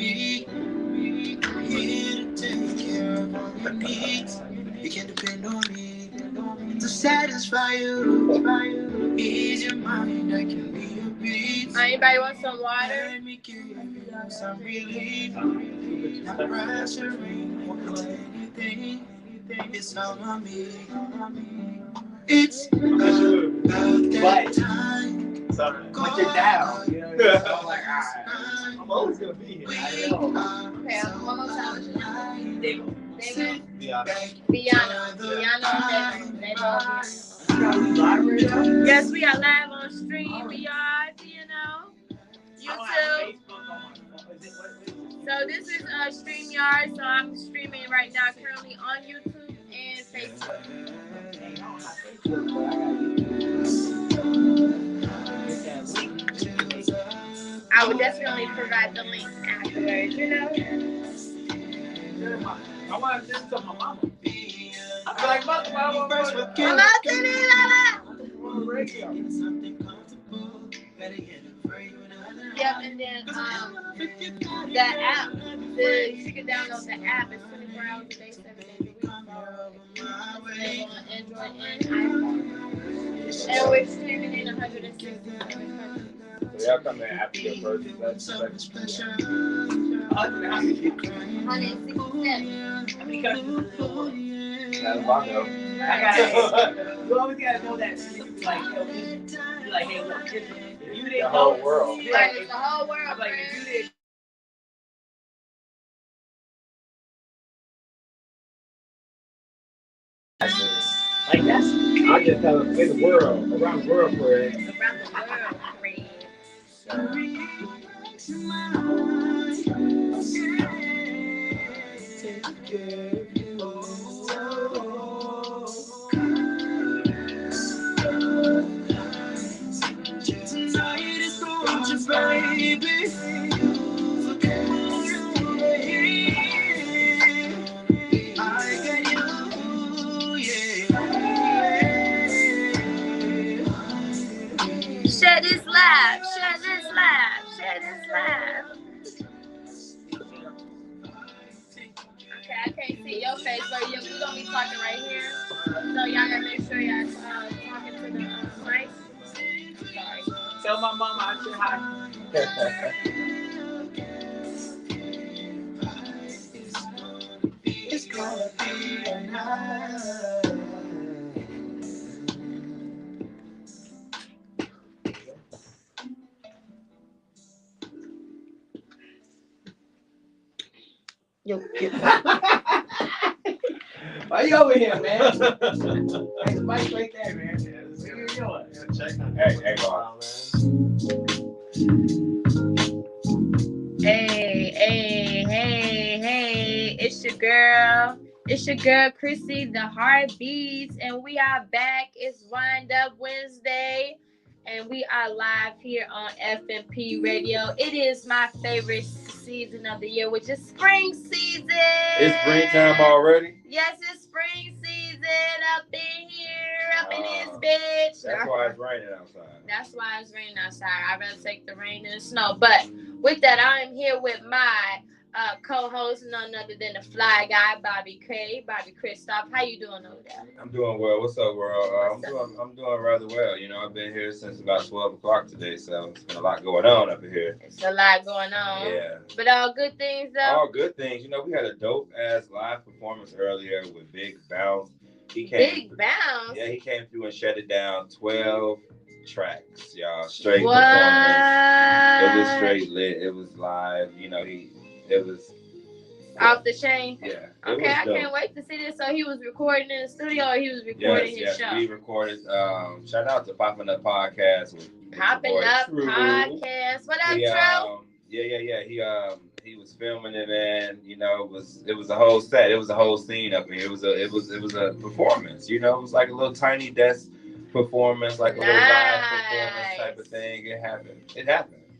me. Here to take care of all your needs. You can depend on me to satisfy you. Ease your mind, I can be your peace. Anybody want some water? Let me give you some relief. Not pressuring into anything. It's all on me. It's about that time. Sorry. But you're down. You know, I'm like, alright. I'm always gonna be here. I know. Okay, one more time. Dago. Yes, we are live on stream. We are, YouTube. So this is StreamYard. So I'm streaming right now, currently on YouTube and Facebook. I will definitely provide the link afterwards. I want to listen to my mama. I feel like mama. Yep, and then the app, you can download the app. It's 24 hours a day, 7 days a week. It's on Android and iPhone. And we're streaming in 160 countries. So y'all come in after your birthday. That's special. 167. How many countries in the world? That's Bongo. I got you always gotta know that. So you can be like, yo, be like, hey, look, if you didn't know the whole world. Like, it's the whole world. I'm like, if you didn't. Like that's. I just tell them in the world, around the world for it. Around the world, Fred. Share this live. Share this live. Share this live. Okay, I can't see your face, but we're gonna be talking right here. So y'all gotta make sure y'all talking to the mic. Sorry. Tell my mama I said hi. It's gonna be a night. Yo, why you over here, man? There's a mic right there, man. Where you going? Hey, Hey, it's your girl. It's your girl, Chrissy, the Heartbeats, and we are back. It's Up Winsday, and we are live here on FMP Radio. It is my favorite season of the year, which is spring season. It's springtime already? Yes, it's spring season up in here, up in this bitch. That's why it's raining outside. That's why it's raining outside. I'd rather take the rain and the snow. But with that, I am here with my co-host, none other than the fly guy, Bobby Christoph. How you doing over there? I'm doing well. What's up, world? I'm doing rather well. You know, I've been here since about 12 o'clock today, so it's been a lot going on up here. It's a lot going on. Yeah. But all good things, though? All good things. You know, we had a dope-ass live performance earlier with Big Bounce. Big Bounce? Yeah, he came through and shut it down. 12 tracks, y'all. Straight what? Performance. It was straight lit. It was live. You know, it was off the chain. Yeah. Okay, I can't wait to see this. So he was recording in the studio, or he was recording his show. We recorded. Shout out to Popping Up Podcast with Popping Up True. Podcast. What up, True? Yeah. He was filming it, and you know, it was a whole set. It was a whole scene up here. It was a performance. You know, it was like a little tiny desk performance, like a little live performance type of thing. It happened today.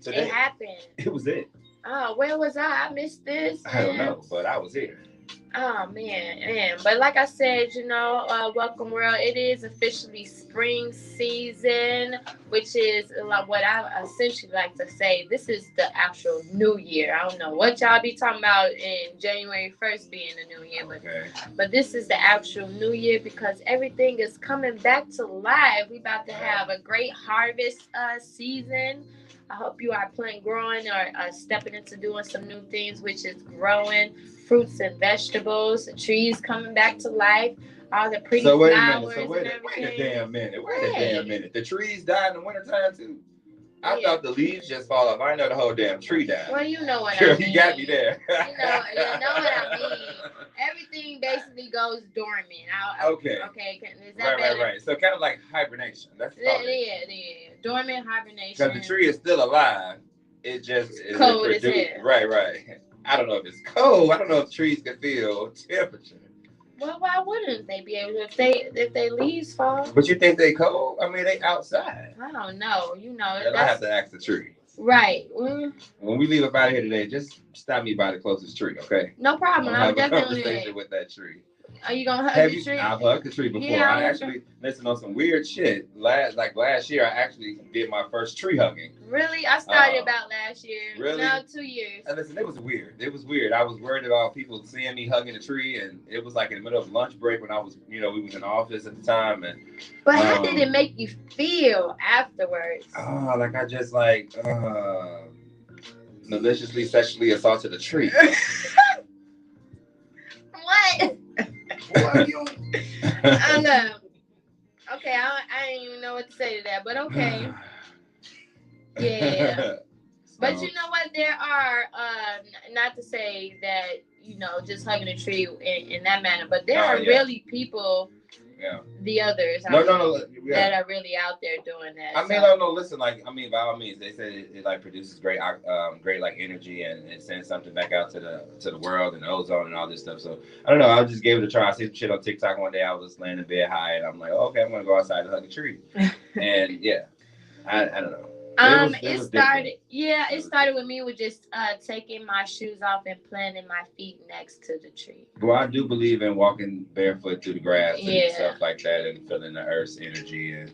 It happened. It was it. Oh, where was I? I missed this. I don't know, but I was here. Oh man. But like I said, welcome world. It is officially spring season, which is like what I essentially like to say. This is the actual new year. I don't know what y'all be talking about in January 1st being the new year, but this is the actual new year because everything is coming back to life. We about to have a great harvest season. I hope you are growing or stepping into doing some new things, which is growing fruits and vegetables, the trees coming back to life, all the pretty flowers and everything. Wait a damn minute. The trees die in the wintertime too? I thought the leaves just fall off. I know the whole damn tree died. Well, you know what I mean. You got me there. you know what I mean. Everything basically goes dormant. Okay. Is that better? Right. So kind of like hibernation. That's yeah. Dormant hibernation. Because the tree is still alive. It just is cold as hell. Right. I don't know if it's cold. I don't know if trees can feel temperature. Well, why wouldn't they be able to if they leaves fall? But you think they cold? I mean, they outside. I don't know. I have to ask the tree. Right. When we leave up out of here today, just stop me by the closest tree, okay? No problem. I'll have a conversation with that tree. Are you gonna hug the tree? I've hugged the tree before. Yeah, I actually listened on some weird shit. Last year, I actually did my first tree hugging. Really? I started about last year. Really? No, 2 years. And listen, it was weird. I was worried about people seeing me hugging the tree, and it was like in the middle of lunch break when I was, we was in the office at the time. But how did it make you feel afterwards? Oh, like I just maliciously sexually assaulted a tree. What? I know. Okay, I didn't even know what to say to that, but okay. Yeah. But you know what? There are, not to say that, just hugging a tree in that manner, but there are really people, the others that are really out there doing that. I mean, listen, by all means, they say it produces great energy and it sends something back out to the world and the ozone and all this stuff. So I don't know. I just gave it a try. I see some shit on TikTok one day. I was laying in bed high and I'm like, okay, I'm gonna go outside and hug a tree. And I don't know. It started with me with just taking my shoes off and planting my feet next to the tree. Well, I do believe in walking barefoot through the grass and stuff like that and feeling the earth's energy and,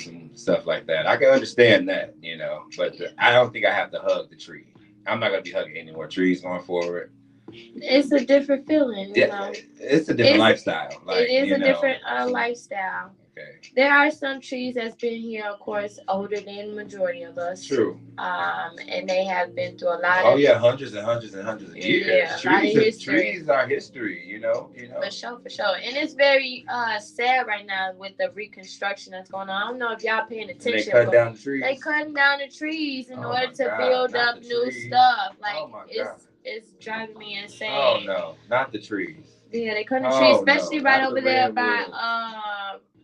some stuff like that. I can understand that, but I don't think I have to hug the tree. I'm not going to be hugging any more trees going forward. It's a different feeling, It's a different lifestyle. It is a different lifestyle. Okay. There are some trees that's been here, of course, older than the majority of us. True. And they have been through a lot of... Oh, yeah, hundreds and hundreds and hundreds of years. Yeah, Trees are history, For sure. And it's very sad right now with the reconstruction that's going on. I don't know if y'all paying attention. They cut down the trees. They cutting down the trees in order to build up new stuff. It's driving me insane. Oh, no. Not the trees. Yeah, they cutting the trees, especially right over there by...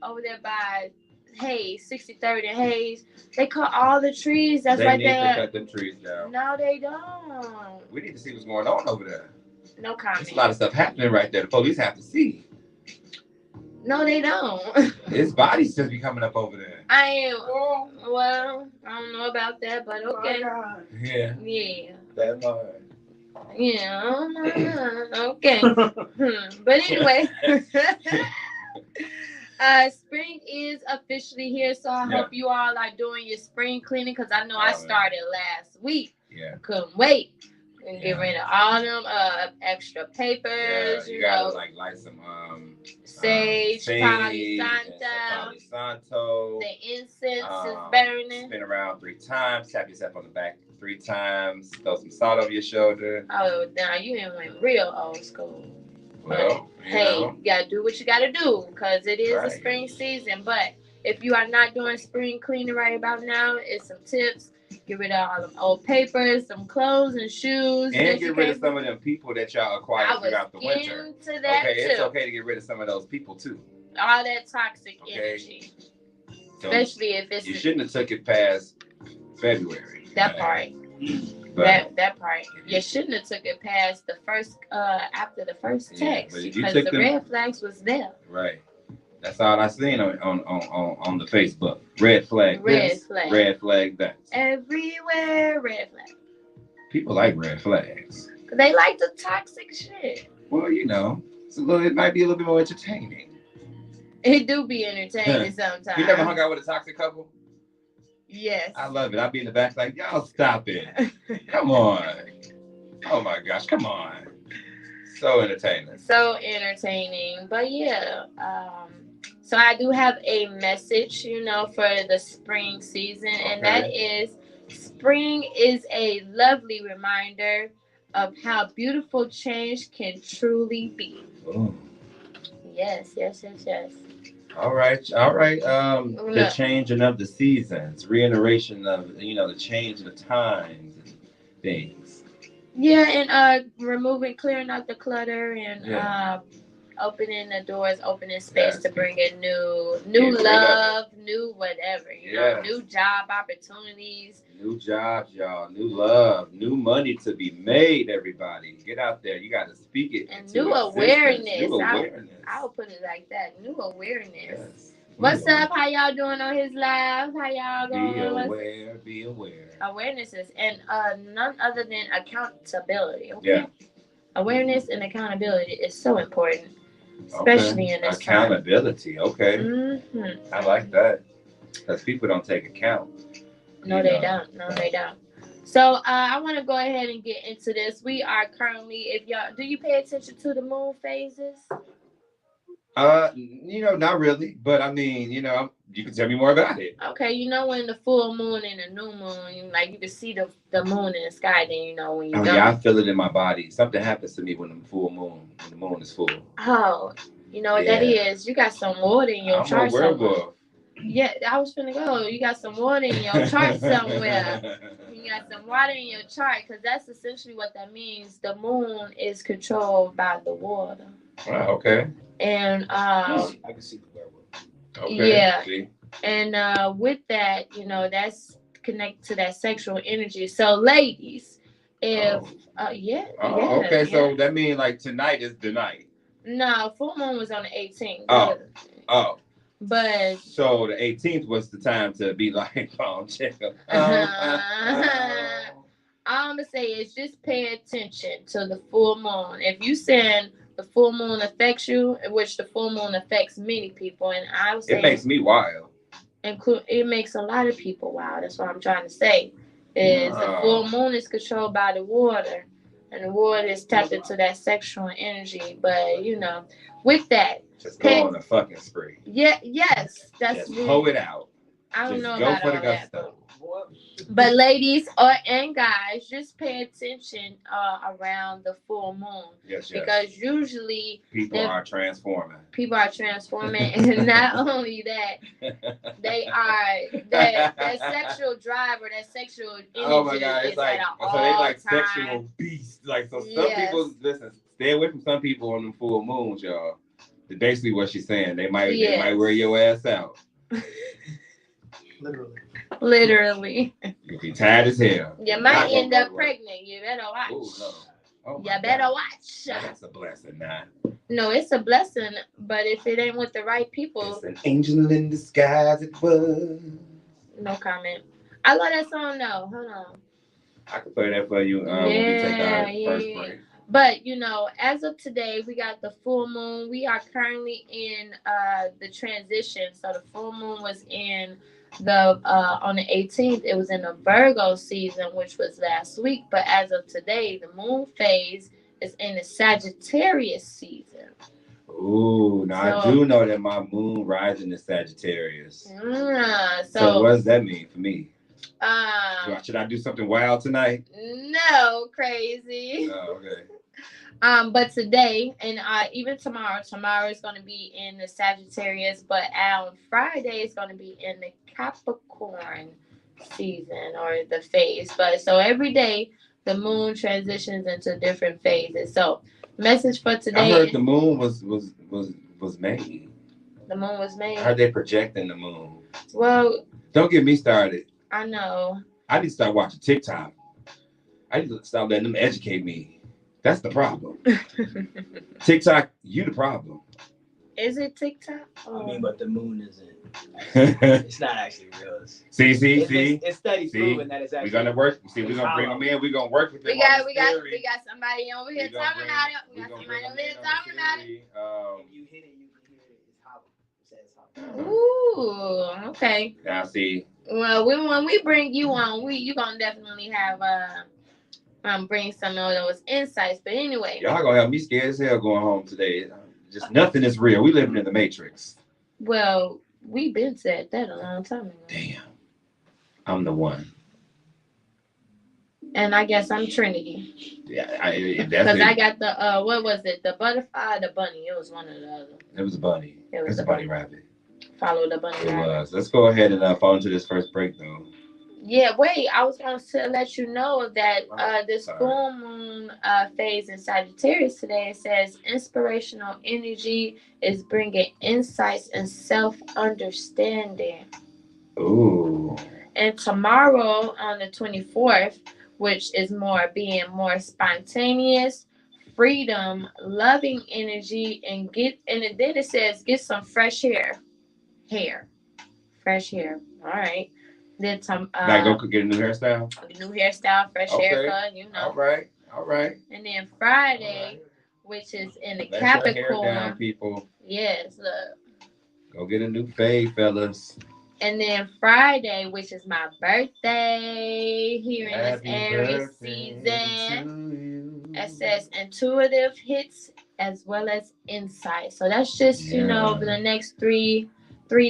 over there by Hayes, 63rd and Hayes. They cut all the trees that's right there. They need to cut them trees down. No, they don't. We need to see what's going on over there. No comment. There's a lot of stuff happening right there. The police have to see. No, they don't. His body's just be coming up over there. Well, I don't know about that, but okay. Yeah. That much. Yeah. Okay. But anyway. Spring is officially here, so I hope you all are doing your spring cleaning because I know I started last week. Yeah. Couldn't wait. And get rid of all them extra papers. You gotta light some sage, Palo Santo. The incense is burning. Spin around 3 times. Tap yourself on the back 3 times. Throw some salt over your shoulder. Oh, now you didn't went real old school. Well, you gotta do what you gotta do because it is the spring season. But if you are not doing spring cleaning right about now, it's some tips. Get rid of all them old papers, some clothes and shoes. And get rid of some of them people that y'all acquired throughout the winter. It's okay to get rid of some of those people too. All that toxic energy. So especially if it's... You shouldn't have took it past February. That part. That part. You shouldn't have took it past the first after the first text because the red flags was there. Right. That's all I seen on the Facebook. Red flag. Red flag that. Everywhere red flag. People like red flags. They like the toxic shit. Well, you know, it might be a little bit more entertaining. It do be entertaining sometimes. You never hung out with a toxic couple? Yes. I love it. I'll be in the back like, y'all stop it. Come on. Oh my gosh, come on. So entertaining. So entertaining. But yeah, so I do have a message, for the spring season, and that is spring is a lovely reminder of how beautiful change can truly be. Ooh. Yes. All right. The changing of the seasons, reiteration of the change of the times and things. Yeah, and clearing out the clutter, and opening the doors, opening space to bring in new love, new whatever, new job opportunities. New jobs, y'all. New love. New money to be made, everybody. Get out there. You got to speak it. And new awareness. New awareness. I'll put it like that. New awareness. Yes. What's up? How y'all doing on his live? How y'all going? Be aware. Awarenesses. And none other than accountability. Okay? Yeah. Awareness and accountability is so important. Especially in this accountability. time. Okay. Mm-hmm. I like that. Because people don't take account. No, they don't. So I want to go ahead and get into this. We are currently, do you pay attention to the moon phases? Not really, but I mean, you can tell me more about it. Okay, when the full moon and the new moon, like you can see the moon in the sky, then when you yeah, I feel it in my body. Something happens to me when the moon is full. Oh, you know what that is? You got some water in your chart somewhere. Yeah, I was finna go. You got some water in your chart somewhere. You got some water in your chart, because that's essentially what that means. The moon is controlled by the water. Okay. And I can see the werewolf. Okay. Yeah. See? And with that, that's connected to that sexual energy. So, ladies, if okay, so that means like tonight is the night. No, full moon was on the 18th. Oh. But so the 18th was the time to be like, check up. All I'm gonna say is just pay attention to the full moon. If you saying the full moon affects you, which the full moon affects many people, and I would say it makes me wild. It makes a lot of people wild. That's what I'm trying to say. Is the full moon is controlled by the water, and the water is tapped into that sexual energy. But with that, just go on a fucking spree. Yeah, yes, that's just pull it out. I don't just know go about for all the gusto. But ladies and guys, just pay attention around the full moon. Yes. Because usually people are transforming. And not only that, they are that sexual drive or that sexual energy. Oh my God! It's like so they like sexual beasts. Like some people stay away from some people on the full moons, y'all. Basically, what she's saying, they might wear your ass out. Literally. You'll be tired as hell. You might end up pregnant. You better watch. Ooh, no. You better watch. That's a blessing, nah. No, it's a blessing, but if it ain't with the right people, it's an angel in disguise. It was. No comment. I love that song though. Hold on. I can play that for you when we take our first break. But as of today, we got the full moon. We are currently in the transition. So the full moon was in on the 18th. It was in the Virgo season, which was last week. But as of today, the moon phase is in the Sagittarius season. Ooh, now I do know that my moon rises in Sagittarius. So what does that mean for me? Should I do something wild tonight? No, crazy. Oh, okay. But today and even tomorrow is going to be in the Sagittarius, but on Friday it's going to be in the Capricorn season or the phase. But so every day the moon transitions into different phases. So message for today. I heard the moon was made. The moon was made. I heard they projecting the moon. Well, don't get me started. I know. I need to start watching TikTok. I need to start letting them educate me. That's the problem. TikTok, you the problem. Is it TikTok? I mean, but the moon isn't. It's not actually real. See. It's study proven that it's actually. We're gonna work. See, we're gonna bring them in. We're gonna work with them. We got somebody over here talking about it. We got somebody over here talking about it. If you hit it, you can hear it. It's hollow. It says hollow. Ooh, okay. Now see. Well, when we bring you on, you gonna definitely have bring some of those insights. But anyway, y'all gonna have me scared as hell going home today. Just nothing is real. We living in the Matrix. Well, we've been said that a long time ago. Damn. I'm the one. And I guess I'm Trinity. Yeah, because I got the what was it? The butterfly, the bunny. It was one or the other. It was a bunny. It was a bunny rabbit. Follow the bunny rabbit. It was. Let's go ahead and fall into this first break though. Yeah, wait. I was going to let you know that this full moon phase in Sagittarius today, it says inspirational energy is bringing insights and self-understanding. Ooh. And tomorrow on the 24th, which is being more spontaneous, freedom, loving energy, and then it says get some fresh hair. Fresh hair. All right. Then some go get a new hairstyle. Fresh haircut, All right. And then Friday, which is in the Capricorn. Your hair down, people. Yes, look. Go get a new fade, fellas. And then Friday, which is my birthday here in this Aries season, it says intuitive hits as well as insight. So that's just over the next three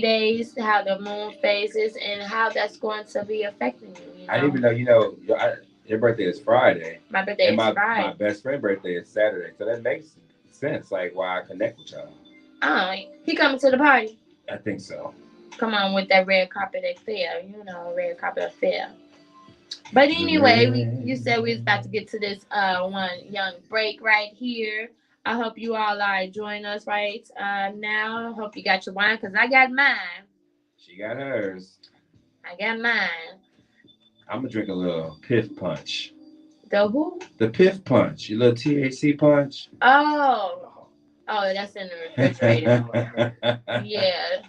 days, how the moon phases and how that's going to be affecting you. I didn't even know, your birthday is Friday. My birthday is Friday. My best friend's birthday is Saturday. So that makes sense, like why I connect with y'all. He coming to the party? I think so. Come on with that red carpet affair. Red carpet affair. But anyway, you said we was about to get to this one young break right here. I hope you all are joining us right now. I hope you got your wine, because I got mine. She got hers. I got mine. I'm going to drink a little Piff Punch. The who? The Piff Punch. Your little THC punch. Oh, that's in the refrigerator. Yeah.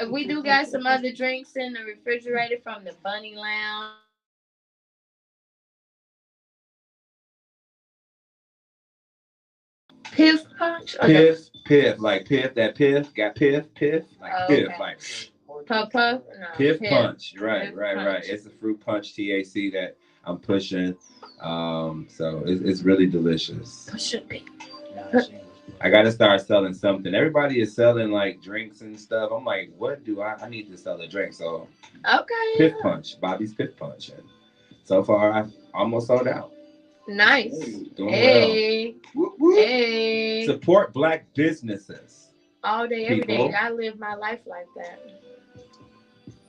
We do got some other drinks in the refrigerator from the Bunny Lounge. Piff Punch? Piff, like Piff, that Piff, got Piff, like Piff, like Puff? No, Piff Punch, right. It's a fruit punch THC that I'm pushing, so it's really delicious. Push it, baby. I gotta start selling something. Everybody is selling like drinks and stuff. I'm like, what do I need to sell a drink? So Piff Punch, Bobby's Piff Punch, and so far I've almost sold out. Nice. Doing well. Hey. Support Black businesses. All day, every day. I live my life like that.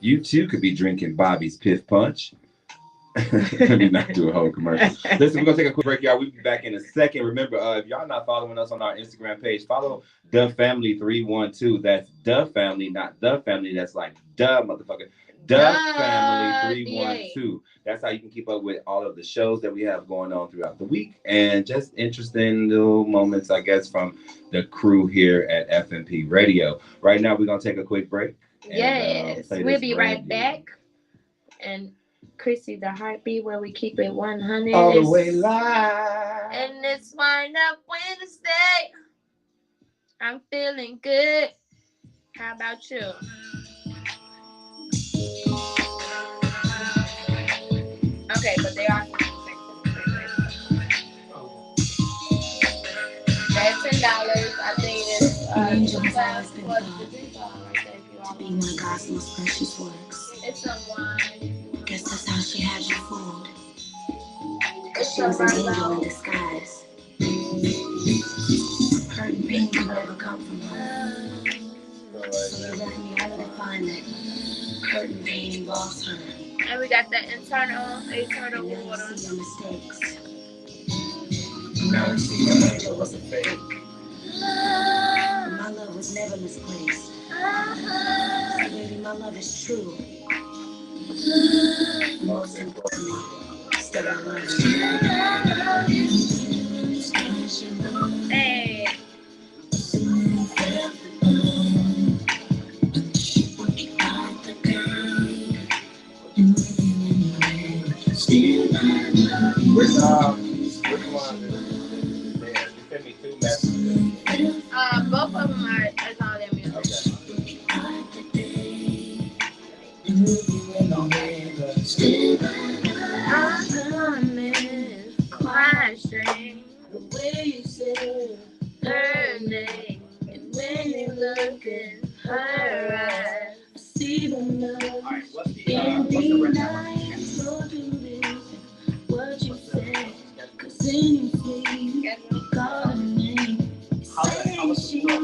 You too could be drinking Bobby's Piff Punch. Let me not do a whole commercial. Listen, we're gonna take a quick break, y'all. We'll be back in a second. Remember, if y'all not following us on our Instagram page, follow The Family 312. That's The Family, not The Family. That's like duh, motherfucker. The Family 312. That's how you can keep up with all of the shows that we have going on throughout the week and just interesting little moments, I guess, from the crew here at FMP Radio. Right now, we're gonna take a quick break. Yes, we'll be right back. And Chrissy, the heartbeat, where we keep it 100 all the way live. And it's Up Wednesday. I'm feeling good. How about you? Okay, but they are that's $10. I think it's $2 plus the $3 right there. To be one of God's most precious works. It's a wine. Guess that's how she had you fooled. It's She was an angel in disguise. Hurt and pain can never come from her. So you left me only to find that hurt and pain involves her. And we got the internal water. See your mistakes. Now we see your angel was a fake. My love was never misplaced. So baby, my love is true. Most importantly, still I love you. Hey. Which one is there? You sent me 2 messages. Both of them are all their music. Okay. Quite strange. The way you say Her name, and when you look in her eyes, I see the love Alright, what's the in rest the of night. So to listen what you say, 'cause in your sleep you call her name. Say she does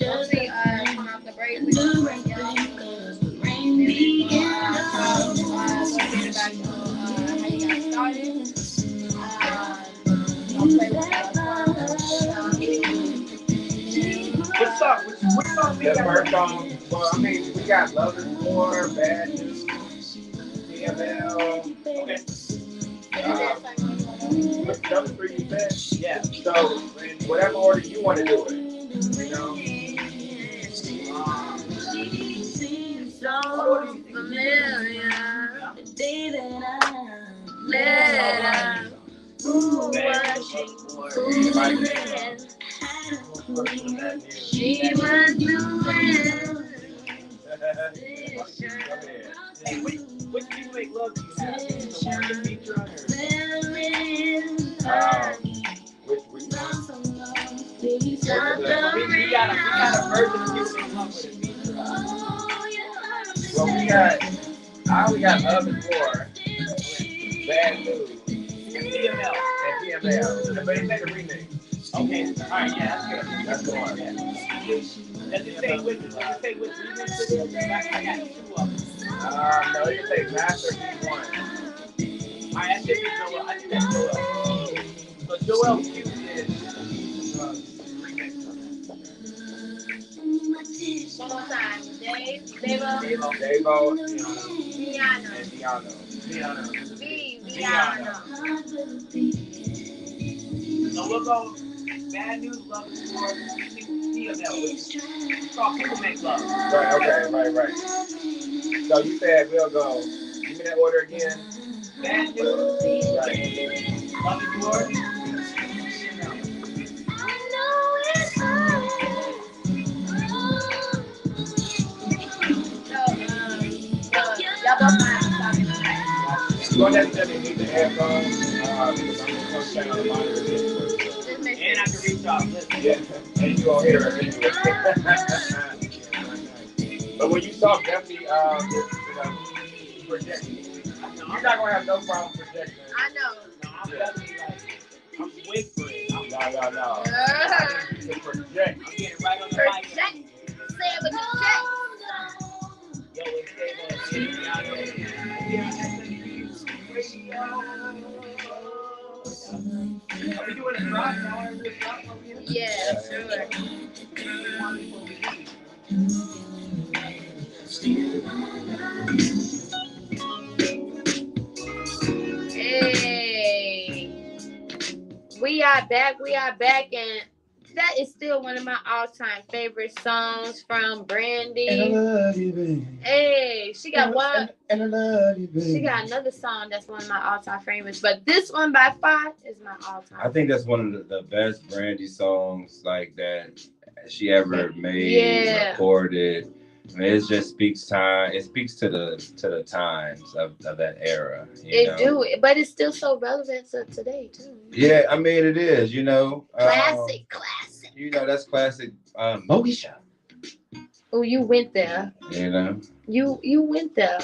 mostly the come off the break. right thing, 'cause the rain began How to you got started. Don't play with What song we The got? first song, well, I mean, we got Love is War, Bad News, CML. Okay. What's those 3 you said? Yeah. So, in whatever order you want to do it, you know? so familiar. the day that I Let who watching she was doing. Hey, which music love do you have? The one with the feature on her? Which We got a version of music love with a feature on her. well, I only got Love is War, Bad News, And CML. and PML. But they made a remix. Okay. Alright, yeah, that's good. That's the one. Does it say which remix it is? I got 2 of them. No, you say Master B1. Alright, I think it's Joel. I think that's Joel. So Joel Q is remix of it. One more time. Devo, Devo, Viano, and Diano. Viano. So we'll go Bad News, Love is War, CML. It's called People Make Love. Right. So you said we'll go. Give me that order again. Bad News, Right. Love is War, Y'all both have You don't necessarily need the headphones because I'm just going to turn on the monitor. Just make and I can reach out. Listen. Yeah, and you won't hear it anyway. But when you talk, definitely project. You're not going to have no problem projecting. I know. No, I'm definitely I'm whispering. No. To project. I'm getting right on the Project. mic. Say it with your chest. Yo, it's Devo. Are we doing a drop now? Are we doing a drop over here? Yeah, sure. Hey, we are back, and that is still one of my all-time favorite songs from Brandy. And I love you, baby. Hey, she got one. And I love you, baby. She got another song that's one of my all-time favorites, but this one by far is my all-time. I think that's one of the best Brandy songs like that she ever made, Yeah. recorded. I mean, it just speaks time. It speaks to the times of that era. You know? do, but it's still so relevant to today too. Yeah, I mean it is. You know, Classic. You know that's classic. Moesha. Oh, you went there. You know. You went there.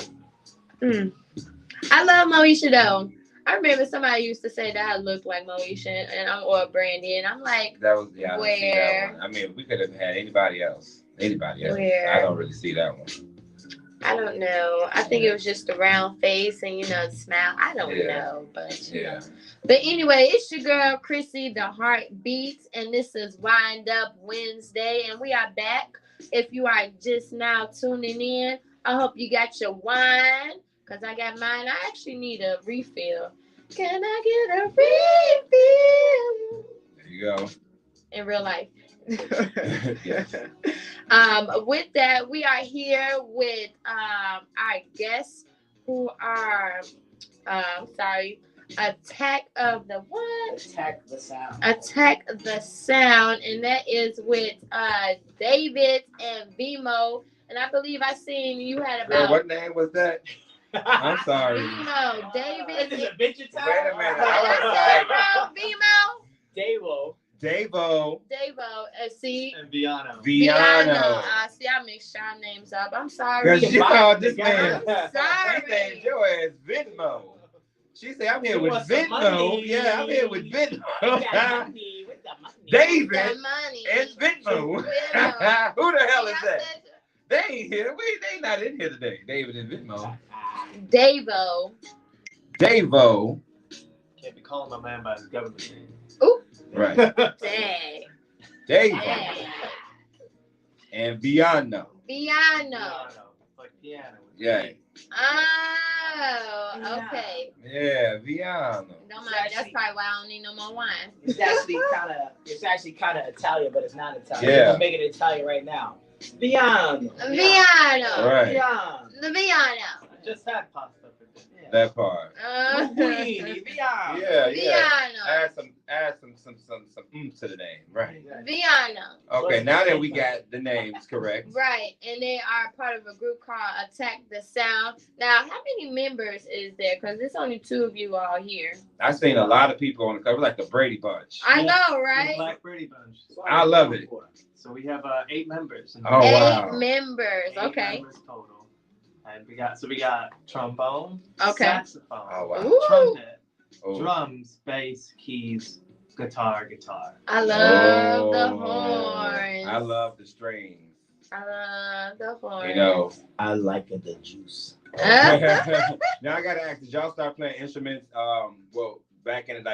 I love Moesha though. I remember somebody used to say that I looked like Moesha or Brandy, and I'm like, that was I don't see that where? one. I mean, we could have had anybody else. Where? I don't really see that one. I don't know. I think it was just the round face and the smile. I don't know, but yeah. But anyway, it's your girl Chrissy, the Heartbeats, and this is Wind Up Wednesday, and we are back. If you are just now tuning in, I hope you got your wine, because I got mine. I actually need a refill. Can I get a refill? There you go. In real life. Yeah. With that, we are here with our guests who are Attack of the what? Attack the Sound. Attack the Sound, and that is with David and Vimo. And I believe I seen you had Girl, about what name was that? I'm sorry. Vimo, David. This is Adventure Time. Wait a minute. I was like, Vimo. Davo. Davo. See. And Viano. Viano. See, I mixed y'all names up. I'm sorry. Because you called this man. Sorry. He named your ass Venmo. She said, I'm here with want some Venmo. money. Yeah, I'm here with Venmo. Money. With the money. David The money. and Venmo. Venmo. Who the hell is See, I that? said- They ain't here. They not in here today. David and Venmo. Davo. Davo. Can't be calling my man by his government name. Right. Dang. Davo. Dang. And Viano. Viano. Like piano. Yeah. Oh, okay. Yeah, Viano. Don't mind. That's probably why I don't need no more wine. It's actually kind of Italian, but it's not Italian. Yeah. We're making it Italian right now. Viano. Viano. Right. Viano. The Viano. I just had pasta for dinner. Yeah. That part. Linguine, Viano. Yeah. Viano. Add some to the name. Right. Viano. Okay, now that we got the names correct. Right, and they are part of a group called Attack the Sound. Now, how many members is there? Because there's only 2 of you all here. I've seen a lot of people on the cover, like the Brady Bunch. I know, The right? Black Brady Bunch. I love it. So we have 8 members. Oh, wow. 8 members. 8 Okay. members total. And we got trombone, Okay. saxophone, Oh, wow. Ooh. trumpet, Oh. drums, bass, keys, guitar. I love the Oh. horns. I love the strings. I love the horns. You know. I like the juice. Now I gotta ask, did y'all start playing instruments? Well, back in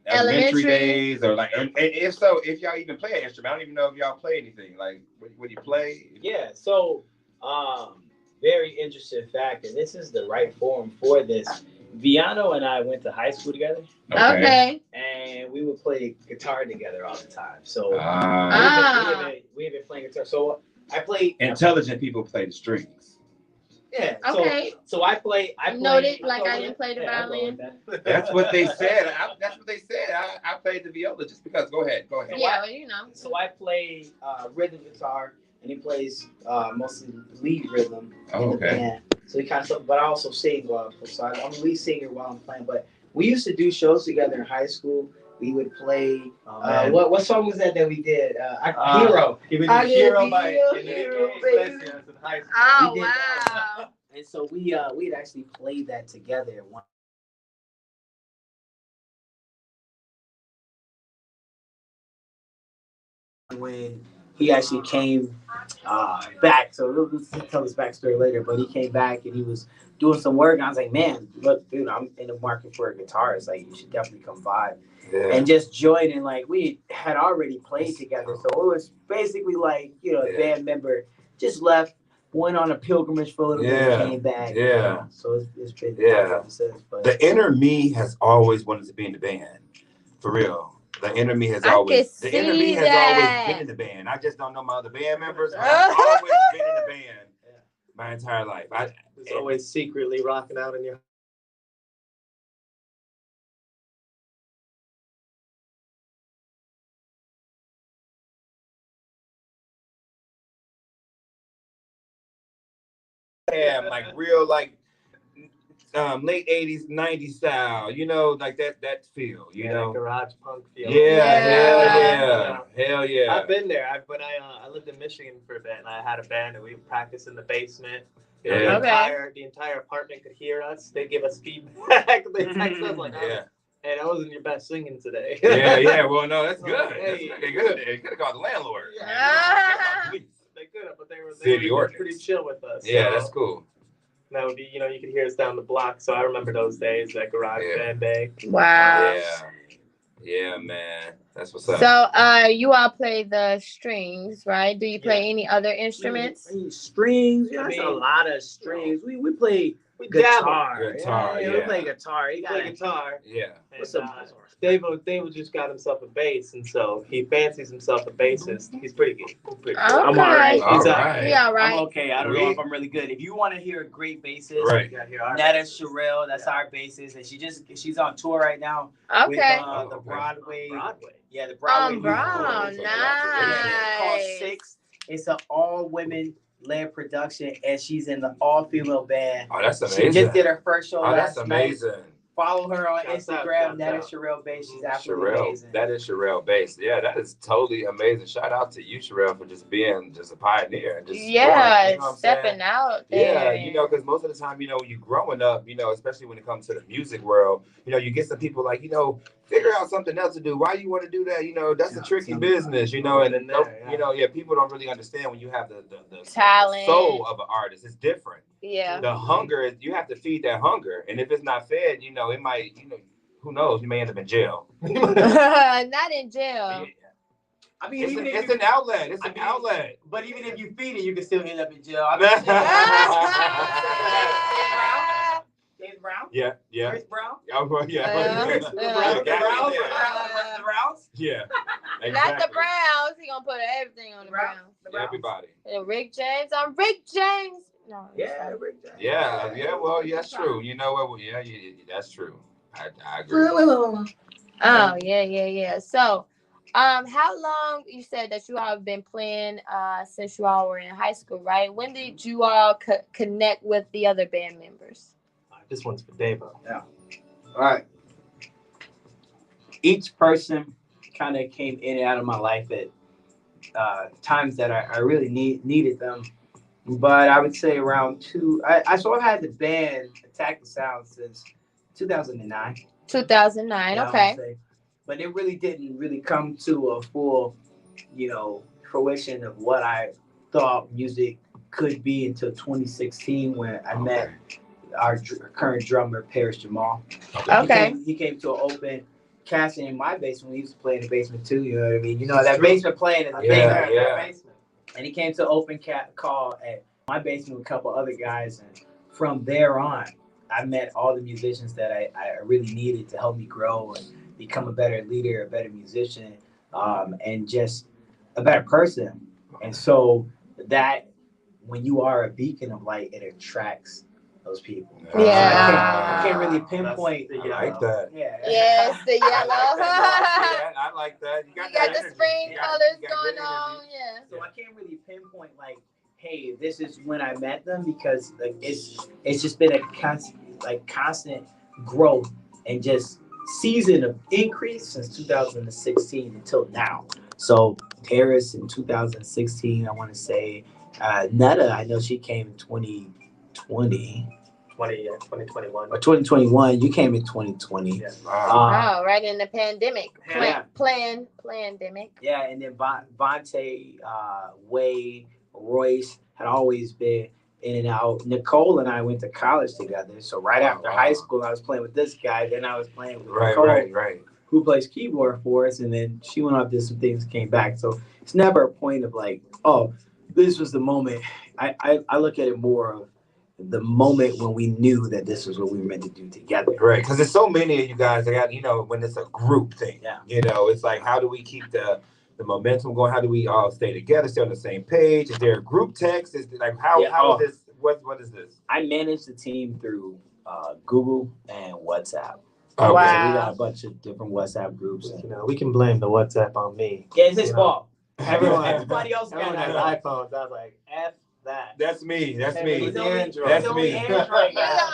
elementary days, or like, and if so, if y'all even play an instrument, I don't even know if y'all play anything. Like, what do you play? Yeah, so very interesting fact, and this is the right forum for this. Viano and I went to high school together, Okay. and we would play guitar together all the time. So we've been playing guitar. So I play. Intelligent people play the strings. Yeah. Okay. So I play. Noted, like I didn't play the Yeah, I'll go violin. with that. That's what they said. That's what they said. I played the viola just because. Go ahead. Yeah, well, you know. So I play rhythm guitar, and he plays mostly lead rhythm in the band. So he kind of, but I also sing while I play. So I'm the lead singer while I'm playing. But we used to do shows together in high school. We would play. What song was that we did? Hero. He was I did Hero by Hero, Iglesias in high school. Oh, We did wow. And so we'd actually played that together one. When he actually came back, so we'll tell his backstory later. But he came back and he was doing some work. And I was like, man, look, dude, I'm in the market for a guitarist. Like, you should definitely come by. Yeah. And just joined, and like we had already played together, so it was basically like, you know, a band member just left, went on a pilgrimage for a little bit, and came back. Yeah. So it's been but the inner me has always wanted to be in the band, for real. The inner me has always been in the band. I just don't know my other band members. But I've always been in the band my entire life. It's always secretly rocking out in your. Yeah, like real, like late 80s, 90s style, you know, like that feel, you know. Garage punk feel. Hell yeah. I've been there. I lived in Michigan for a bit, and I had a band, and we would practice in the basement. You know, the entire apartment could hear us. They give us feedback. They text us like, hey, that wasn't your best singing today. Well, no, that's good. Hey. That's good. They could have called the landlord. They could have, but they City were ordinance. pretty chill with us. Yeah, so that's cool. that would be, you know, you could hear us down the block. So I remember those days, that garage band day. Wow. Yeah, man. That's what's up. So, you all play the strings, right? Do you play any other instruments? Strings, that's a lot of strings. We play guitar. Guitar, we play guitar. You play guitar. Yeah. What's some Dave just got himself a bass, and so he fancies himself a bassist. He's pretty good. Okay. I'm all right. All right. He all right. I'm okay. I don't know if I'm really good. If you want to hear a great bassist, Right. Netta Sherrill, that's our bassist, and she's on tour right now. Okay. With the Broadway. Yeah, the Brown. Nice. Nice. Called Six. It's an all-women-led production, and she's in the all-female band. Oh, that's amazing. She just did her first show that's last amazing. night. Follow her on Instagram, Netta Sherrill Bass. She's absolutely amazing. That is Sherrill Bass. Yeah, that is totally amazing. Shout out to you, Sherrill, for just being a pioneer. And just stepping out there. Yeah, because most of the time, when you're growing up, especially when it comes to the music world, you get some people like, figure out something else to do. Why you want to do that? That's a tricky business, and people don't really understand when you have the talent, the soul of an artist. It's different. Yeah. The hunger, you have to feed that hunger. And if it's not fed, it might, who knows, you may end up in jail. Not in jail. I mean, it's an outlet. It's an outlet. But even if you feed it, you can still end up in jail. James Brown? Yeah. Chris Brown? Yeah. The Browns? Yeah. Exactly. Not the Browns. He gonna put everything on the Browns. Everybody. And Rick James. I'm Rick James. No. Yeah, Rick James. Yeah. Well, that's true. You know what? Yeah, that's true. I agree. Oh, yeah. So, how long you said that you all have been playing since you all were in high school, right? When did you all connect with the other band members? This one's for Davo. Yeah. All right. Each person kind of came in and out of my life at times that I really needed them. But I would say around I've had the band Attack the Sound since 2009. 2009, okay. But it really didn't really come to a full, fruition of what I thought music could be until 2016 when I met our current drummer, Paris Jamal. Okay. He came to an open casting in my basement. We used to play in the basement too, you know what I mean? That basement playing is a basement. And he came to an open call at my basement with a couple other guys. And from there on, I met all the musicians that I really needed to help me grow and become a better leader, a better musician, and just a better person. And so that when you are a beacon of light, it attracts those people. Yeah. I can't really pinpoint. I like that. Yeah. Yes, the yellow. I like that. You got the spring colors going on. Yeah. So I can't really pinpoint hey, this is when I met them because it's just been a constant growth and just season of increase since 2016 until now. So Paris in 2016, I want to say. Netta, I know she came in 2021. Or 2021. You came in 2020. Yeah. Wow, right in the pandemic. Pandemic. Yeah, and then Vontae, Wade, Royce had always been in and out. Nicole and I went to college together. So right after high school, I was playing with this guy. Then I was playing with Nicole, right. who plays keyboard for us. And then she went off, did some things, came back. So it's never a point of this was the moment. I look at it more of the moment when we knew that this was what we were meant to do together. Right, because there's so many of you guys that got, when it's a group thing. Yeah. It's like, how do we keep the momentum going? How do we all stay together, stay on the same page? Is there a group text? Is like how is this? What is this? I manage the team through Google and WhatsApp. Okay. Wow. So we got a bunch of different WhatsApp groups. We can blame the WhatsApp on me. Yeah, it's his fault. Everybody else has iPhones. I was like, F that. That's me. That's me. He's Android. That's He's me. You're the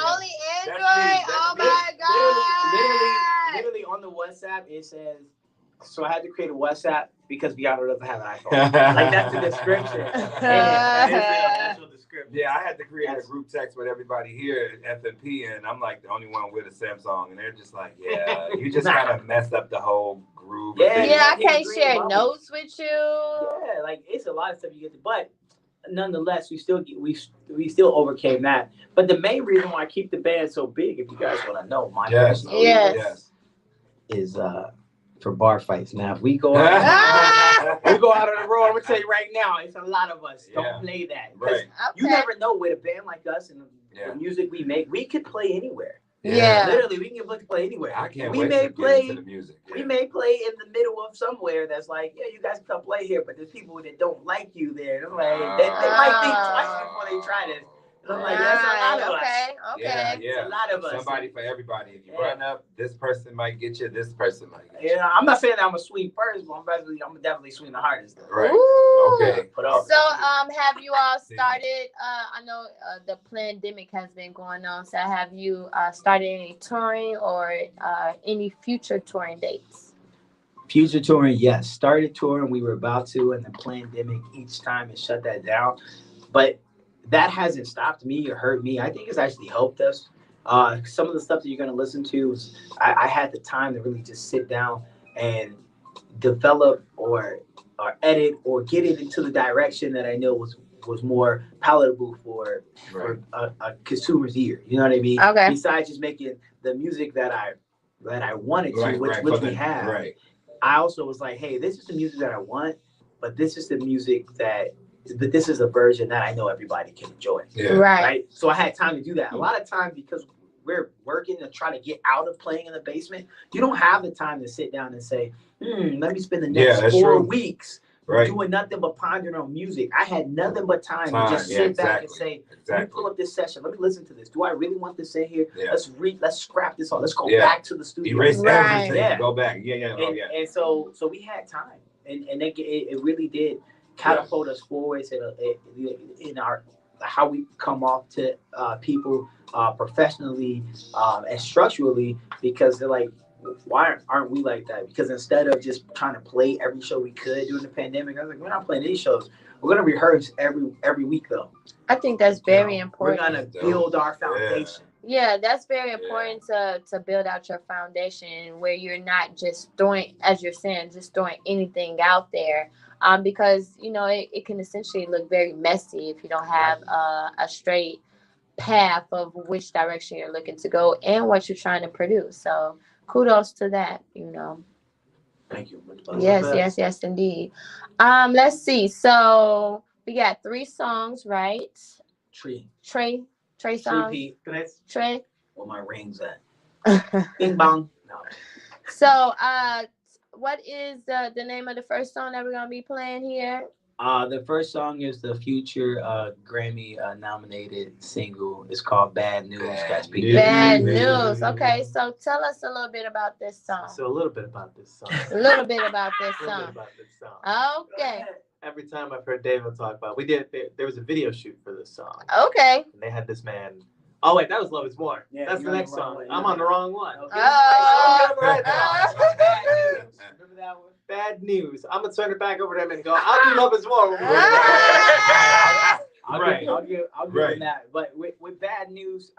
only Android? Oh my God. Literally on the WhatsApp, it says, so I had to create a WhatsApp because Viano doesn't have an iPhone. That's the description. That is the official description. Yeah, I had to create a group text with everybody here at FMP, and I'm like the only one with a Samsung, and they're just like, yeah, you just kind of messed up the whole groove. I can't share notes with you. Yeah, it's a lot of stuff you get to, but nonetheless, we still overcame that. But the main reason why I keep the band so big, if you guys want to know, my personal reason is for bar fights. Now, if we go out, on the road, I'm gonna tell you right now, it's a lot of us. Don't play that. Because you never know with a band like us and the music we make, we could play anywhere. Yeah. Literally, we can get booked to play anywhere. I can't we wait may to play, get into the music. Yeah. We may play in the middle of somewhere that's like, yeah, you guys can come play here, but there's people that don't like you there. I'm like, they might think twice before they try this. And I'm like, that's a lot of us. Yeah. It's a lot of us. Somebody for everybody. If you run up, this person might get you, this person might get you. Yeah, I'm not saying that I'm a sweet person, but I'm definitely swing the hardest. Right. Ooh. Okay. So, have you all started? I know the pandemic has been going on. So, have you started any touring or any future touring dates? Future touring, yes. Started touring. We were about to, and the pandemic each time it shut that down. But that hasn't stopped me or hurt me. I think it's actually helped us. Some of the stuff that you're going to listen to, I had the time to really just sit down and develop or edit or get it into the direction that I know was more palatable for a consumer's ear. You know what I mean? Okay. Besides just making the music that I wanted to, which we have. Right. I also was like, hey, this is the music that I want, but this is the music but this is a version that I know everybody can enjoy. Yeah. Right. So I had time to do that. A lot of times, because we're working to try to get out of playing in the basement, you don't have the time to sit down and say, let me spend the next 4 weeks doing nothing but pondering on music. I had nothing but time to just sit back and say, let me pull up this session. Let me listen to this. Do I really want this in here? Yeah. Let's scrap this all. Let's go back to the studio. Erase everything. Yeah. Go back. Yeah. And so we had time. And it really did catapult us forwards in our how we come off to people professionally and structurally, because they're like, why aren't we like that? Because instead of just trying to play every show we could during the pandemic, I was like, we're not playing these shows. We're gonna rehearse every week though. I think that's very important. We're gonna build our foundation. Yeah, that's very important to build out your foundation where you're not just throwing, as you're saying, just throwing anything out there. Because, it can essentially look very messy if you don't have a straight path of which direction you're looking to go and what you're trying to produce. So kudos to that, Thank you. Yes, indeed. Let's see. So we got 3 songs, right? Trey songs. Trey. Where my rings at? Bing bong. No. So, what is the name of the first song that we're gonna be playing here? The first song is the Future Grammy nominated single. It's called Bad News. Bad News. Okay, so tell us a little bit about this song. A little bit about this song. Okay. Every time I've heard David talk about it, there was a video shoot for this song. Okay. And they had this man. Oh wait, that was Love Is More. Yeah, that's the next song. I'm on the wrong one. Okay. Remember that one? Bad News. I'm gonna turn it back over to him and go, I'll do Love Is More. I'll give him that. But with Bad News,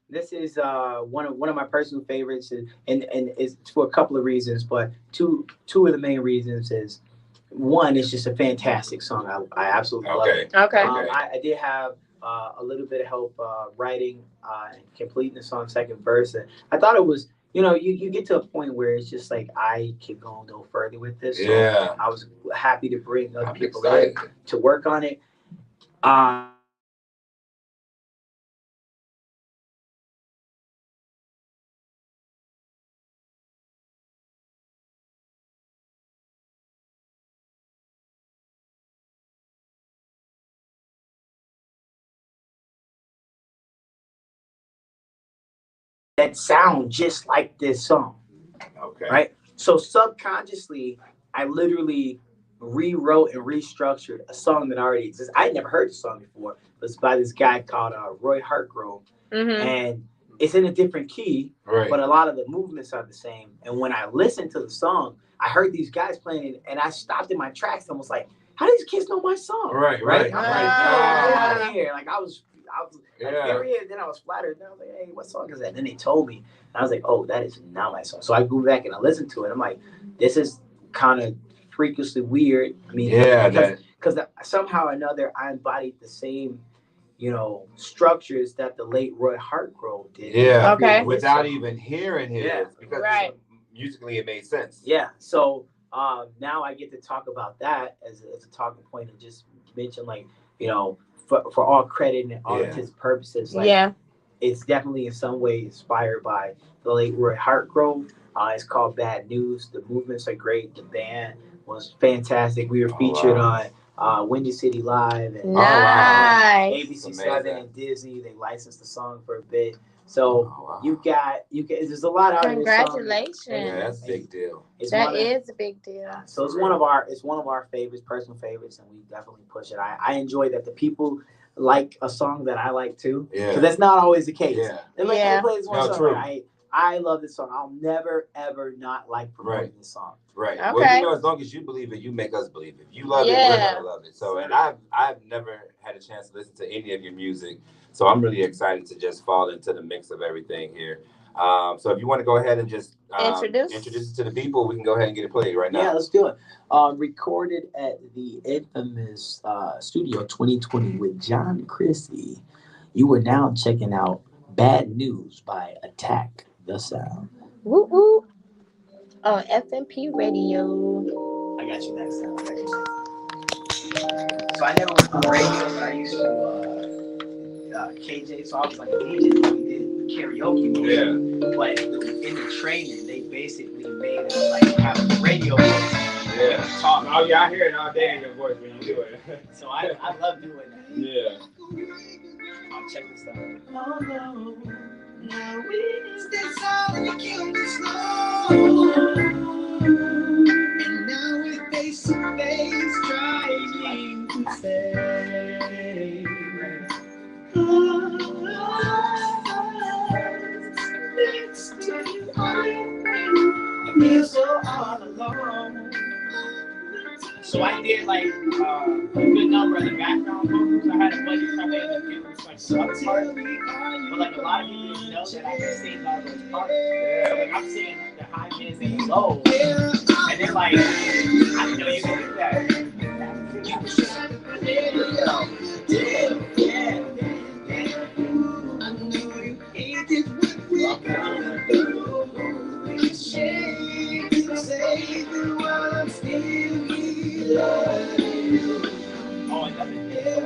this is one of my personal favorites, and it's for a couple of reasons. But two of the main reasons is, one, it's just a fantastic song. I absolutely love it. Okay. I did have a little bit of help writing and completing the song second verse, and I thought it was, you get to a point where it's just like, I can go no further with this. So I was happy to bring other people in to work on it. That sound just like this song. Okay. Right? So subconsciously, I literally rewrote and restructured a song that already exists. I had never heard the song before. It was by this guy called Roy Hartgrove. Mm-hmm. And it's in a different key, but a lot of the movements are the same. And when I listened to the song, I heard these guys playing it, and I stopped in my tracks and was like, how do these kids know my song? Right. I'm like, get out of here. Like, I was furious, then I was flattered. And I was like, hey, what song is that? And then they told me. And I was like, oh, that is not my song. So I go back and I listened to it. I'm like, this is kind of freakishly weird. I mean, because somehow or another I embodied the same, structures that the late Roy Hartgrove did. Yeah. Okay. Without even hearing his, because musically it made sense. Yeah. So now I get to talk about that as a talking point, and just mention, like, for all credit and all intents and purposes, like, it's definitely in some way inspired by the late Roy Hartgrove. It's called Bad News. The movements are great. The band was fantastic. We were featured on Windy City Live and ABC7 and Disney. They licensed the song for a bit. So you got there's a lot out of this song. Congratulations. Yeah, that's a big deal. That is a big deal. So it's one of our favorites, personal favorites, and we definitely push it. I enjoy that the people like a song that I like too. Yeah. Because that's not always the case. Yeah. They're like, hey, play this one song. True. I love this song. I'll never ever not like promoting this song. Right. Okay. Well, you know, as long as you believe it, you make us believe it. If you love it, we're gonna love it. So, and I've never had a chance to listen to any of your music, so I'm really excited to just fall into the mix of everything here. So if you want to go ahead and just introduce it to the people, we can go ahead and get it played right now. Yeah, let's do it. Recorded at the infamous Studio 2020 with John Chrissy. You are now checking out Bad News by Attack the Sound. Woo woo. On FMP Radio. I got you next time. So I never went on the radio, but I used to KJ, so I was like a DJ, so we did karaoke mode. Yeah. But in the training, they basically made us like have a radio voice. Yeah. Talk. Oh yeah, I hear it all day in your voice when you do it. So I love doing that. Yeah. I'll check this out. Oh no, now is this all you kill me slow? And now we're face to face trying to say. Next to you, I feel so all alone. So I did like a good number of the background vocals. I had a buddy come in and do like some parts, but like a lot of people didn't know that I could sing all those parts. So like I'm singing the high mids and the lows, and they're like, I didn't know you could do that.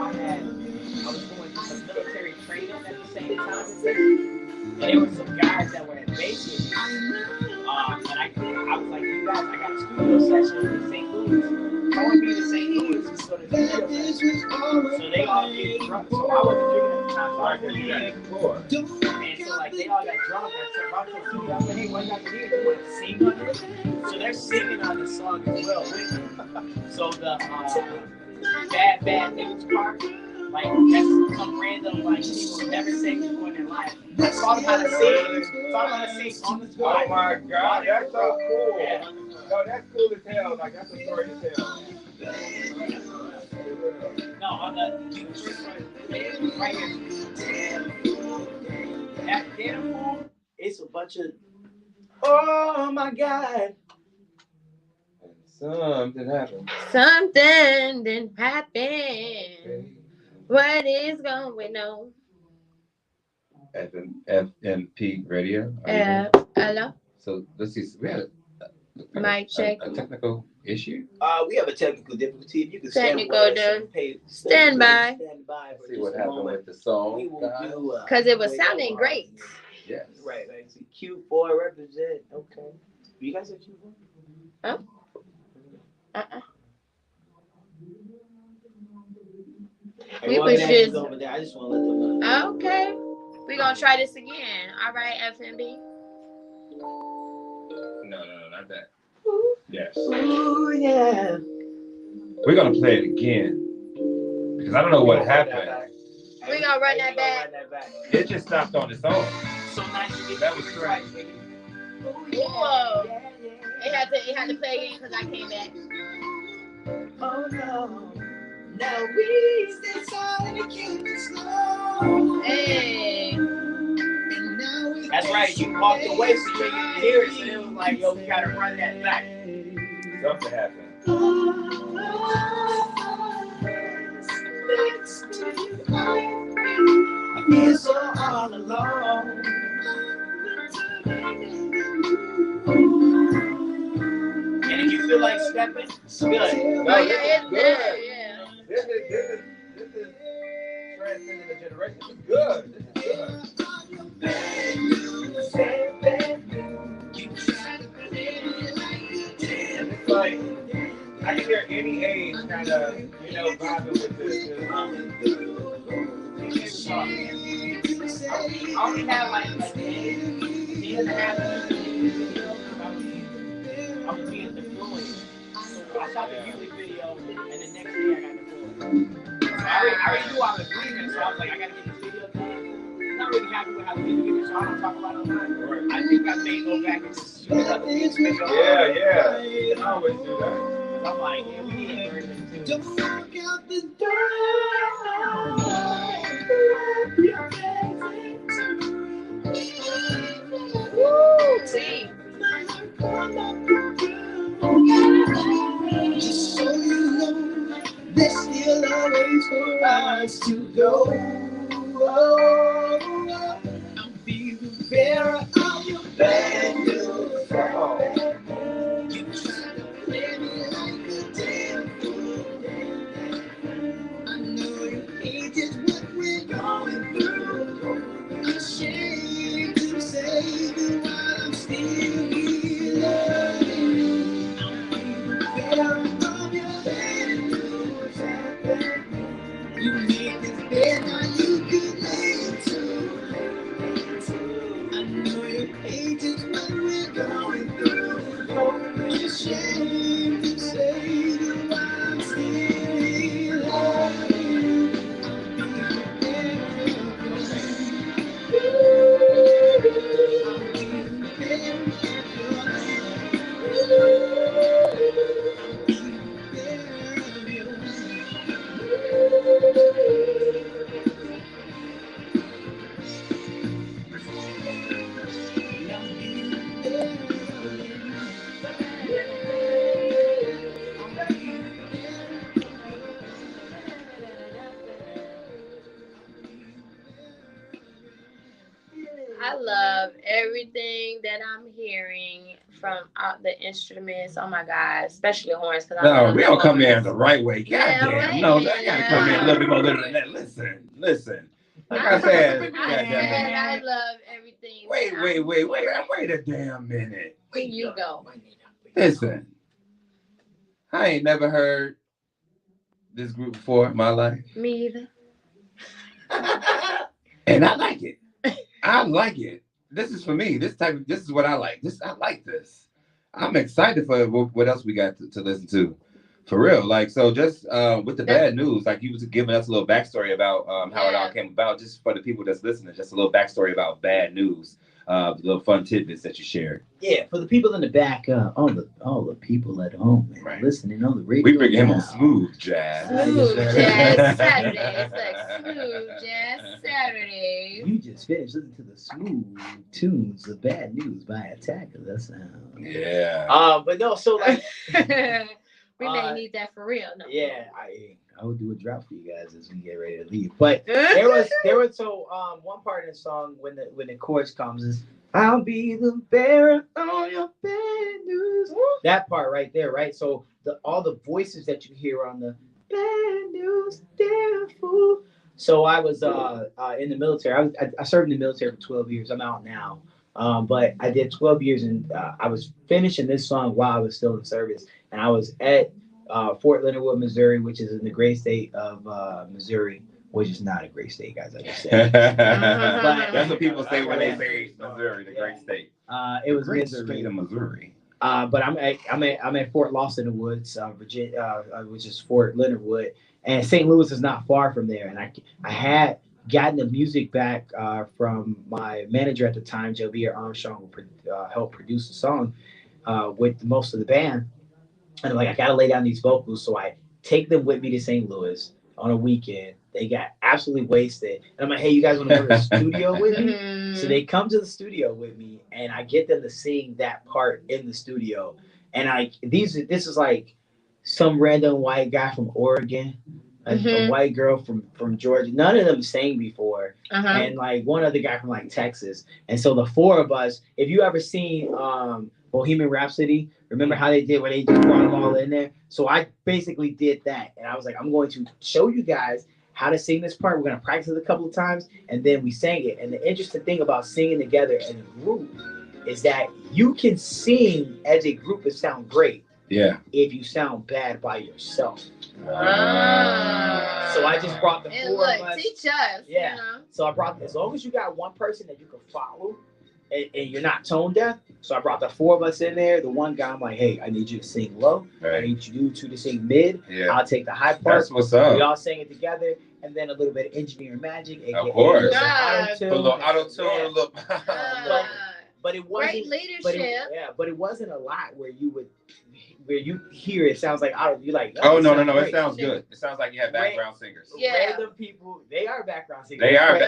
I was going through some military training at the same time as this. And there were some guys that were at bases. And I was like, you guys, I got a studio session in St. Louis. I want to be to St. Louis and go to the studio session. So they all get drunk. So I wasn't drinking at the time, so I couldn't get before. And so like they all got drunk. And so I was studio. I said, hey, what y'all here? You want to sing on this? So they're singing on this song as well with me. So the bad news part. Like, that's some random, like, people who never sang before in their life. I taught them how to sing. Taught them how to sing on the spot. Oh, my God. That's so cool. Yeah. No, that's cool as hell. Like, that's a story to tell. No, on the first one, right here. That Daniel, it's a bunch of, oh, my God. Something happened. Something didn't happen. What is going on? FMP Radio. Hello. So let's see. We had mic check. A technical issue. We have a technical difficulty. If you can stand by. See what happened with the song. We will do because it was sounding great. Yes. Right. Q4 represent. Okay. You guys have Q4? Huh? We was just over there. I just want to let them know. Okay. We're going to try this again. All right, FMB. No, not that. Ooh. Yes. Ooh, yeah. We're going to play it again. Because I don't know what happened. We're going to run that back. It just stopped on its own. So nice to get that was great. Whoa. It had to play again because I came back. Oh, no. Now we stay silent and keep it slow. Hey. That's right. You walked away so you didn't hear it. So it was like, yo, we gotta run that back. Something happened. I feel so all alone. And if you feel like stepping, it's good. No, it's good. Yeah. This is transcending the generation. It's good. This is good. like I can hear any age kind of, you know, vibing with this. I only have like he doesn't have I was being deployed. So I shot the music video and the next day I got deployed. So I already knew I was leaving, so I was like, I gotta get this video done. I'm not really happy with how the music video, so I don't talk about it online. I think I may go back and just shoot another music video. Yeah. You can always do that. I'm like, yeah, we need a version too. Don't walk out the door. Woo! See. Just so you know, there's still a way for us to go. I'm feeling better of your bad news. You try to play me like a damn fool. I know you hate just what we're going through. I'm ashamed to say that while I'm still here loving you, I'm feeling better of your bad news. You make this bed, now you can lay it too. I know you hate just what we're going through. I'm ashamed to say that while I'm still here loving you, I'm feeling better I love everything that I'm hearing from the instruments. Oh my God, especially horns. No, we don't come there the right way. Goddamn. Right. No, I gotta come in a little bit more than that. Listen. Like I said, I love everything. Wait a damn minute. Where you go? Listen, I ain't never heard this group before in my life. Me either. And I like it. I like it. This is for me. This is what I like. I like this. I'm excited for what else we got to listen to. For real. Like, so just with the bad news, like you was giving us a little backstory about how it all came about, just for the people that's listening, just a little backstory about bad news, little fun tidbits that you shared. Yeah, for the people in the back, all the people at home and listening on the radio. We bring him on smooth jazz. Smooth jazz Saturday. It's like smooth jazz Saturday. You just finished listening to the smooth tunes of Bad News by Attacker. That sound. Yeah. But no, so like we may need that for real. No. Yeah, I will do a drop for you guys as we get ready to leave. But there was one part in the song when the chorus comes is I'll be the bearer of your bad news. That part right there, right? So all the voices that you hear on the bad news, damn fool. So I was in the military. I served in the military for 12 years. I'm out now. But I did 12 years and I was finishing this song while I was still in service. And I was at Fort Leonard Wood, Missouri, which is in the great state of Missouri, which is not a great state, guys. I just said. But that's what people say when they say Missouri, the great state. It was great Missouri. State of Missouri. But I'm at Fort Lawson in the Woods, Virginia, which is Fort Leonard Wood, and St. Louis is not far from there. And I had gotten the music back from my manager at the time, Joe Beer Armstrong, who helped produce the song with most of the band. And I'm like, I gotta lay down these vocals, so I take them with me to St. Louis on a weekend. They got absolutely wasted, and I'm like, hey, you guys want to go to the studio with me? So they come to the studio with me, and I get them to sing that part in the studio. And this is like some random white guy from Oregon, a white girl from Georgia. None of them sang before, and like one other guy from like Texas. And so the four of us, if you ever seen Bohemian Rhapsody, remember how they did where they just brought them all in there? So I basically did that, and I was like, I'm going to show you guys how to sing this part. We're going to practice it a couple of times, and then we sang it. And the interesting thing about singing together in a group is that you can sing as a group and sound great. if you sound bad by yourself. So I just brought the four of us. Teach us. Yeah. You know? So I brought, as long as you got one person that you can follow and you're not tone deaf. So I brought the four of us in there. The one guy, I'm like, hey, I need you to sing low. I need you two to sing mid. I'll take the high part. That's what's up. We all sing it together. And then a little bit of engineering magic. Of course. A little auto-tune. But it wasn't great leadership. But it wasn't a lot where you hear it sounds like you're like, no, it sounds good. It sounds like you have background singers. Yeah, random people, they are background singers. They are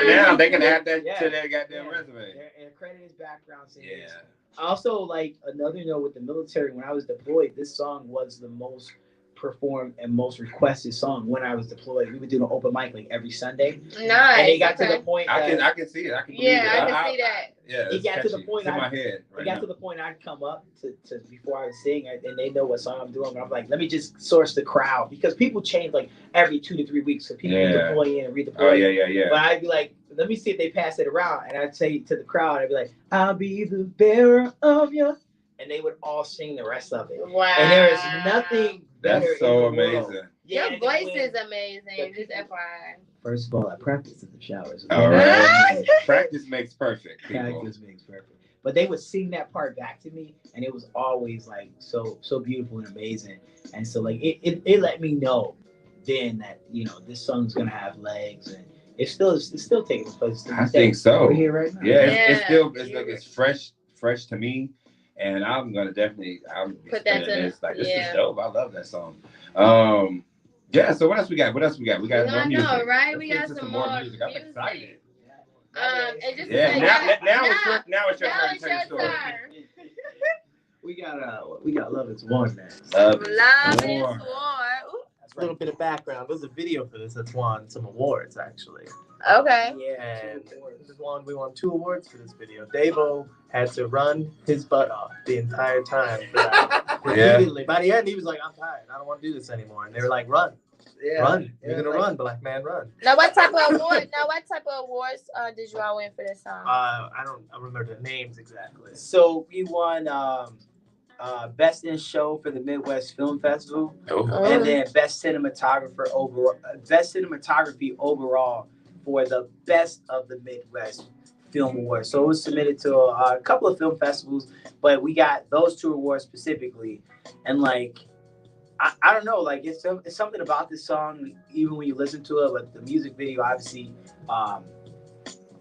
now. They can add that to their goddamn resume. And credit is background singers. Yeah. Also, like another note with the military, when I was deployed, this song was the most performed and most requested song when I was deployed. We would do an open mic like every Sunday. Nice. And it got to the point I can see it. I can believe it. I can see that. Yeah, it got to the point in my head. It got to the point I'd come up to before I would sing, and they know what song I'm doing. I'm like, let me just source the crowd, because people change like every 2 to 3 weeks. So people deploy in and redeploy. Oh yeah. But I'd be like, let me see if they pass it around, and I'd say to the crowd, I'd be like, I'll be the bearer of your, and they would all sing the rest of it. Wow. And there is nothing better. That's so amazing. World. Your voice is amazing. Just FYI. First of all, I practice in the showers. All right. Practice makes perfect. Practice makes perfect. But they would sing that part back to me, and it was always like so beautiful and amazing. And so like it let me know then that, you know, this song's gonna have legs, and it's still taking place. I think so. We're here right now. Yeah, it's still it's fresh to me, and I'm gonna definitely put that to this. Like, this is dope. I love that song. Yeah, so what else we got? We got more music. I know, right? We got some more music. I'm excited. And just now it's your turn to tell your story. We got Love Is War next. Love Is War. A little bit of background. There's a video for this that's won some awards, actually. Okay. Yeah. And we won 2 awards for this video. Davo had to run his butt off the entire time for that. Repeatedly. By the end, he was like, I'm tired. I don't want to do this anymore. And they were like, run. Run. You're going to run, black man, run. Now, what type of awards did you all win for this song? I don't remember the names exactly. So we won Best in Show for the Midwest Film Festival, and then Best Cinematography overall for the Best of the Midwest Film Awards. So it was submitted to a couple of film festivals, but we got those 2 awards specifically. And like, I don't know, like it's something about this song, even when you listen to it, but the music video obviously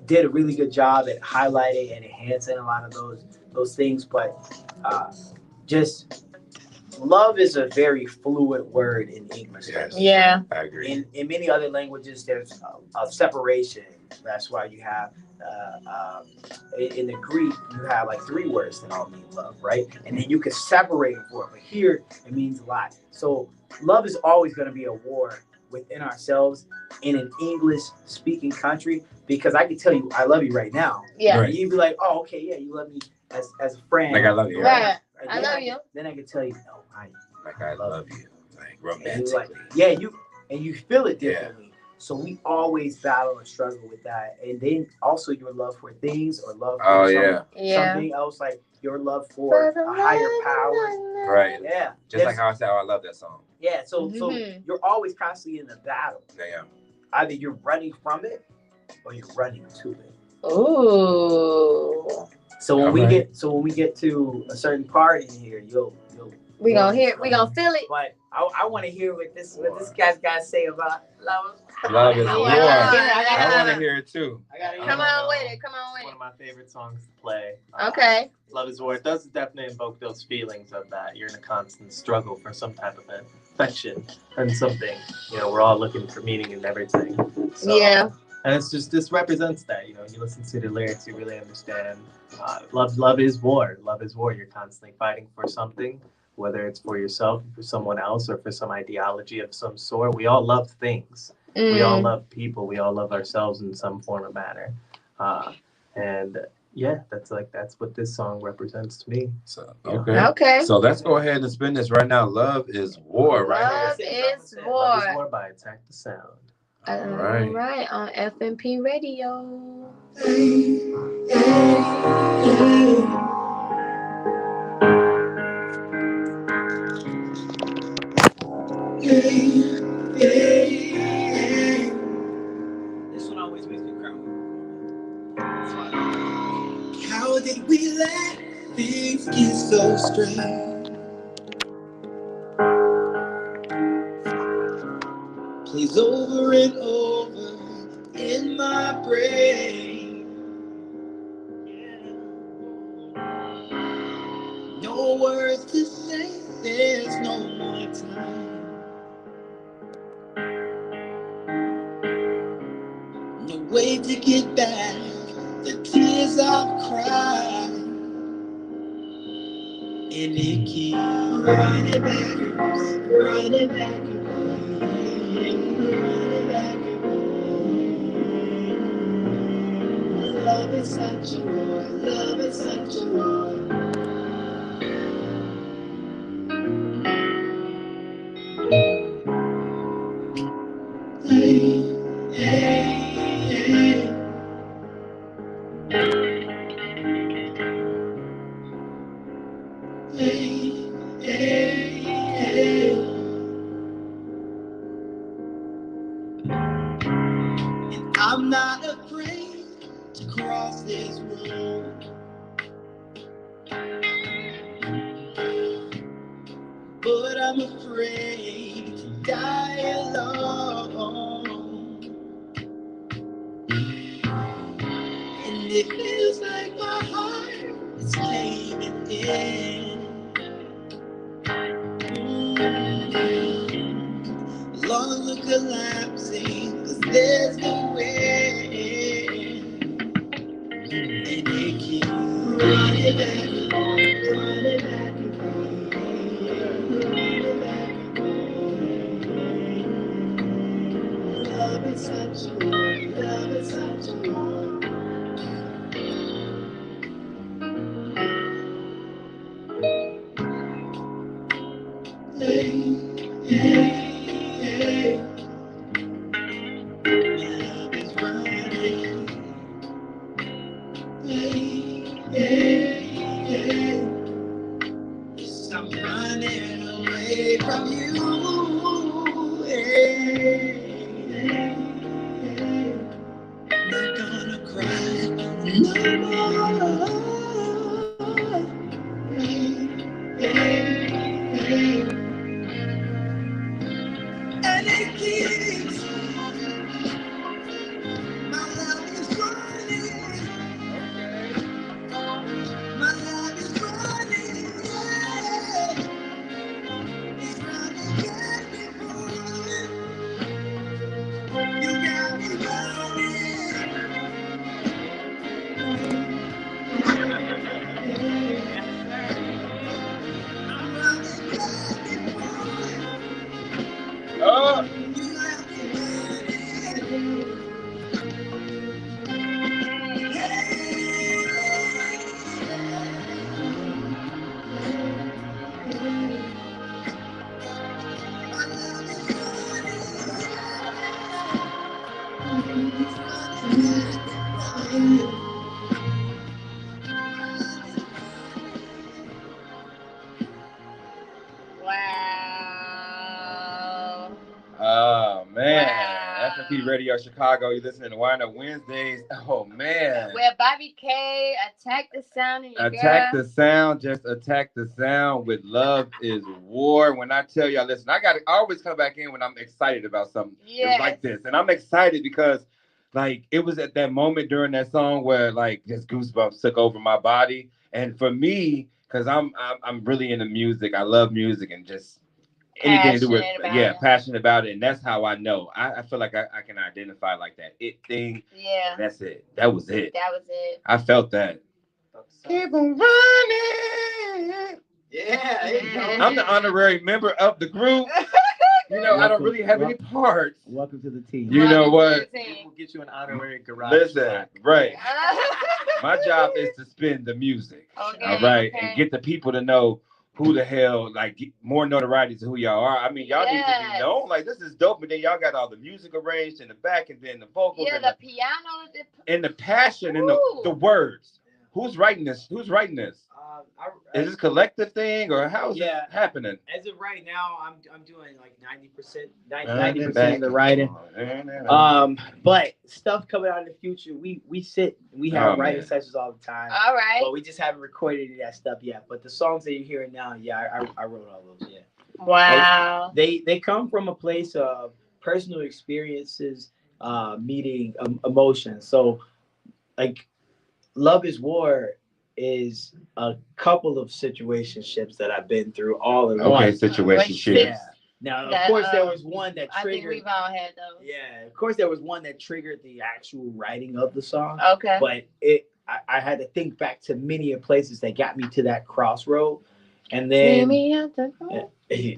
did a really good job at highlighting and enhancing a lot of those things. But just love is a very fluid word in English. Yes. Yeah, I agree. In many other languages, there's a separation. That's why you have in the Greek, you have like 3 words that all mean love, right? And then you can separate it for it. But here, it means a lot. So love is always going to be a war within ourselves in an English-speaking country, because I can tell you, I love you right now. Yeah. Right. You'd be like, oh, okay, yeah, you love me as a friend. Like I love you. Right. I love you. Then I can tell you, no, I love you. Like romantically. romantically. You feel it differently. So we always battle and struggle with that. And then also your love for things or love for something else, like your love for a higher power. Right. Yeah. Just like how I said, I love that song. Yeah. So you're always constantly in the battle. Yeah. Either you're running from it or you're running to it. Ooh. So when we get to a certain part in here, we gonna feel it. But I want to hear what this guy's got to say about love. Love is war. I want to hear it too. Come on with it. One of my favorite songs to play. Okay. Love is War. It does definitely invoke those feelings of that. You're in a constant struggle for some type of affection and something. You know, we're all looking for meaning in everything. So, yeah. And it's just, this represents that. You know, you listen to the lyrics, you really understand. Love is war. Love is war. You're constantly fighting for something, whether it's for yourself, for someone else, or for some ideology of some sort. We all love things. We all love people. We all love ourselves in some form or manner. And yeah, that's what this song represents to me. So okay. So let's go ahead and spin this right now. Love is war, right? Love is war. Love is war by Attack the Sound. All right, on FMP Radio. This one always makes me cry. How did we let things get so strange? Plays over and over in my brain. No words to say, there's no more time. No way to get back the tears I've cried. And it keeps running back, running back, running back. Love is such a war, love is such a war. Hey, hey, hey. Hey, hey, hey. And I'm not afraid to cross this road. But I'm afraid to die alone. And it feels like my heart is caving in. Lungs are collapsing, 'cause there's no wind. And it keeps running back and forth, running back and forth, running back and forth. Love is such a war, love is such a war. Hey, hey, hey. Love is running. Hey, hey, hey. Yes, I'm running away from you. Hey, hey, hey. Not gonna cry no more. Hey, hey, hey. And it keeps. My love is running. My love is running. Yeah. It's running, get me moving. You got me running. I'm running, get me moving. Oh. You got me running. Wow. Oh man. Wow. FMP Radio Chicago. You're listening to Up Wednesdays. Oh man. Where Bobby K attack the sound in your attack girl. the sound, just attack the sound with Love is War. When I tell y'all, listen, I always come back in when I'm excited about something. Yes. Like this. And I'm excited because like it was at that moment during that song where like just goosebumps took over my body. And for me, because I'm really into music, I love music and just anything to do with passionate about it, and that's how I know. I feel like I can identify like that it thing. Yeah, that's it. That was it. I felt that. Keep on running. Yeah, there you go. I'm the honorary member of the group. You know, I don't really have any parts. Welcome to the team. You know what? We'll get you an honorary garage. Listen, right. My job is to spin the music. Okay, all right, and get the people to know who the hell, like, get more notoriety to who y'all are. I mean, y'all need to be known. Like, this is dope. But then y'all got all the music arranged in the back, and then the vocals, and the piano, and the passion, and the words. Who's writing this? Is this a collective thing or how is this happening? As of right now, I'm doing like 90% of the writing. But stuff coming out in the future, we have writing sessions all the time. All right. But we just haven't recorded any of that stuff yet. But the songs that you're hearing now, I wrote all those. Yeah. Wow. They come from a place of personal experiences meeting emotions. So like Love is War is a couple of situationships that I've been through all in one. Okay, situationships. Yeah. Now, of course, there was one that triggered. I think we've all had those. Yeah, of course, there was one that triggered the actual writing of the song. Okay. But I had to think back to many places that got me to that crossroad, and then. Hey,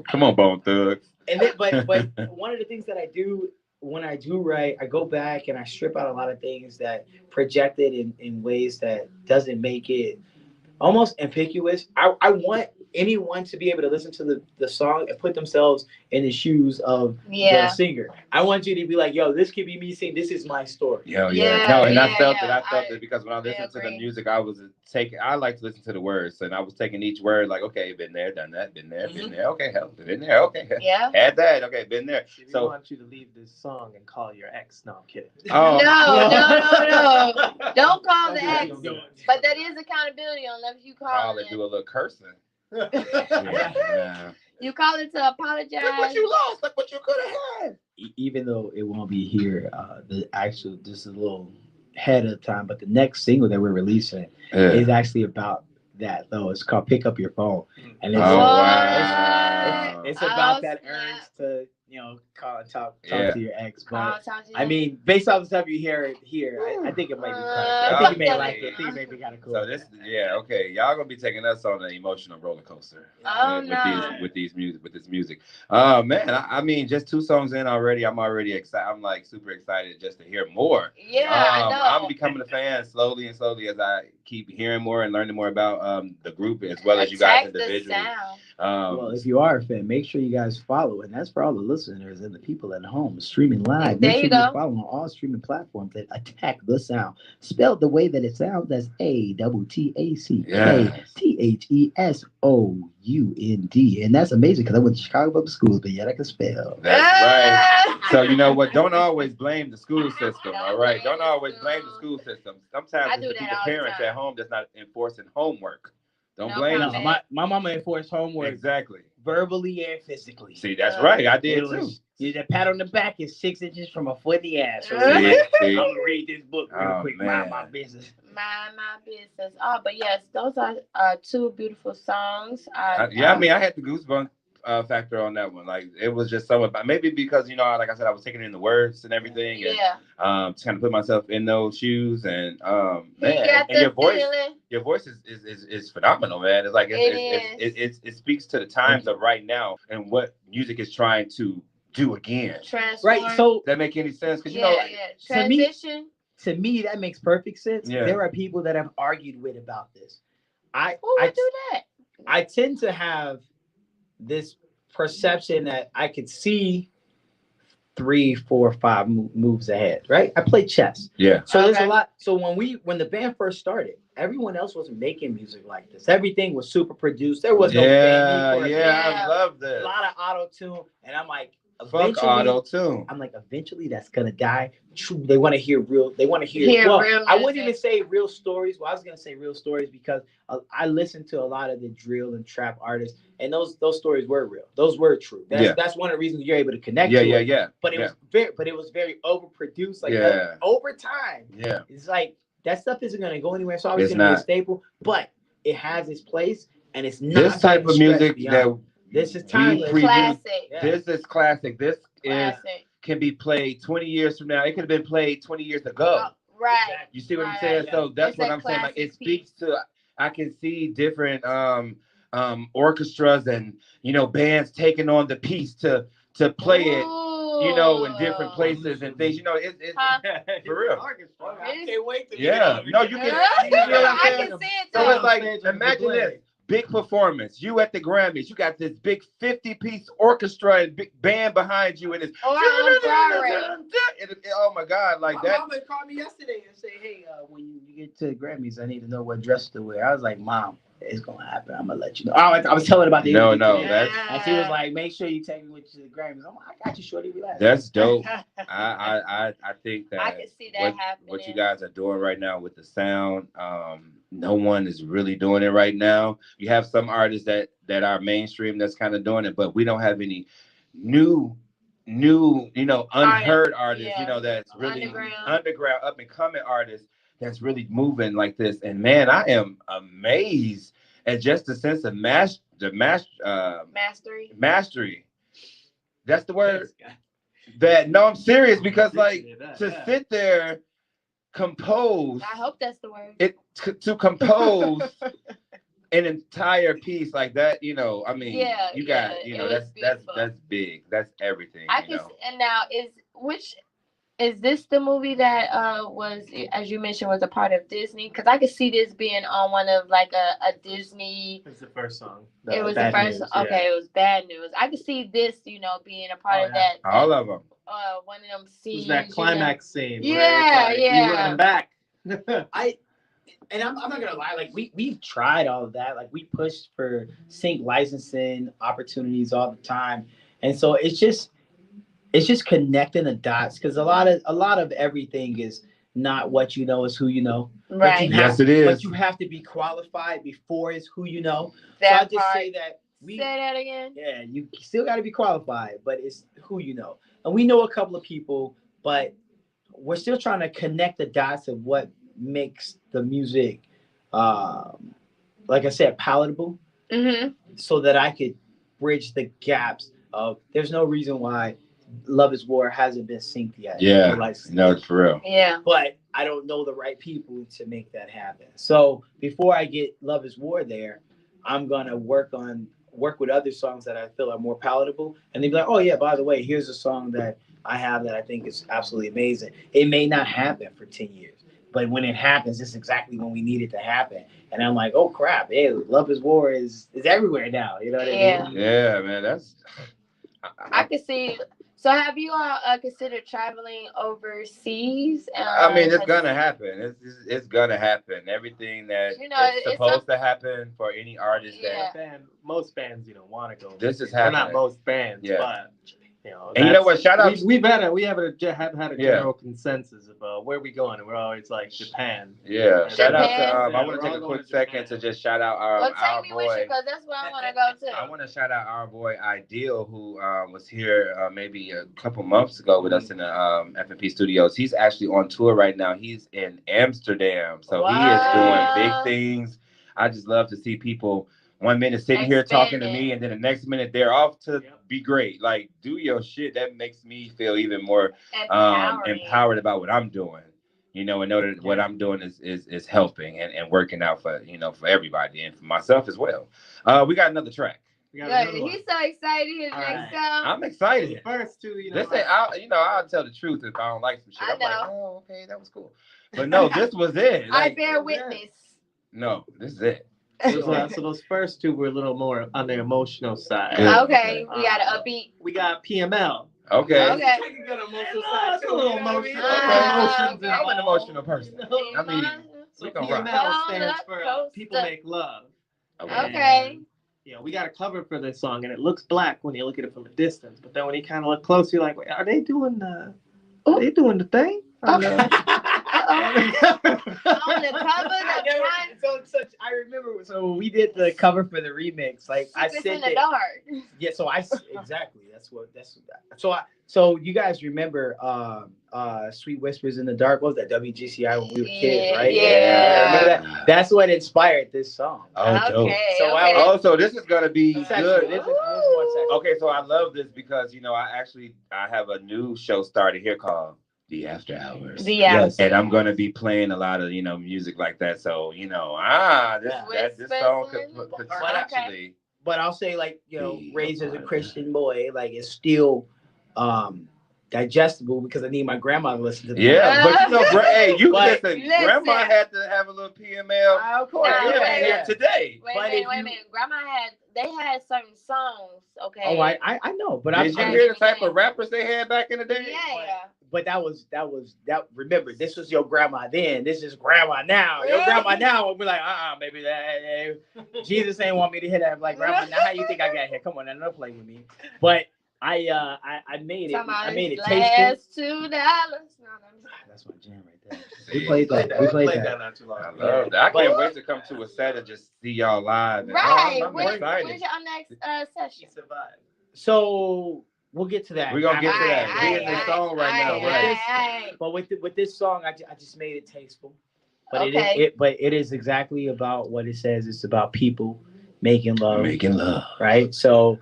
come on, Bone Thugs. And then, but one of the things that I do when I do write, I go back and I strip out a lot of things that projected in ways that doesn't make it almost ambiguous. I want anyone to be able to listen to the song and put themselves in the shoes of the singer. I want you to be like, yo, this could be me saying, this is my story. I felt it because when I listened to the music, I like to listen to the words, and I was taking each word like, okay, been there, done that, been there, been there, okay, hell, been there, okay, had that, okay, been there. So I want you to leave this song and call your ex. No, I'm kidding. Oh. No. Don't call the ex. But that is accountability unless you call it. Do a little cursing. You call it to apologize. Look what you lost. Look what you could have had. Even though it won't be here, just a little ahead of time, but the next single that we're releasing is actually about that though. It's called "Pick Up Your Phone," and it's about that urge to call and talk to your ex. But I mean, based off the stuff you hear here, I think it might be. I think you may like it. I think it may be kind of cool. So okay. Y'all gonna be taking us on an emotional roller coaster. With this music. Man, I mean, just 2 songs in already. I'm already excited. I'm like super excited just to hear more. Yeah, I know. I'm becoming a fan slowly as I keep hearing more and learning more about the group as well as you guys individually. Well, if you are a fan, make sure you guys follow, and that's for all the listeners and the people at home streaming live. Make sure you follow on all streaming platforms that attack the sound, spelled the way that it sounds. That's ATTACKTHESOUND, and that's amazing because I went to Chicago public schools, but yet I can spell. That's right. So you know what? Don't always blame the school system. All right, don't always blame the school system. Sometimes it's the parents at home that's not enforcing homework. Don't blame them. My mama enforced homework. Exactly. Verbally and physically. See, that's right. I did too. The pat on the back is 6 inches from a foot in the ass. So I'm gonna read this book real quick. Mind my business. Mind my business. Oh, but yes, those are 2 beautiful songs. I had the goosebumps factor on that one. Like it was just so about maybe because like I said, I was taking in the words and everything, and to kind of put myself in those shoes, and your voice is phenomenal, man. It's like it speaks to the times of right now and what music is trying to do again. Transform. Right. So that make any sense? Because transition. To me, that makes perfect sense. Yeah. There are people that I've argued with about this. I do that. I tend to have this perception that I could see 3, 4, 5 moves ahead, right? I play chess. Yeah. So there's a lot. So when the band first started, everyone else wasn't making music like this. Everything was super produced. There was no I love this. A lot of auto-tune, and I'm like, fuck auto-tune. I'm like, eventually that's gonna die. True, they want to hear real. They want to hear real. I wouldn't even say real stories. Well, I was gonna say real stories because I listened to a lot of the drill and trap artists, and those stories were real. Those were true. That's one of the reasons you're able to connect. Yeah. But it was very overproduced. Like over time. Yeah. It's like that stuff isn't gonna go anywhere. It's always gonna be a staple, but it has its place, and it's not this type of music that. This is timeless. Classic. This is classic. This can be played 20 years from now. It could have been played 20 years ago. Right. You see what I'm saying? Yeah. So that's what I'm saying. Like it speaks to. I can see different orchestras and bands taking on the piece to play it. In different places and things. It's for real. I can't wait to you can. I can see it. So it's like imagine this. big performance. You at the Grammys. You got this big 50-piece orchestra and big band behind you, and it's oh my God, like that. My mom called me yesterday and say, "Hey, when you get to the Grammys, I need to know what dress to wear." I was like, "Mom, it's gonna happen. I'm gonna let you know." I was telling about the interview today, and she was like, "Make sure you take me with you to the Grammys." I'm like, "I got you, shorty. Relax." That's dope. I think that I can see that happening. What you guys are doing right now with the sound, no one is really doing it right now. You have some artists that are mainstream that's kind of doing it, but we don't have any new, unheard artists, that's really underground, up and coming artists that's really moving like this. And man, I am amazed at just the sense of mastery. That's the word. I'm serious, because to sit there, compose. I hope that's the word. To compose an entire piece like that, you got, that's big. That's everything. And now is this the movie that was, as you mentioned, was a part of Disney? Because I could see this being on one of like a Disney. It's the first song. It was the first. Okay, it was Bad News. I could see this, being a part of that. All of them. One of them scenes. It was that climax scene. Yeah, You running back. And I'm not gonna lie, like we've tried all of that. Like we pushed for sync licensing opportunities all the time, and so it's just connecting the dots, because a lot of everything is not what you know, is who you know. Right. Yes, it is. But you have to be qualified before it's who you know. That so I just say that say that again. Yeah, you still got to be qualified, but it's who you know. And we know a couple of people, but we're still trying to connect the dots of what makes the music, like I said, palatable, so that I could bridge the gaps of. There's no reason why Love Is War hasn't been synced yet. Yeah, no, it's for real. Yeah, but I don't know the right people to make that happen. So before I get Love Is War there, I'm gonna work with other songs that I feel are more palatable, and they'd be like, "Oh yeah, by the way, here's a song that I have that I think is absolutely amazing." It may not happen for 10 years, but when it happens, it's exactly when we need it to happen. And I'm like, "Oh crap, hey, Love Is War is everywhere now." You know what I mean? Yeah, man, that's. I can see. So have you all considered traveling overseas? I mean, it's gonna happen. It's gonna happen. Everything that is supposed to happen for any artist most bands, want to go. This is happening. Not most bands, but and you know what? Shout out. We haven't had a general consensus of where we going, and we're always like Japan. Yeah. Shout out to. I want to take a quick second to just shout out our boy. Because that's where I want to go to. I want to shout out our boy Ideal, who was here maybe a couple months ago with us in the F&P studios. He's actually on tour right now. He's in Amsterdam, so he is doing big things. I just love to see people. 1 minute sitting here talking to me, and then the next minute they're off to be great. Like, do your shit. That makes me feel even more empowered about what I'm doing. And know that what I'm doing is helping and working out for for everybody and for myself as well. We got another track. He's so excited. His next song. I'm excited. First two, I'll tell the truth if I don't like some shit. I'm like, oh, okay, that was cool. But no, this was it. I bear witness. No, this is it. So those first two were a little more on the emotional side. Okay, we got an upbeat. We got PML. Okay. Okay. It's a little emotional. I'm an emotional person. I mean, so PML stands for People Make Love. Okay. We got a cover for this song, and it looks black when you look at it from a distance. But then when you kind of look close, you're like, wait, are they doing the thing? Okay. On the cover, I remember. So when we did the cover for the remix, like I said, in the dark. Yeah. So exactly. So you guys remember Sweet Whispers in the Dark? What was that WGCI when we were kids, right? Yeah. Remember that? That's what inspired this song. Oh, so this is gonna be good. Okay, so I love this because I have a new show started here called The After Hours. Yes. And I'm gonna be playing a lot of music like that. So this song could potentially. But I'll say raised as a Christian boy, like it's still digestible because I need my grandma to listen to them. Yeah, but you know, hey, you listen. Grandma had to have a little PML. Of course, today. Wait a minute. Grandma they had certain songs. Okay. Oh, I know, but did you hear the type of rappers they had back in the day? Yeah. But that was. Remember, this was your grandma then. This is grandma now. Your grandma now will be like, baby, that Jesus ain't want me to hear that. I'm like, grandma, now how you think I got here? Come on, now don't play with me. But I made it. I made it tasteful. $2. That's my jam right there. We played that. We played that not too long. I love that. I can't wait to come to a set and just see y'all live. Right. I'm excited. When's your next session? So we'll get to that. We're gonna get to that. We're in this song right now, right? But with this song, I just made it tasteful. But it is exactly about what it says. It's about people making love. Right? So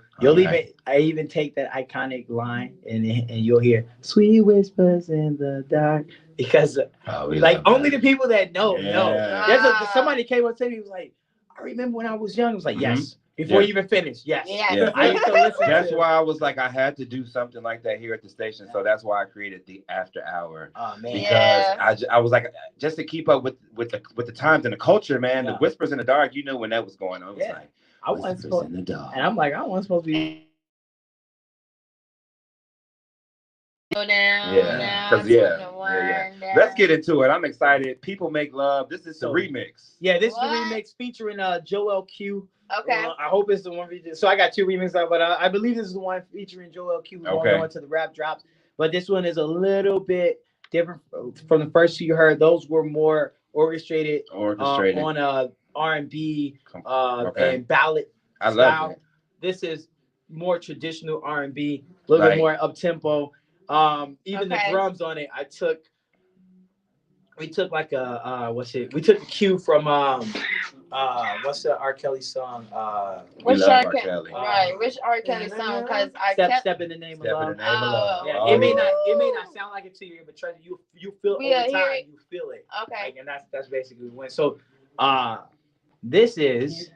I even take that iconic line and you'll hear sweet whispers in the dark. Because only the people that know. There's somebody came up to me, he was like, I remember when I was young. I was like, yes. Before you even finish, yes. Yeah. I used to listen. That's why I was like, I had to do something like that here at the station. So that's why I created the After Hour. Oh man! Because I was like, just to keep up with the times and the culture, man. The whispers in the dark. You know when that was going on. It was like I wasn't supposed in the dark, and I'm like, I wasn't supposed to be. Let's get into it. I'm excited. People Make Love. This is the remix. Yeah, this is the remix featuring Joel Q. Okay. I hope it's the one featuring. So I got two remixes, but I believe this is the one featuring Joel Q. Going on to the rap drops. But this one is a little bit different from the first two you heard. Those were more orchestrated. On R&B and ballad I style. love it. This is more traditional R&B, a little bit more up tempo. Even the drums on it, we took like we took the cue from what's the R. Kelly song? Which R. Kelly? Which R. Kelly song? Because Step in the Name of Love. Yeah, it may not sound like it to you, but trust you feel over time. You feel it. Okay. And that's basically when. So this is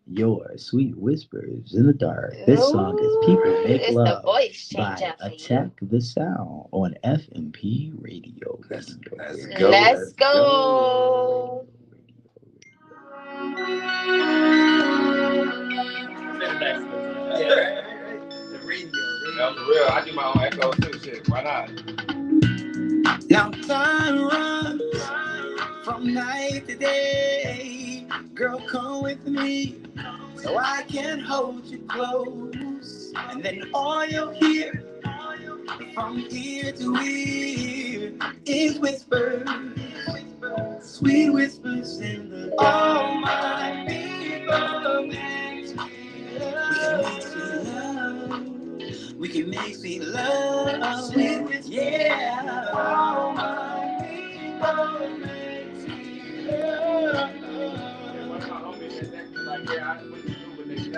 Your Sweet Whispers in the Dark. This song is People Make Love by Attack the Sound on FMP Radio. Let's go. For real, I do my own echo too. Shit, why not? Now time runs from night to day. Girl, come with me so I can hold you close. And then all you'll hear from ear to ear is whispers, sweet whispers in the dark. All my people make sweet love. We can make sweet love. Sweet whispers, yeah. All my people make sweet love.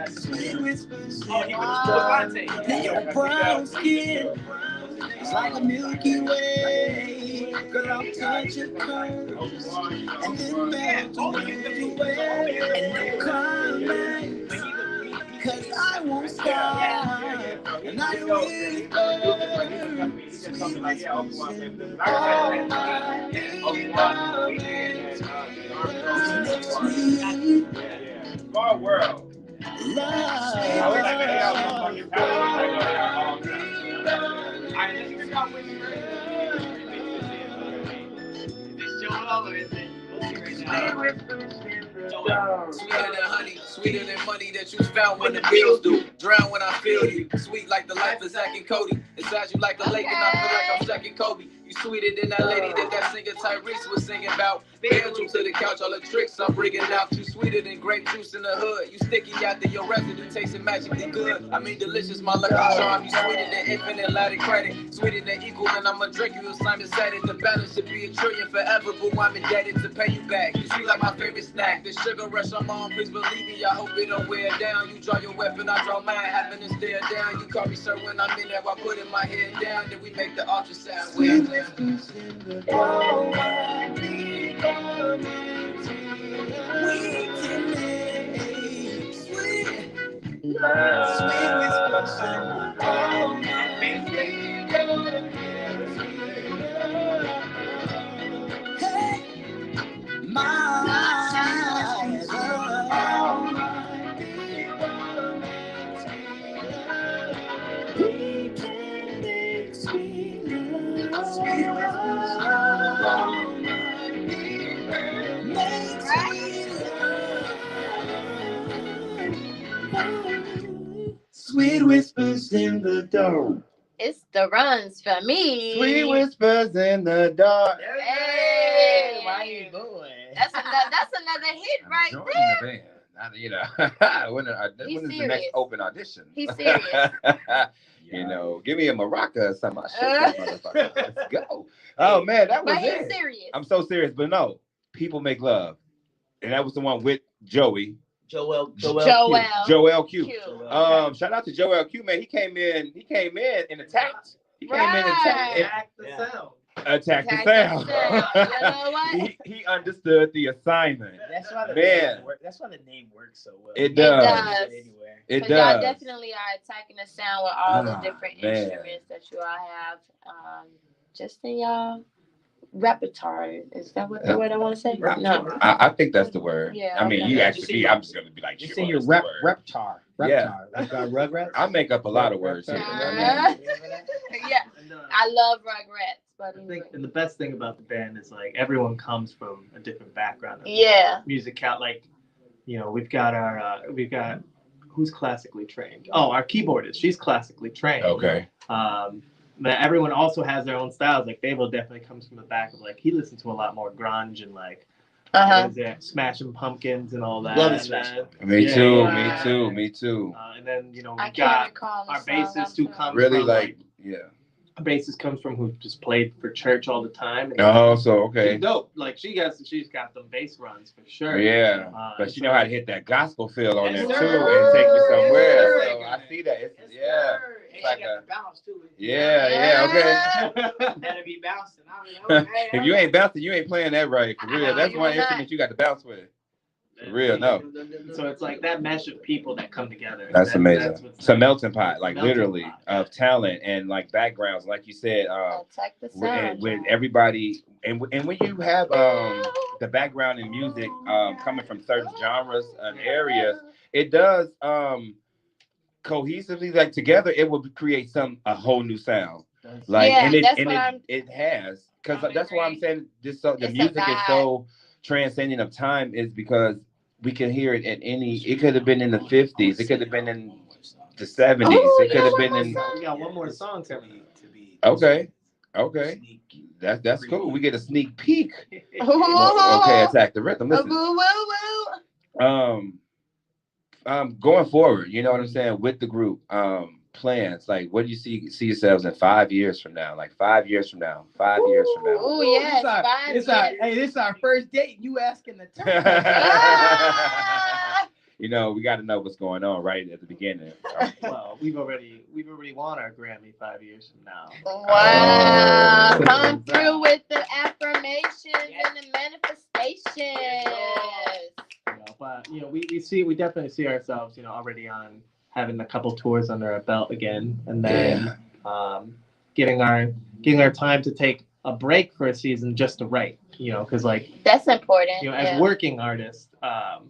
Sweet whispers. And your brown skin is like a Milky Way. Girl, I'll touch your curves and then melt away. And no climax, 'cause I won't stop. And I will sweet whispers. All my sweet Small world. love. Sweeter than honey, sweeter than money that you found when the bills do. Drown when I feel you. Sweet like the life of Zach and Cody. Inside you like a lake and I feel like I'm Zach and Kobe. You sweeter than that lady that singer Tyrese was singing about. Bailed you to the couch, all the tricks I'm bringing out. You sweeter than grape juice in the hood. You sticky after your residue, tasting magically good. I mean delicious, my lucky charm. You sweeter than infinite ladder credit. Sweeter than equal, and I'ma drink you. Simon said it, the balance should be $1 trillion forever, but I'm indebted to pay you back. You sweet like my favorite snack. The sugar rush I'm on, please believe me. I hope it don't wear down. You draw your weapon, I draw mine. Happiness stare down. You call me sir when I'm in there. I put in my head down. Then we make the ultrasound. Sweet whispers in the dark. We can make sweet love. Sweet whispers in the dark. Sweet whispers in the dark. It's the runs for me. Sweet whispers in the dark. Hey, why you doing? That's another hit right there. there. The band. You know, when is the next open audition? He's serious. You know, give me a maraca or something. I'll shake that motherfucker. Let's go. Oh man, that was it. He's serious. I'm so serious, but no, People Make Love, and that was the one with Joey. Joel Q. Shout out to Joel Q, man. He came in and attacked. He came in and attacked the sound. Attack the sound. You know what? he understood the assignment. That's why the name works so well. It does. It does. Y'all definitely are attacking the sound with all the different instruments that you all have. Just in y'all repertoire. Is that what the word I want to say? No. I think that's the word. Yeah. I mean, you asked me. I'm just gonna be like, it's in your repertoire. Yeah. Like Rugrats. I make up a lot of words. Yeah. I love Rugrats. I think, and the best thing about the band is like everyone comes from a different background. Music out, like, you know, we've got who's classically trained. Oh, our keyboardist, she's classically trained. Okay. But everyone also has their own styles. Like Fable definitely comes from the back of like he listens to a lot more grunge and like Smashing Pumpkins and all that. Love Smashing. Me too. And then you know we got our bassist who comes really from, like a bassist comes from who just played for church all the time. Oh, so okay. She's dope. Like she's got them bass runs for sure. Yeah, but you know how to hit that gospel feel on there too, and take you somewhere. So I see that. It's It's like a bounce too. Okay. Better be bouncing. If you ain't bouncing, you ain't playing that right. For real, that's one instrument you got to bounce with. For real, no. So it's like that mesh of people that come together. That's amazing. It's a melting pot, like literally, of talent and like backgrounds, like you said. With everybody, and when you have the background in music coming from certain genres and areas, it does cohesively, like together, it will create a whole new sound. Like it has, because that's why I'm saying this. So the music is so transcendent of time, is because we can hear it at any. It could have been in the 50s. It could have been in the 70s. It could have been in. We got one more song coming. Okay. That's cool. We get a sneak peek. Okay, Attack the Rhythm. Listen. Going forward, you know what I'm saying, with the group, plans, like what do you see yourselves in 5 years from now? Like 5 years from now. Oh yeah, this is our first date. You asking the time. You know, we got to know what's going on right at the beginning. Well, we've already won our Grammy 5 years from now. Wow, come through with the affirmations and the manifestations. But you know, we definitely see ourselves, you know, already on having a couple tours under our belt again, and then getting our time to take a break for a season just to write, you know, because like that's important. You know, as working artists, a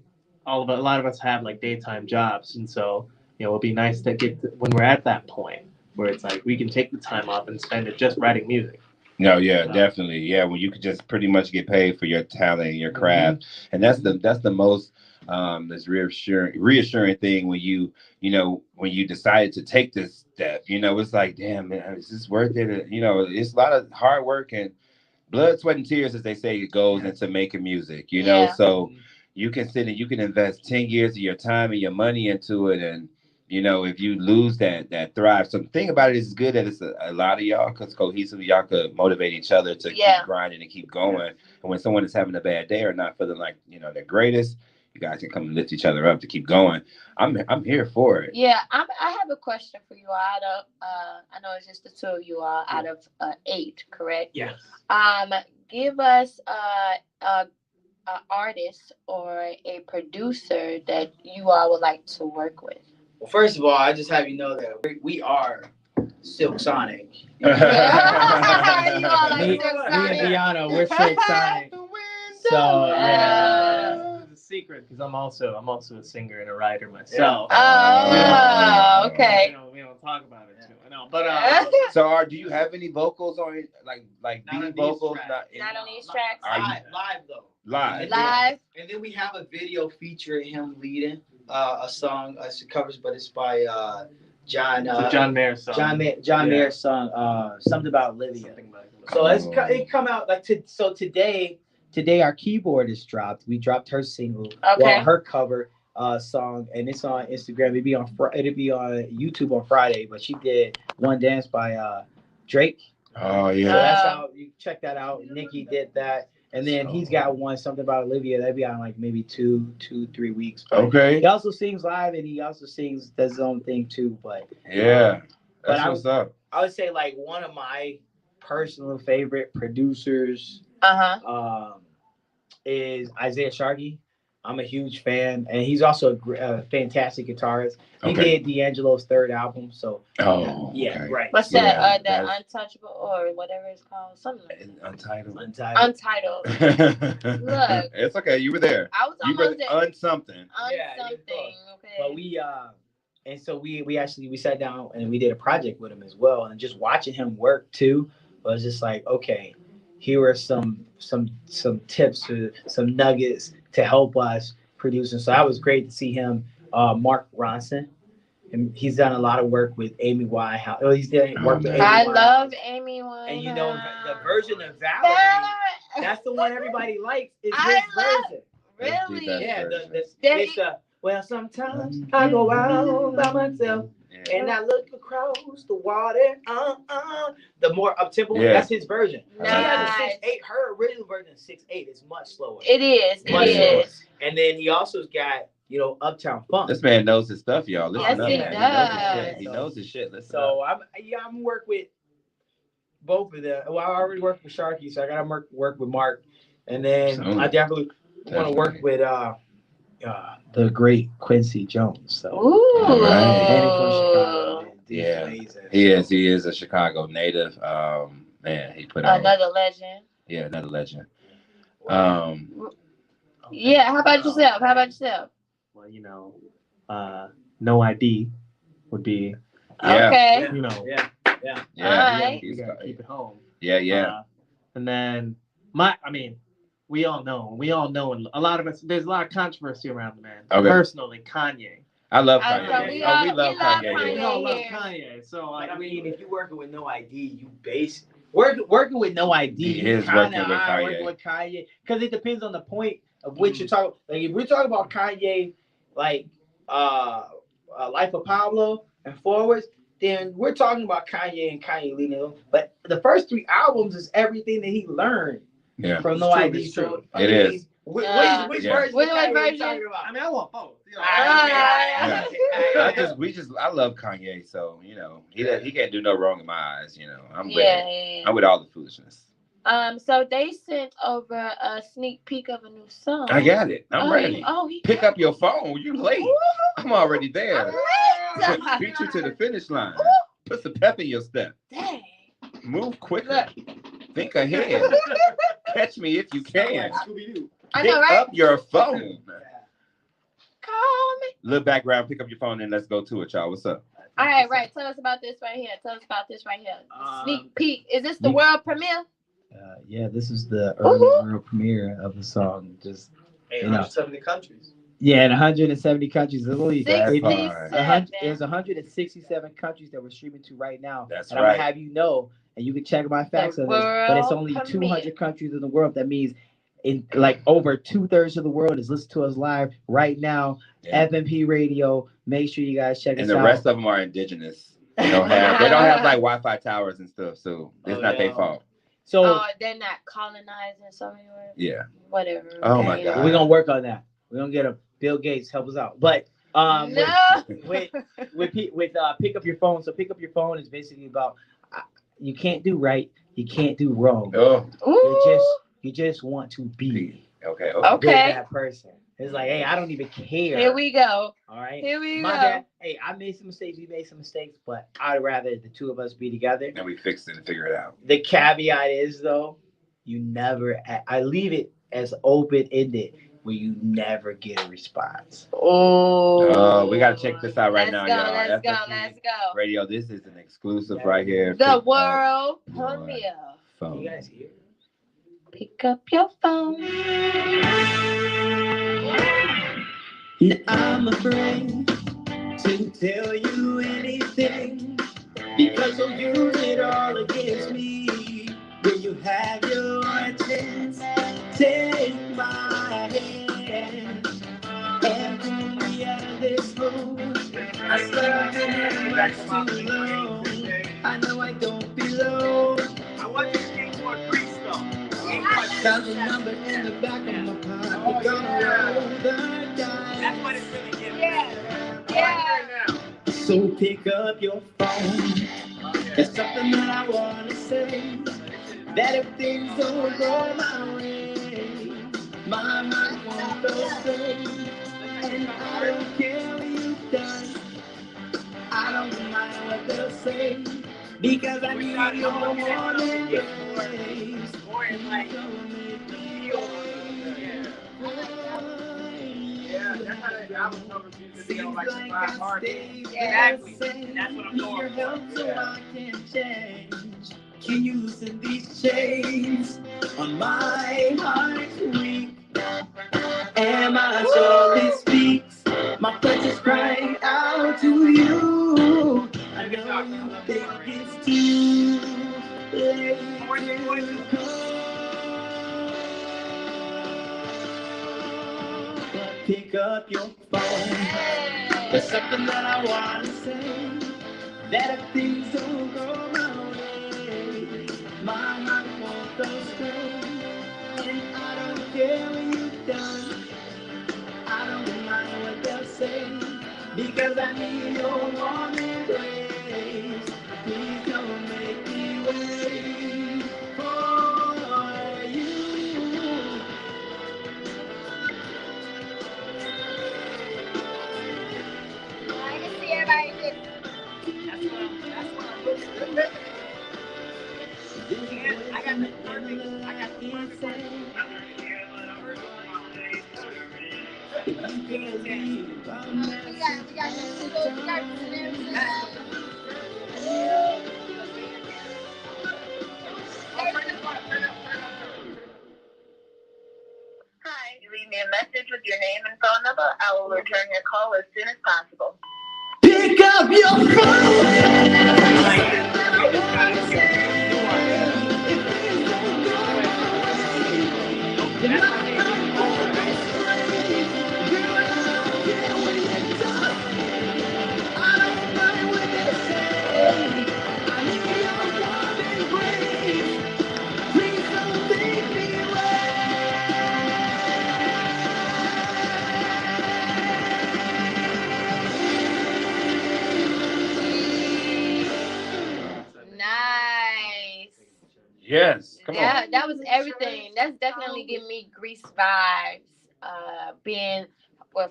lot of us have like daytime jobs, and so you know, it'll be nice to get when we're at that point where it's like we can take the time off and spend it just writing music. No, definitely. Yeah, when you could just pretty much get paid for your talent and your craft. And that's the most this reassuring thing when you decided to take this step. You know, it's like, damn, man, is this worth it? You know, it's a lot of hard work and blood, sweat, and tears, as they say, it goes into making music, you know. So you can sit and you can invest 10 years of your time and your money into it, and you know, if you lose that thrive. So the thing about it is good that it's a lot of y'all, because cohesively y'all could motivate each other to keep grinding and keep going. And when someone is having a bad day or not feeling like, you know, their greatest, you guys can come and lift each other up to keep going. I'm here for it. Yeah, I have a question for you. Out of I know it's just the two of you all out of 8, correct? Yes. Give us a artist or a producer that you all would like to work with. Well, first of all, I just have you know that we are Silk Sonic. You all like Silk Sonic? Me and Deanna, we're Silk Sonic. So it's a secret because I'm also a singer and a writer myself. Oh, okay. We don't talk about it too. I know, but so do you have any vocals on like lead vocals? Not on these tracks. Live though. Live. And then we have a video featuring him leading a song. It's covers, but it's by John. John Mayer's song. John Mayer's song. Something about Olivia. So it come out like today. Today our keyboardist dropped. We dropped her single. Well, her cover song, and it's on Instagram. It'll be on YouTube on Friday. But she did One Dance by Drake. Oh yeah. So that's how you check that out. Nikki did that. And then he's got one, something about Olivia. That'd be on like maybe 2-3 weeks. But okay. He also sings live, and he also does his own thing too. But yeah, that's what's up. I would say like one of my personal favorite producers is Isaiah Sharkey. I'm a huge fan, and he's also a fantastic guitarist. He did D'Angelo's third album, so right. What's that? That Untouchable or whatever it's called, something like Untitled. Look, it's okay. You were there. I was almost there. On something. Okay. But we sat down and we did a project with him as well, and just watching him work too was just like, okay, here are some tips, some nuggets to help us produce. And so that was great to see him. Mark Ronson, and he's done a lot of work with Amy Winehouse. He's done work with Amy I Winehouse. love Amy Winehouse. And you know the version of Valerie, that's the one everybody likes. It's his version. Really? Yeah. It's well, sometimes I go out by myself. And I look across the water. The more up tempo, that's his version. Nice. She has a 6/8. Her original version is 6/8. It's much slower. It is. Slower. And then he also's got Uptown Funk. This man knows his stuff, y'all. Listen up, he man. does. He knows his shit. Listen so I'm work with both of them. Well, I already worked with Sharky, so I gotta work with Mark, and then I definitely want to work with the great Quincy Jones. So, yeah, he is a Chicago native. Man, he put another legend. Yeah, another legend. Yeah. How about yourself? Well, No ID would be. Okay. Yeah. Right. You gotta keep it home. Yeah. And then we all know a lot of us. There's a lot of controversy around the man. Okay. Personally, Kanye. I love Kanye. We love Kanye. We all love Kanye. So if you're working with No ID, you working with No ID. He is working with Kanye because it depends on the point of which you're talking. Like if we're talking about Kanye, like Life of Pablo and Forwards, then we're talking about Kanye and Kanye leading them. But the first 3 albums is everything that he learned from No ID. So it is. Which version? Which version? I want both. I love Kanye, so he can't do no wrong in my eyes. I'm with it. I'm with all the foolishness. So they sent over a sneak peek of a new song. I got it. I'm ready. Pick up your phone. You late. I'm already there. Beat you to the finish line. Put some pep in your step. Dang. Move quicker. Think ahead. Catch me if you can. I know, right? Pick up your phone. Call me. Little background. Pick up your phone and let's go to it, y'all. What's up? All right. Tell us about this right here. Sneak peek. Is this the world premiere? Yeah, this is the early world premiere of the song. Just 170 countries. Yeah, in 170 countries. There's 167 countries that we're streaming to right now. That's right. I'm gonna have you know, and you can check my facts on this, but it's only 200 countries in the world. That means in like over 2/3 of the world is listening to us live right now. Yeah. FMP Radio. Make sure you guys check us out. And the rest of them are indigenous. They don't have like Wi-Fi towers and stuff, so it's not their fault. So they're not colonizing somewhere. Yeah. Whatever. Oh my God. We're gonna work on that. We're gonna get Bill Gates help us out. But with pick up your phone. So pick up your phone is basically about you can't do right, you can't do wrong. Oh. You just want to be okay with that person. It's like, hey, I don't even care. Here we go. All right. My bad. Hey, I made some mistakes. You made some mistakes, but I'd rather the two of us be together. And we fix it and figure it out. The caveat is though, I leave it as open-ended where you never get a response. Oh. We gotta check this out right now, y'all. Let's go. Radio, this is an exclusive right here. The world premiere. You guys hear? Pick up your phone. I'm afraid to tell you anything because you'll use it all against me. When you have your chance, take my hand and pull me out of this hole. I swear I've been here much too long. I know I don't belong. I want this game more grease though. Found the number in the back of my pocket. Gonna roll the dice. That's what it's really getting. Yeah. So pick up your phone. There's something that I wanna say. That if things don't go my way, my mind won't go straight. And I don't care what you've done. I don't mind what they'll say. Because I need your warm embrace. Yeah, that's how that album covers used to go like my heart. Exactly. And that's what I'm going for. So I can change. Can you loosen these chains on my heart's weak? Am I sure this speaks? My flesh is crying out to you. I know you think it's too late to come. But pick up your phone. There's something that I want to say. That if things don't go my way, my heart won't go straight. And I don't care what you've done. I don't mind what they'll say. Because I need your warm embrace. Please don't make me wait for you. I can see everybody just. That's what I'm looking at. I got the perfect. Hi, leave me a message with your name and phone number. I will return your call as soon as possible. Pick up your Yes, come on. Yeah, that was everything. That's definitely giving me Grease vibes.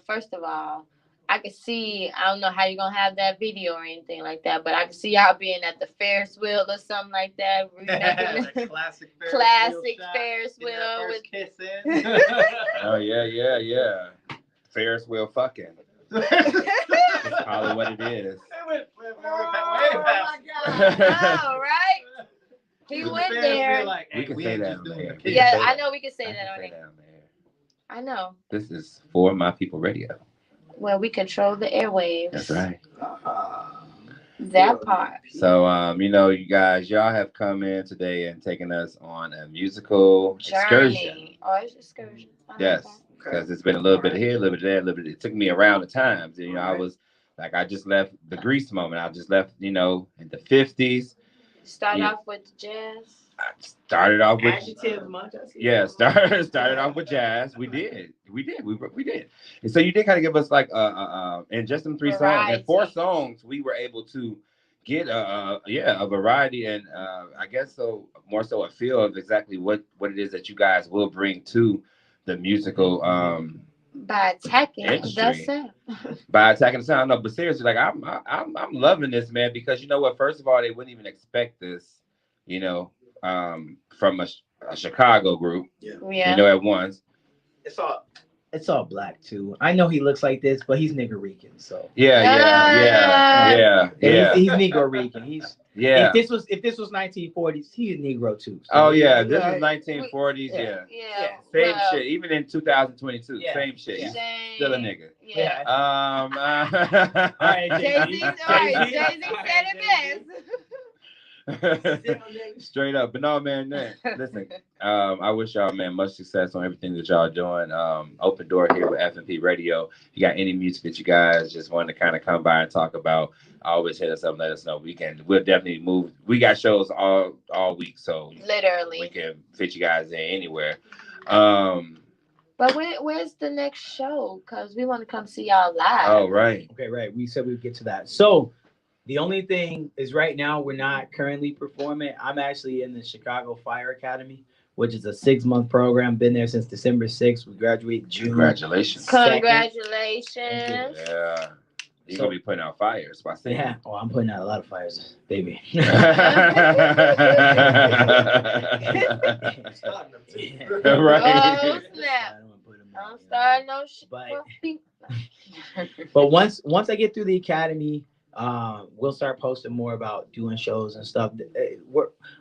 First of all, I could see. I don't know how you're gonna have that video or anything like that, but I could see y'all being at the Ferris wheel or something like that. Classic Ferris wheel with kissing. Oh yeah. Ferris wheel fucking. That's probably what it is. Oh my God! All right. He went there. Like, we can say that on the air. Yeah, I know we can say that on air. I know. This is For My People Radio. Well, we control the airwaves. That's right. That part. So, you guys, y'all have come in today and taken us on a musical excursion. Oh, it's excursion. Yes, because it's been a little bit here, a little bit there, a little bit. It took me around the times. I was like, I just left the Grease moment. I just left, in the 50s. Started off with jazz. I started off with Adjective, started off with jazz. We did. And so you did kind of give us like in just them 3 songs and 4 songs, we were able to get a variety and I guess so more so a feel of exactly what it is that you guys will bring to the musical by attacking the sound. By attacking the sound. No, but seriously, like I'm loving this, man, because you know what? First of all, they wouldn't even expect this, from a Chicago group. Yeah. At once. It's all It's all black too. I know he looks like this, but he's Nigerican, so yeah. He's Negro-Rican. If this was 1940s, he's Negro too. So this is 1940s. Yeah. Same shit. Even in 2022, same shit. He's still a nigga. Yeah. All right, Jay-Z said it best. Straight up. But no, man, listen, I wish y'all, man, much success on everything that y'all doing. Open door here with FMP Radio. If you got any music that you guys just want to kind of come by and talk about, always hit us up and let us know. We'll definitely move. We got shows all week, so literally we can fit you guys in anywhere. But where's the next show? Because we want to come see y'all live. Oh, right. Okay, right. We said we'd get to that. So the only thing is right now we're not currently performing. I'm actually in the Chicago Fire Academy, which is a 6-month program. Been there since December 6th. We graduate June. Congratulations. 2nd. Congratulations. Yeah. You're going to be putting out fires by saying. Yeah. Oh, I'm putting out a lot of fires, baby. Right. Oh, snap. Don't start no shit. But once I get through the academy, we'll start posting more about doing shows and stuff.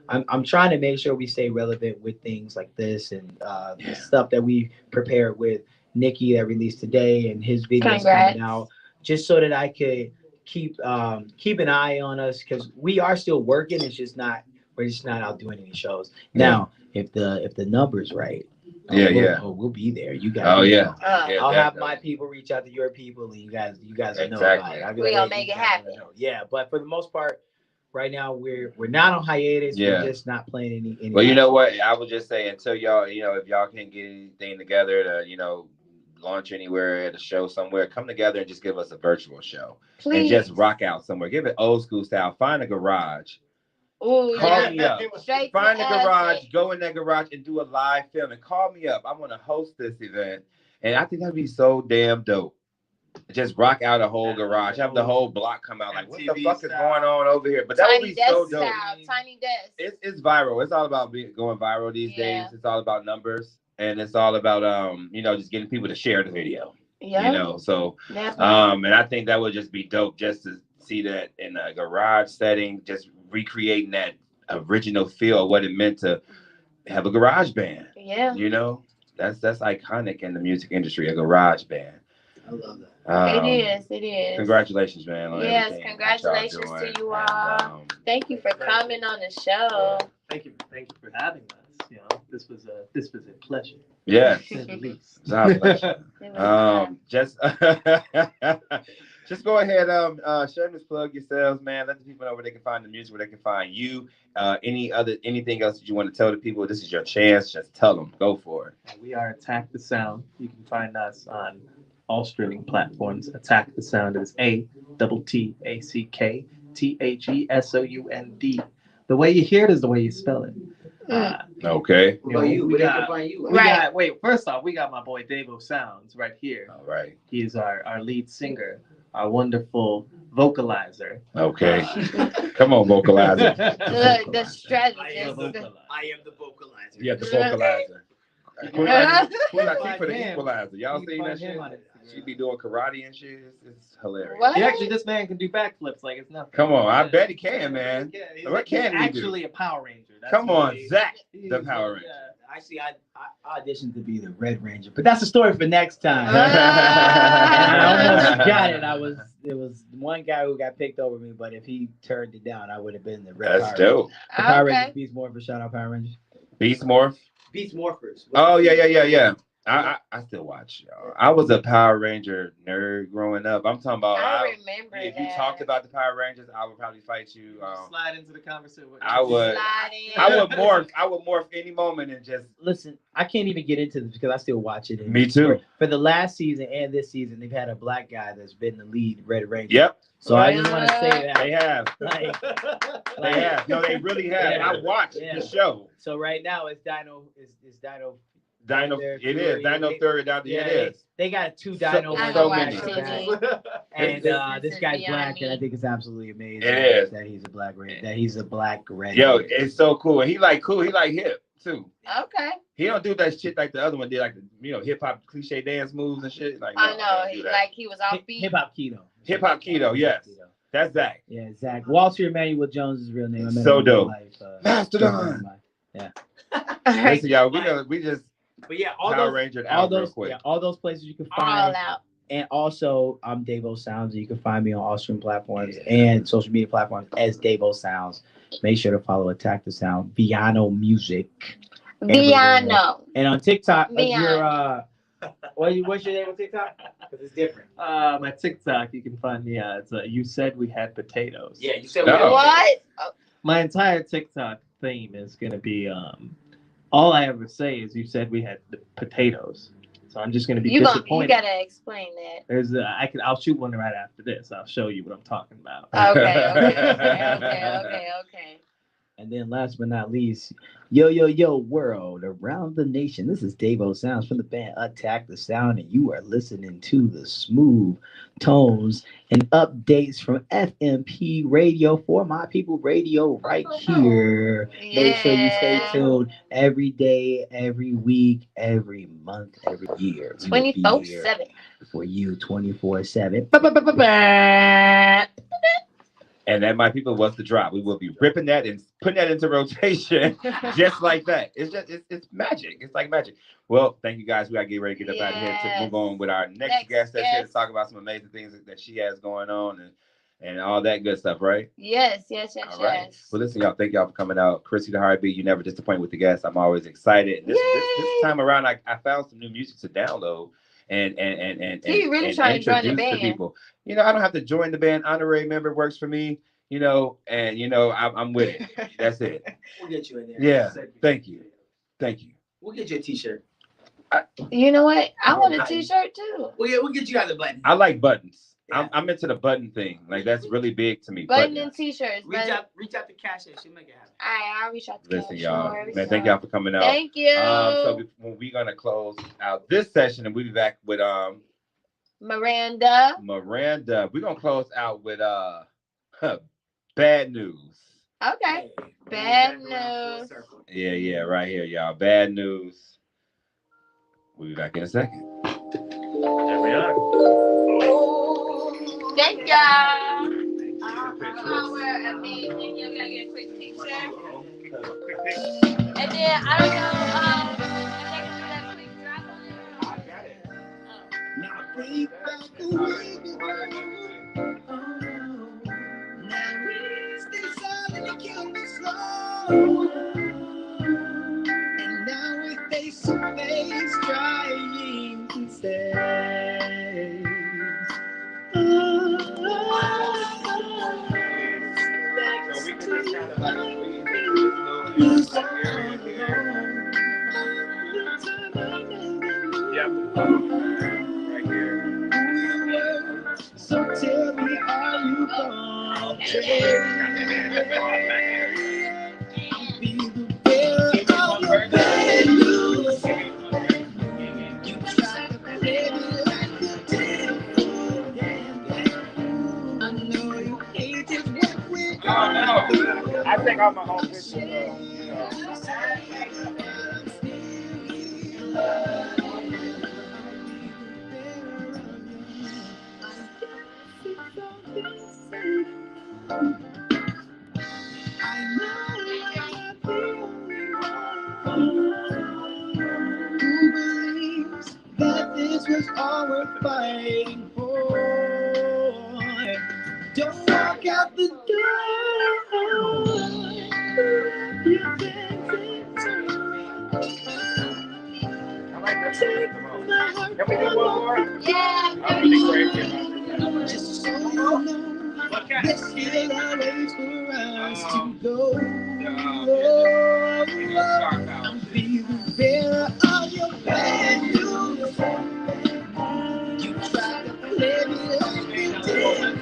I'm trying to make sure we stay relevant with things like this and the stuff that we prepared with Nikki that released today and his videos coming out, just so that I could keep an eye on us, because we are still working. We're just not out doing any shows. Now, if the number's right. We'll be there. You guys. I'll have my people reach out to your people, and you guys will know about it. We're gonna make it happen. Yeah, but for the most part, right now we're not on hiatus. We're just not playing any. Well, you know what? I would just say, until y'all, if y'all can't get anything together to, launch anywhere at a show somewhere, come together and just give us a virtual show. Please. And just rock out somewhere. Give it old school style. Find a garage. Ooh, call me up. Find a garage, go in that garage and do a live film and call me up. I want to host this event. And I think that'd be so damn dope. Just rock out a whole garage. Have the whole block come out. Like, what the fuck is going on over here? But that would be so dope. Tiny desk. It's viral. It's all about going viral these days. It's all about numbers. And it's all about just getting people to share the video. Yeah. So and I think that would just be dope, just to see that in a garage setting, just recreating that original feel of what it meant to have a garage band. Yeah. That's iconic in the music industry, a garage band. I love that. It is. Congratulations, man. Yes, congratulations to you all. Thank you for coming on the show. Thank you for having us. This was a pleasure. Yes. It's our pleasure. Just go ahead, shameless plug yourselves, man. Let the people know where they can find the music, where they can find you. Anything else that you want to tell the people? This is your chance. Just tell them. Go for it. We are Attack the Sound. You can find us on all streaming platforms. Attack the Sound is ATTACKTHESOUND. The way you hear it is the way you spell it. Okay. First off, we got my boy Davo Sounds right here. All right. He's our lead singer, our wonderful vocalizer. Okay. Come on, vocalizer. The strategist. I am the vocalizer. Yeah, the vocalizer. Queen Latifah for the equalizer. Y'all seen that shit? She be doing karate and shit. It's hilarious. What? This man can do backflips like it's nothing. Come on, I bet he can, man. What can he do? Actually, a Power Ranger. Come on, Zach, the Power Ranger. Actually, I auditioned to be the Red Ranger, but that's a story for next time. I almost got it. There was one guy who got picked over me, but if he turned it down, I would have been the Red. That's dope. The Power Rangers, Beast Morphers. Shout out Power Rangers. Beast Morph. Beast Morphers. Oh yeah. I still watch y'all. I was a Power Ranger nerd growing up. I'm talking about. I remember if that. you talked about the Power Rangers, I would probably fight you. Slide into the conversation. I would morph any moment and just listen. I can't even get into this because I still watch it. Me too. For the last season and this season, they've had a black guy that's been the lead Red Ranger. Yep. So I just want to say that they have. They have. No, they really have. Yeah. I watched the show. So right now it's Dino. Dino, it is Dino Fury. It is. They got 2 Dino. So many. And this guy's black, and I think it's absolutely amazing. It is that he's a black Red. That he's a black Red. Yo, it's so cool. He like cool. He like hip. too. Okay. He don't do that shit like the other one did, like the hip hop cliche dance moves and shit. Like, no, I know, he was off beat. Hip hop keto. Hip hop keto, yes. That's Zach. Yeah, Zach. Walter Emmanuel Jones is his real name. I met so him dope. Life, Mastodon. Yeah. Listen, y'all, we just. But yeah, all those places you can find. All out. And also, I'm Davo Sounds. You can find me on all streaming platforms and social media platforms as Davo Sounds. Make sure to follow Attack the Sound, Viano Music. Viano. And on TikTok, what's your name on TikTok? Because it's different. My TikTok, you can find me. It's You Said We Had Potatoes. Yeah, you said we had what? My entire TikTok theme is gonna be all I ever say is you said we had the potatoes. So I'm just gonna be disappointed. You gotta explain that. I'll shoot one right after this. I'll show you what I'm talking about. Okay. And then last but not least, yo world around the nation. This is Davo Sounds from the band Attack the Sound, and you are listening to the smooth tones and updates from FMP Radio for My People Radio right here. Yeah. Make sure you stay tuned every day, every week, every month, every year. 24/7 for you, 24/7. And that, my people, was the drop. We will be ripping that and putting that into rotation just like that. It's magic. It's like magic. Well, thank you guys. We got to get ready to get up out of here to move on with our next guest that's here to talk about some amazing things that she has going on and all that good stuff, right? Yes. All right. Well, listen, y'all. Thank y'all for coming out. Chrissy the Heartbeat, you never disappoint with the guests. I'm always excited. This time around, I found some new music to download. And really trying to join the band. People. I don't have to join the band. Honorary member works for me, and I'm with it. That's it. We'll get you in there. Yeah. Thank you. We'll get you a t-shirt. You know what? I want a t-shirt too. We'll get you guys a button. I like buttons. Yeah. I'm into the button thing. Like, that's really big to me. Button and t-shirts. Reach out to Cash. She'll make it happen. I'll reach out to Cash. Listen, y'all. Man, thank y'all for coming out. Thank you. So we're gonna close out this session, and we'll be back with Miranda. We're gonna close out with Bad News. Okay. Bad News. Yeah, right here, y'all. Bad News. We'll be back in a second. There we are. Thank y'all. We're amazing. You're gonna get a quick picture. And then I don't know, next to that quick drop on it. I got it. Now bring back the way we were. Now we stay silent and kill me slow. And now we face to face trying to say. So tell me, are you gonna change? Be the bearer of your bad news. You try to play me like a damn fool. I know you hate it what we're I take out my own picture. I know I'm not the only one who believes that this was all we're fighting for. Don't walk out the door. You're dancing to me. Take my heart. Can we do one more? Yeah. Just so you know, there's still always for us to go. I'm being the bearer of your bad news. You try to play me like you did.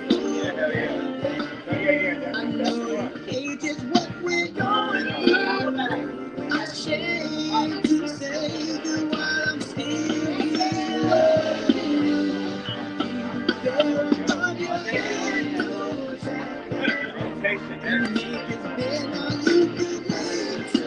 I know age is what we're going through. I'm ashamed to say that while I'm still here, I'm the bearer of your bad news. And make it better you can lead to.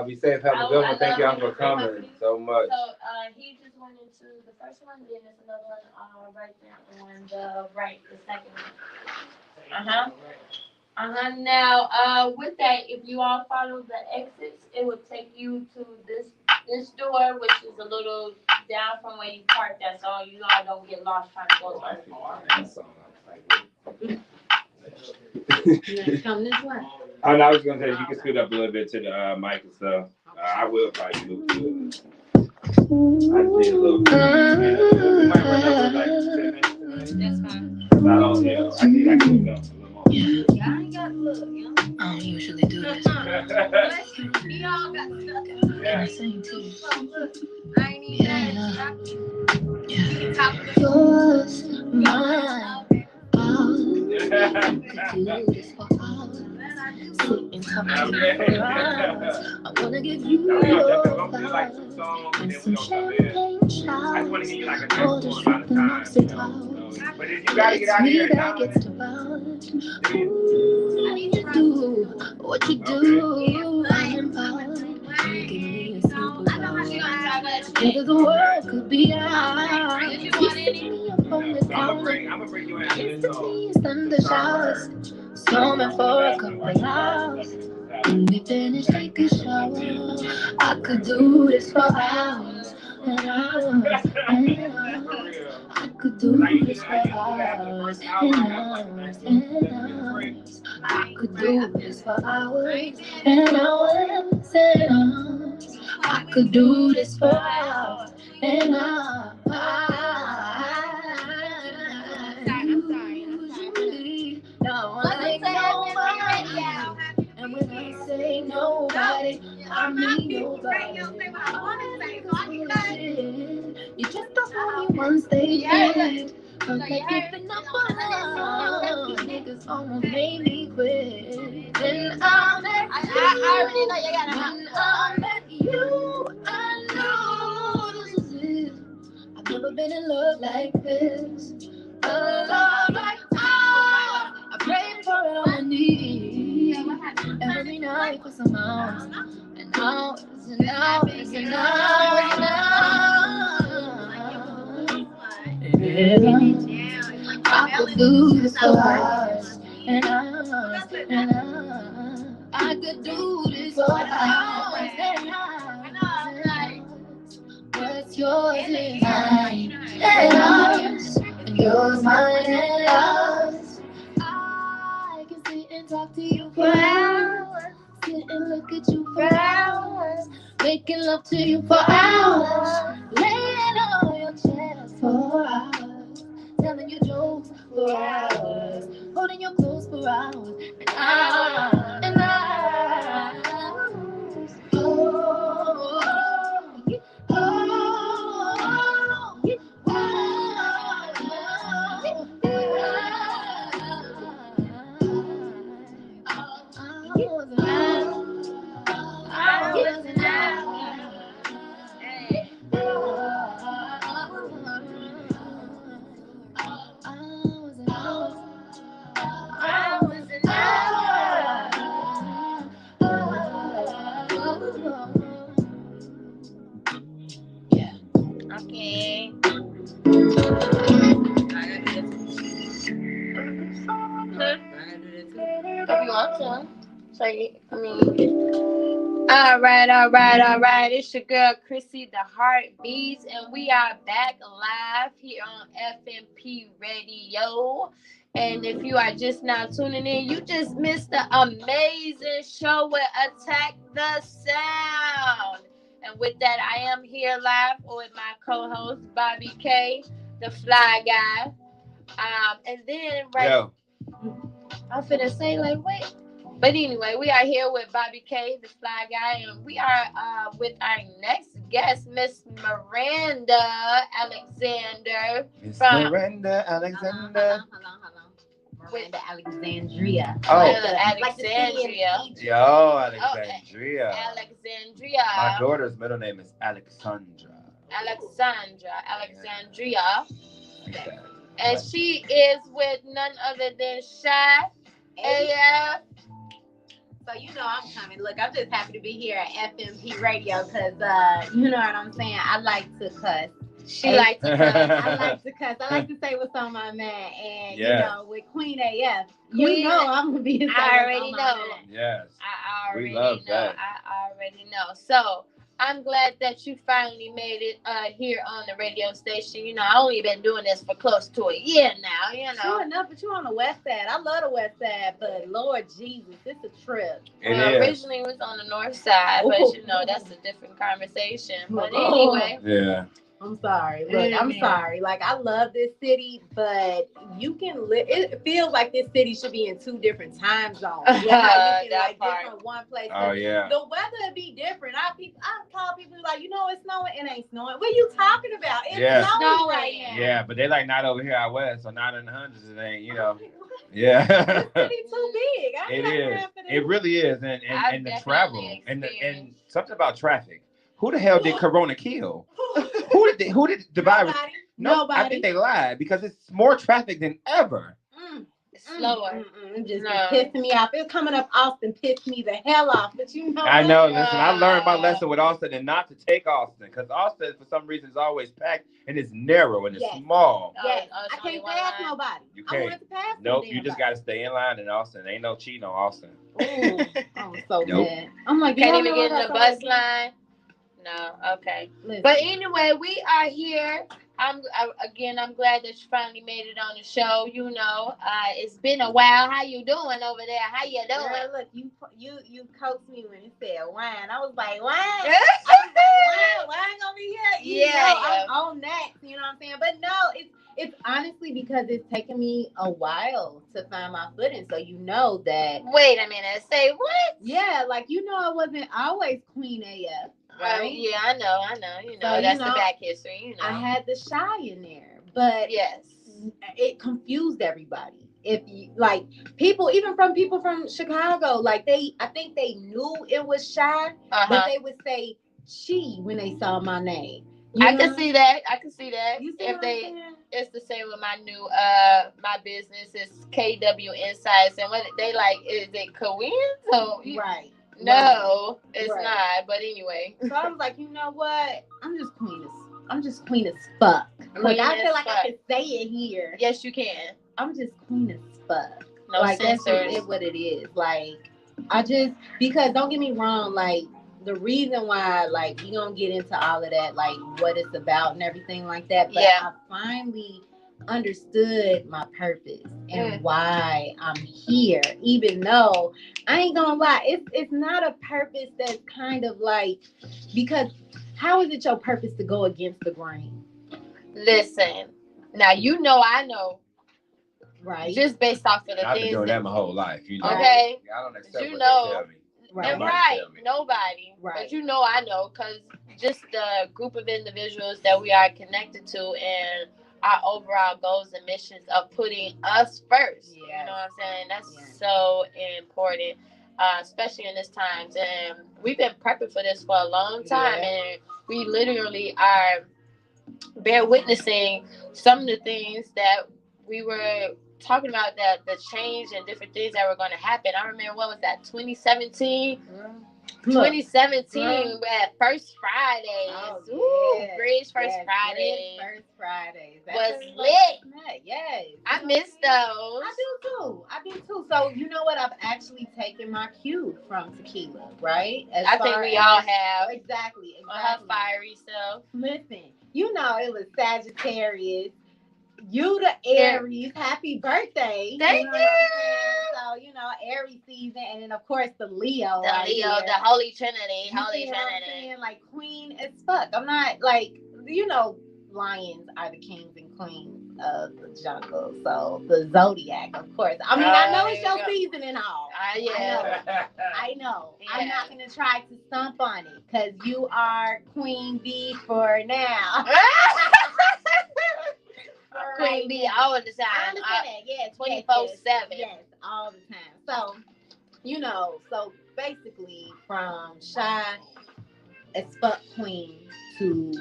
be safe. Have a good one. Thank y'all for coming so much. So he just went into the first one, then there's another one right there on the right, the second one. Now, with that, if you all follow the exits, it will take you to this door, which is a little down from where you parked. That's all. You all don't get lost trying to go so far. Come this way. I was gonna say you can scoot up a little bit to the mic and stuff. I will probably move to it. I need a little bit. We might run over like 10 minutes tonight. That's fine. I can go a little more. Yeah, I ain't got to look, you know. I don't usually do this. We all got stuck. Yeah. Same too. I ain't even Yours, mine, ours. Could do this for hours. Sit and talk to you for hours. I wanna give you your flowers and some champagne showers. All the shit that knocks it out. It's me that gets devoured. Ooh, you do what you do. I'm empowered. You give me a superpower. Together the world could be ours. You sit me up on the counter. Instantly it's thunder showers. Snowman for a couple hours. When we finish, take a shower. I could do this for hours and hours and hours. I could do this for hours and hours and hours. I could do this for hours and hours and hours. I could do this for hours and hours. No, I ain't nobody. And when I say nobody, I mean nobody. You just don't want me once they did. But like giving up on love, niggas almost made me quit. Then I met you. I know this is it. I've never been in love like this. A love like I pray for it on my knees. Every night for some hours and hours and hours and hours and hours. I could do this for hours and hours and hours. I could do this for hours and hours. What's yours is mine and ours, and yours mine and ours. I can sit and talk to you for hours, sit and look at you for hours, making love to you for hours, laying on your chest for hours, telling you jokes for hours, holding you close for hours and hours and hours. All right. It's your girl, Chrissy, the Heartbeats, and we are back live here on FMP Radio. And if you are just now tuning in, you just missed the amazing show with Attack the Sound. And with that, I am here live with my co-host, Bobby K, the fly guy. And then, I'm finna say, wait. But anyway, we are here with Bobby K, the fly guy, and we are with our next guest, Miss Miranda Alexander. Miranda Alexander. Miranda Alexandria. Alexandria. Yo, Alexandria. Alexandria. My daughter's middle name is Alexandria. Okay. And she is with none other than ChiAF. So you know I'm coming. Look, I'm just happy to be here at FMP Radio because you know what I'm saying. I like to cuss. She likes to cuss. I like to cuss. I like to say what's on my mind. And you know, with Queen AF, you know I'm gonna be. I already know. Yes. I already love know. that. I already know. So I'm glad that you finally made it here on the radio station. You know, I only been doing this for close to a year now, you know. True enough, but you on the west side. I love the west side, but Lord Jesus, it's a trip. Originally it was on the north side, but you know, that's a different conversation. But anyway. Yeah. I'm sorry. Look, I'm sorry. Like, I love this city, but you can live. It feels like this city should be in 2 different time zones. You can, like, different one place. Oh, yeah. The weather would be different. I call people like, you know, it's snowing. It ain't snowing. What are you talking about? It's snowing right now. Yeah, but they like not over here out west, so not in the hundreds. It ain't, you know. Yeah. This city too big. It is. It really is, and the travel and something about traffic. Who the hell did Corona kill? Who did the virus? Nobody. I think they lied because it's more traffic than ever. Slower. It just pissing me off. It's coming up Austin pissed me the hell off. But you know, I know. Listen, I learned my lesson with Austin and not to take Austin because Austin for some reason is always packed and it's narrow and it's small. Yes, I can't pass nobody. You can't. I want to pass. Nope, you just got to stay in line in Austin. Ain't no cheating on Austin. Ooh, I'm so mad. I'm like, can't even get in the bus line. No, okay. Listen. But anyway, we are here. I'm glad that you finally made it on the show. You know, it's been a while. How you doing over there? How you doing? Girl, look, you coaxed me when you said wine. I was like, wine. Wine gonna be here. I'm on that. You know what I'm saying? But no, it's honestly because it's taken me a while to find my footing. So you know that. Wait a minute. Say what? Yeah, like you know, I wasn't always Queen AF. Right? Yeah, I know. You know, so, that's the back history. You know, I had the shy in there, but yes, it confused everybody. If you like people from Chicago, like I think they knew it was shy, but they would say she when they saw my name. I can see that. You see it's the same with my new my business is KW Insights, and what they like is it Korean? So right. No, it's not. But anyway. So I was like, you know what? I'm just queen as fuck. Like I feel like I can say it here. Yes, you can. I'm just queen as fuck. No like censors. That's just what it is. Like because don't get me wrong, like the reason why like we gonna get into all of that, like what it's about and everything like that. But I finally understood my purpose and why I'm here, even though I ain't gonna lie, it's not a purpose that's kind of like, because how is it your purpose to go against the grain? Listen, now you know I know, right? Just based off of the I've things. I've been doing that my whole life, you know. Okay, I don't accept you what know, they tell me. Right, nobody. Right. But you know I know, because just the group of individuals that we are connected to and our overall goals and missions of putting us first. You know what I'm saying? That's so important, especially in this times. And we've been prepping for this for a long time, and we literally are witnessing some of the things that we were talking about, that the change and different things that were going to happen. I remember, what was that, 2017? 2017, we had First Fridays. Bridge First Fridays. First Fridays. Was lit. Yes. I miss those. I do too. So, you know what? I've actually taken my cue from tequila, right? I think we all have. Exactly. Her fiery self. Listen, you know it was Sagittarius. You the Aries, happy birthday. Thank you. So, you know, Aries season, and then of course the Leo. The Leo, the Holy Trinity. Like queen as fuck. I'm not like, you know, lions are the kings and queens of the jungle. So the zodiac, of course. I mean, I know it's your season and all. I know. Yeah. I'm not gonna try to stump on it because you are Queen Bee for now. Queen Bee all the time. I understand that. 24/7. Yes, all the time. So, you know, basically from shy as fuck queen to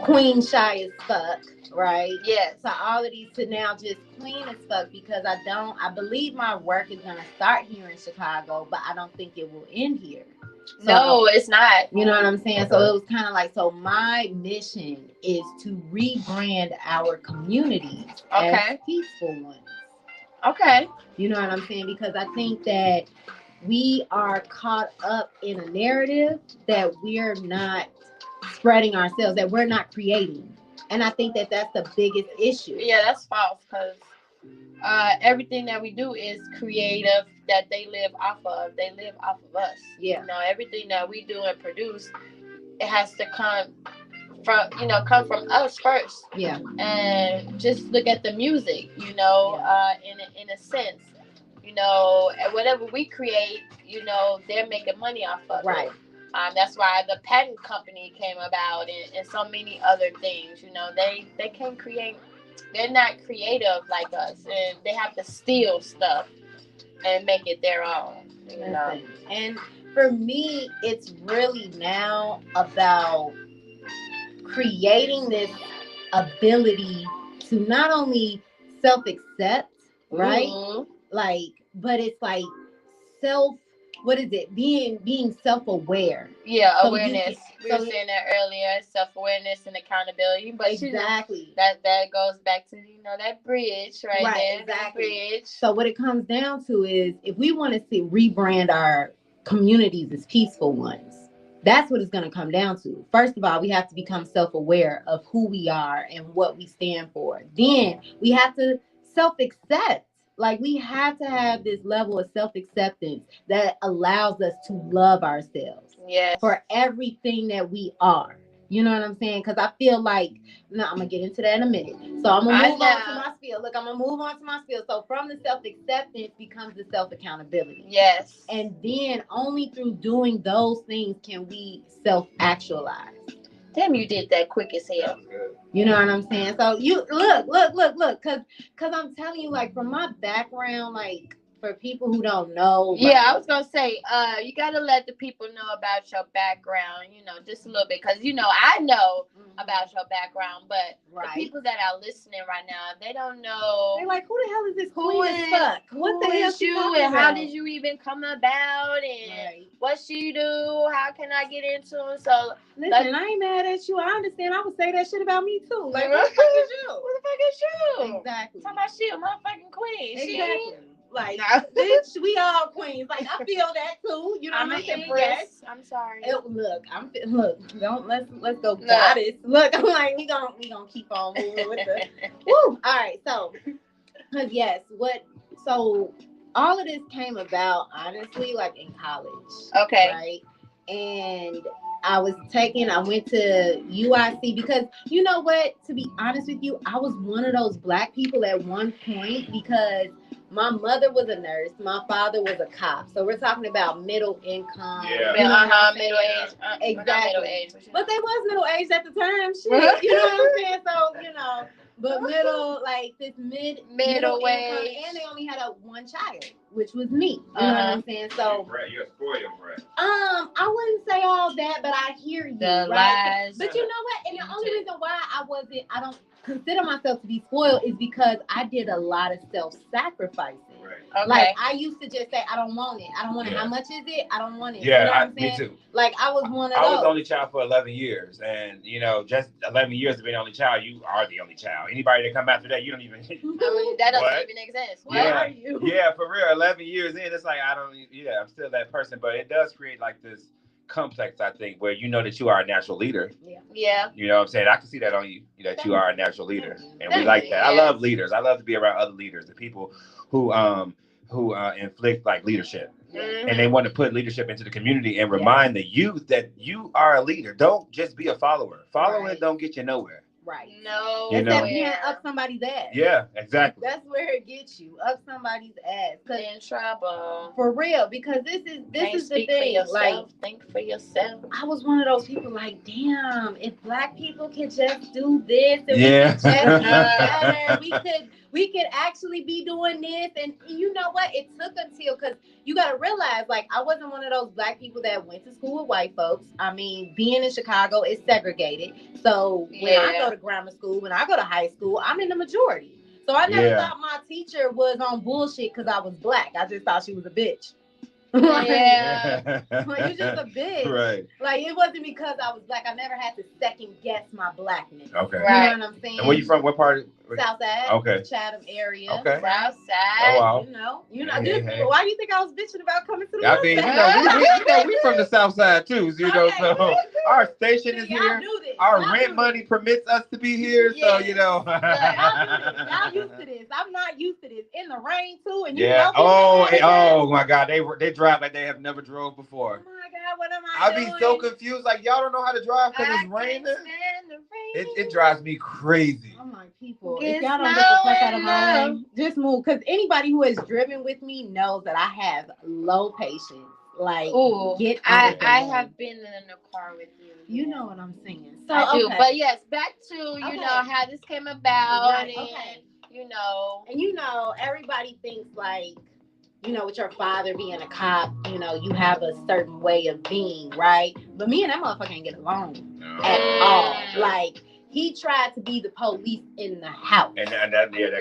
queen shy as fuck, right? Yes. So all of these to now just queen as fuck because I believe my work is gonna start here in Chicago, but I don't think it will end here. So, no, it's not. You know what I'm saying? So it was kind of like, so my mission is to rebrand our communities as peaceful ones. Okay. You know what I'm saying? Because I think that we are caught up in a narrative that we're not spreading ourselves, that we're not creating. And I think that that's the biggest issue. Yeah, that's false because everything that we do is creative that they live off of. They live off of us. Yeah. You know, everything that we do and produce, it has to come from us first. Yeah. And just look at the music, in a sense. Whatever we create, they're making money off of right. it. That's why the patent company came about and so many other things. They can't create. They're not creative like us, and they have to steal stuff and make it their own. And for me, it's really now about creating this ability to not only self-accept, right? Mm-hmm. But it's like being self-aware. Yeah, so awareness. We were saying that earlier, self-awareness and accountability. But exactly. That goes back to, that bridge right there. Exactly. Bridge. So what it comes down to is, if we want to rebrand our communities as peaceful ones, that's what it's going to come down to. First of all, we have to become self-aware of who we are and what we stand for. Then we have to self-accept. Like, we have to have this level of self-acceptance that allows us to love ourselves for everything that we are. You know what I'm saying? Because I feel like, I'm going to get into that in a minute. So I'm going to move on to my spiel. Look, I'm going to move on to my spiel. So from the self-acceptance becomes the self-accountability. Yes. And then only through doing those things can we self-actualize. Damn, you did that quick as hell. You know what I'm saying? So you look, because I'm telling you, like, from my background, like, for people who don't know. Yeah, I was going to say, you got to let the people know about your background, just a little bit. Because, I know about your background, but the people that are listening right now, they don't know. They're like, who the hell is this queen as fuck? What the hell is you and how did you even come about and what she do? How can I get into it? So, listen, I ain't mad at you. I understand. I would say that shit about me too. Like, what the fuck is you? What the fuck is you? Exactly. Talking about she a motherfucking queen. Exactly. Like, bitch, we all queens. Like, I feel that too. You know what I'm saying? Yes. I'm sorry. Let's go goddess. Look, I'm like, we gonna keep on moving with the woo. All right, so all of this came about, honestly, like, in college. Okay. Right? And I went to UIC because, you know what, to be honest with you, I was one of those black people at one point because my mother was a nurse. My father was a cop. So we're talking about middle income. Yeah. Middle age. Exactly. Middle age. But they was middle aged at the time. Shit. You know what I'm saying? So, but middle age. And they only had one child, which was me. You know what I'm saying? So you're a spoiled brat. I wouldn't say all that, but I hear you. The right? lies. But you know what? And the only reason why I don't consider myself to be spoiled is because I did a lot of self-sacrificing. Right. Okay. Like, I used to just say, I don't want it. I don't want it. How much is it? I don't want it. Yeah, you know what I'm saying? Me too. Like, I was one of those. I was the only child for 11 years. And, just 11 years of being the only child, you are the only child. Anybody that come after that, you don't even... that doesn't even exist. What are you? Yeah, for real. 11 years in, it's like, I'm still that person. But it does create, like, this complex, I think, where you know that you are a natural leader. Yeah. You know what I'm saying? I can see that on you, that you are a natural leader. And we like that. I love leaders. I love to be around other leaders, the people who inflict, like, leadership. Mm-hmm. And they want to put leadership into the community and remind the youth that you are a leader. Don't just be a follower. Following don't get you nowhere. Right. No. Except being up somebody's ass. Yeah, exactly. That's where it gets you, up somebody's ass. In trouble. For real, because this is the thing. Like, think for yourself. I was one of those people like, damn, if black people could just do this and we could just be better, we could actually be doing this. And you know what? It took until, because you got to realize, like, I wasn't one of those black people that went to school with white folks. I mean, being in Chicago is segregated. So when I go to grammar school, when I go to high school, I'm in the majority. So I never thought my teacher was on bullshit because I was black. I just thought she was a bitch. Like, you're just a bitch. Right. Like, it wasn't because I was black. I never had to second guess my blackness. Okay. Right. You know what I'm saying? And where you from? What part? Southside. Okay. Chatham area. Okay. Southside. Oh, wow. You know. Why do you think I was bitching about coming to the I mean, we from the South Side too, so our station is here. Our rent money permits us to be here, so y'all used to this. I'm not used to this. In the rain too, and oh my God, they drive like they have never drove before. Oh my God, what am I doing? I'd be so confused, like y'all don't know how to drive because it's raining. It drives me crazy. I'm like, people, if y'all don't get the fuck out of my way, just move. Because anybody who has driven with me knows that I have low patience. Like, I have been in the car with you. You know what I'm saying. So I do. But yes, back to you know how this came about, and everybody thinks like, with your father being a cop, you have a certain way of being, right? But me and that motherfucker ain't get along at all. Like, he tried to be the police in the house. And that ain't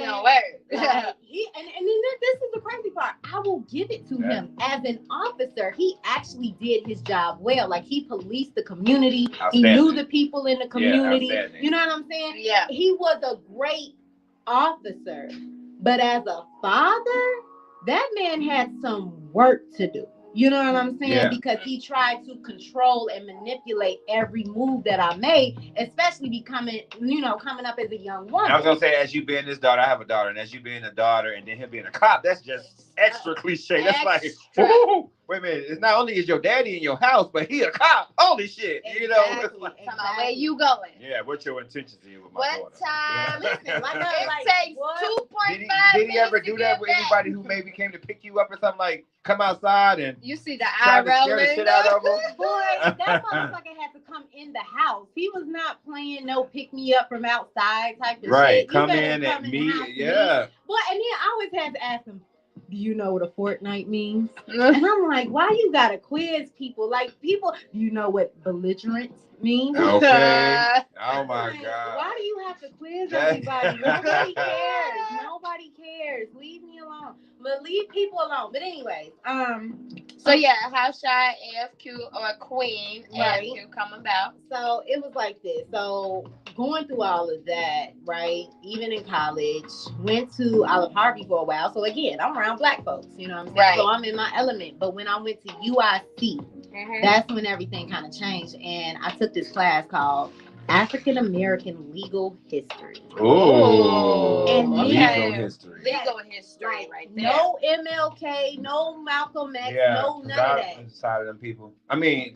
gonna work. Like, and then this is the crazy part. I will give it to him. As an officer, he actually did his job well. Like, he policed the community. He knew the people in the community. You know what I'm saying? Yeah. He was a great officer. But as a father, that man had some work to do. You know what I'm saying? Yeah. Because he tried to control and manipulate every move that I made, especially coming up as a young woman. I was gonna say, as you being this daughter, I have a daughter, and as you being a daughter, and then him being a cop, that's just extra cliche. That's like, woo, wait a minute. It's not only is your daddy in your house, but he a cop. Holy shit! Exactly. It's like, where you going? Yeah, what's your intentions here with my daughter? What time? Listen, it takes 2.5 minutes. Did he ever do that with anybody who maybe came to pick you up or something, like come outside and you see the eye rolling? Shit out of him? Boy, that motherfucker had to come in the house. He was not playing no pick me up from outside type of shit. Right, come in and meet. Yeah. Boy, and then I always had to ask him, do you know what a fortnight means? And I'm like, why you gotta quiz people? Like, people, do you know what belligerent means? Okay. Oh my God. Why do you have to quiz everybody? Nobody cares. Nobody cares. Leave me alone. But leave people alone. But anyways, so yeah, how shy AFQ or Queen AFQ come about? So it was like this. So going through all of that, right? Even in college, went to Olive Harvey for a while. So again, I'm around black folks, you know what I'm saying? Right. So I'm in my element. But when I went to UIC, that's when everything kind of changed. And I took this class called African American Legal History. Oh, legal history. Legal history, right there. No MLK, no Malcolm X, no none of that. Side of them people. I mean,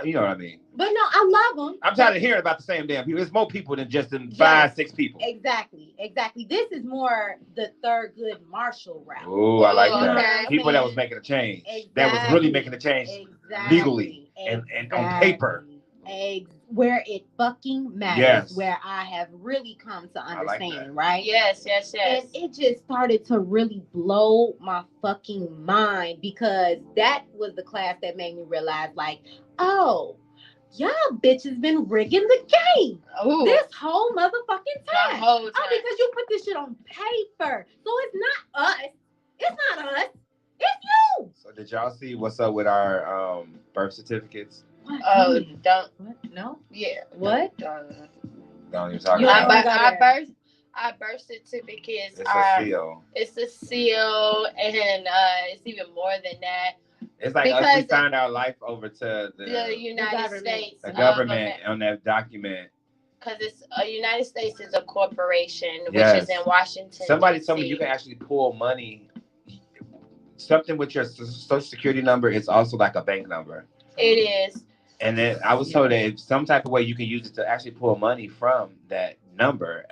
you know what I mean. But no, I love them. I'm tired of hearing about the same damn people. There's more people than just them 5-6 people. Exactly. This is more the Thurgood Marshall route. Oh, I like that. People that was making a change. Exactly. That was really making a change legally and on paper. Where it fucking matters, where I have really come to understand, right? Yes. And it just started to really blow my fucking mind, because that was the class that made me realize, like, oh, y'all bitches been rigging the game this whole motherfucking time. Oh, because you put this shit on paper. So it's not us. It's not us. It's you. So did y'all see what's up with our birth certificates? Oh, don't. What? No? Yeah. What? Don't even talk about it. Our birth certificates it's a seal. It's a seal, and it's even more than that. It's like us, we signed our life over to the United States. The government on that document. Because it's United States is a corporation, which is in Washington. Somebody told me you can actually pull money. Something with your social security number is also like a bank number. It is. And then I was told that if some type of way you can use it to actually pull money from that number.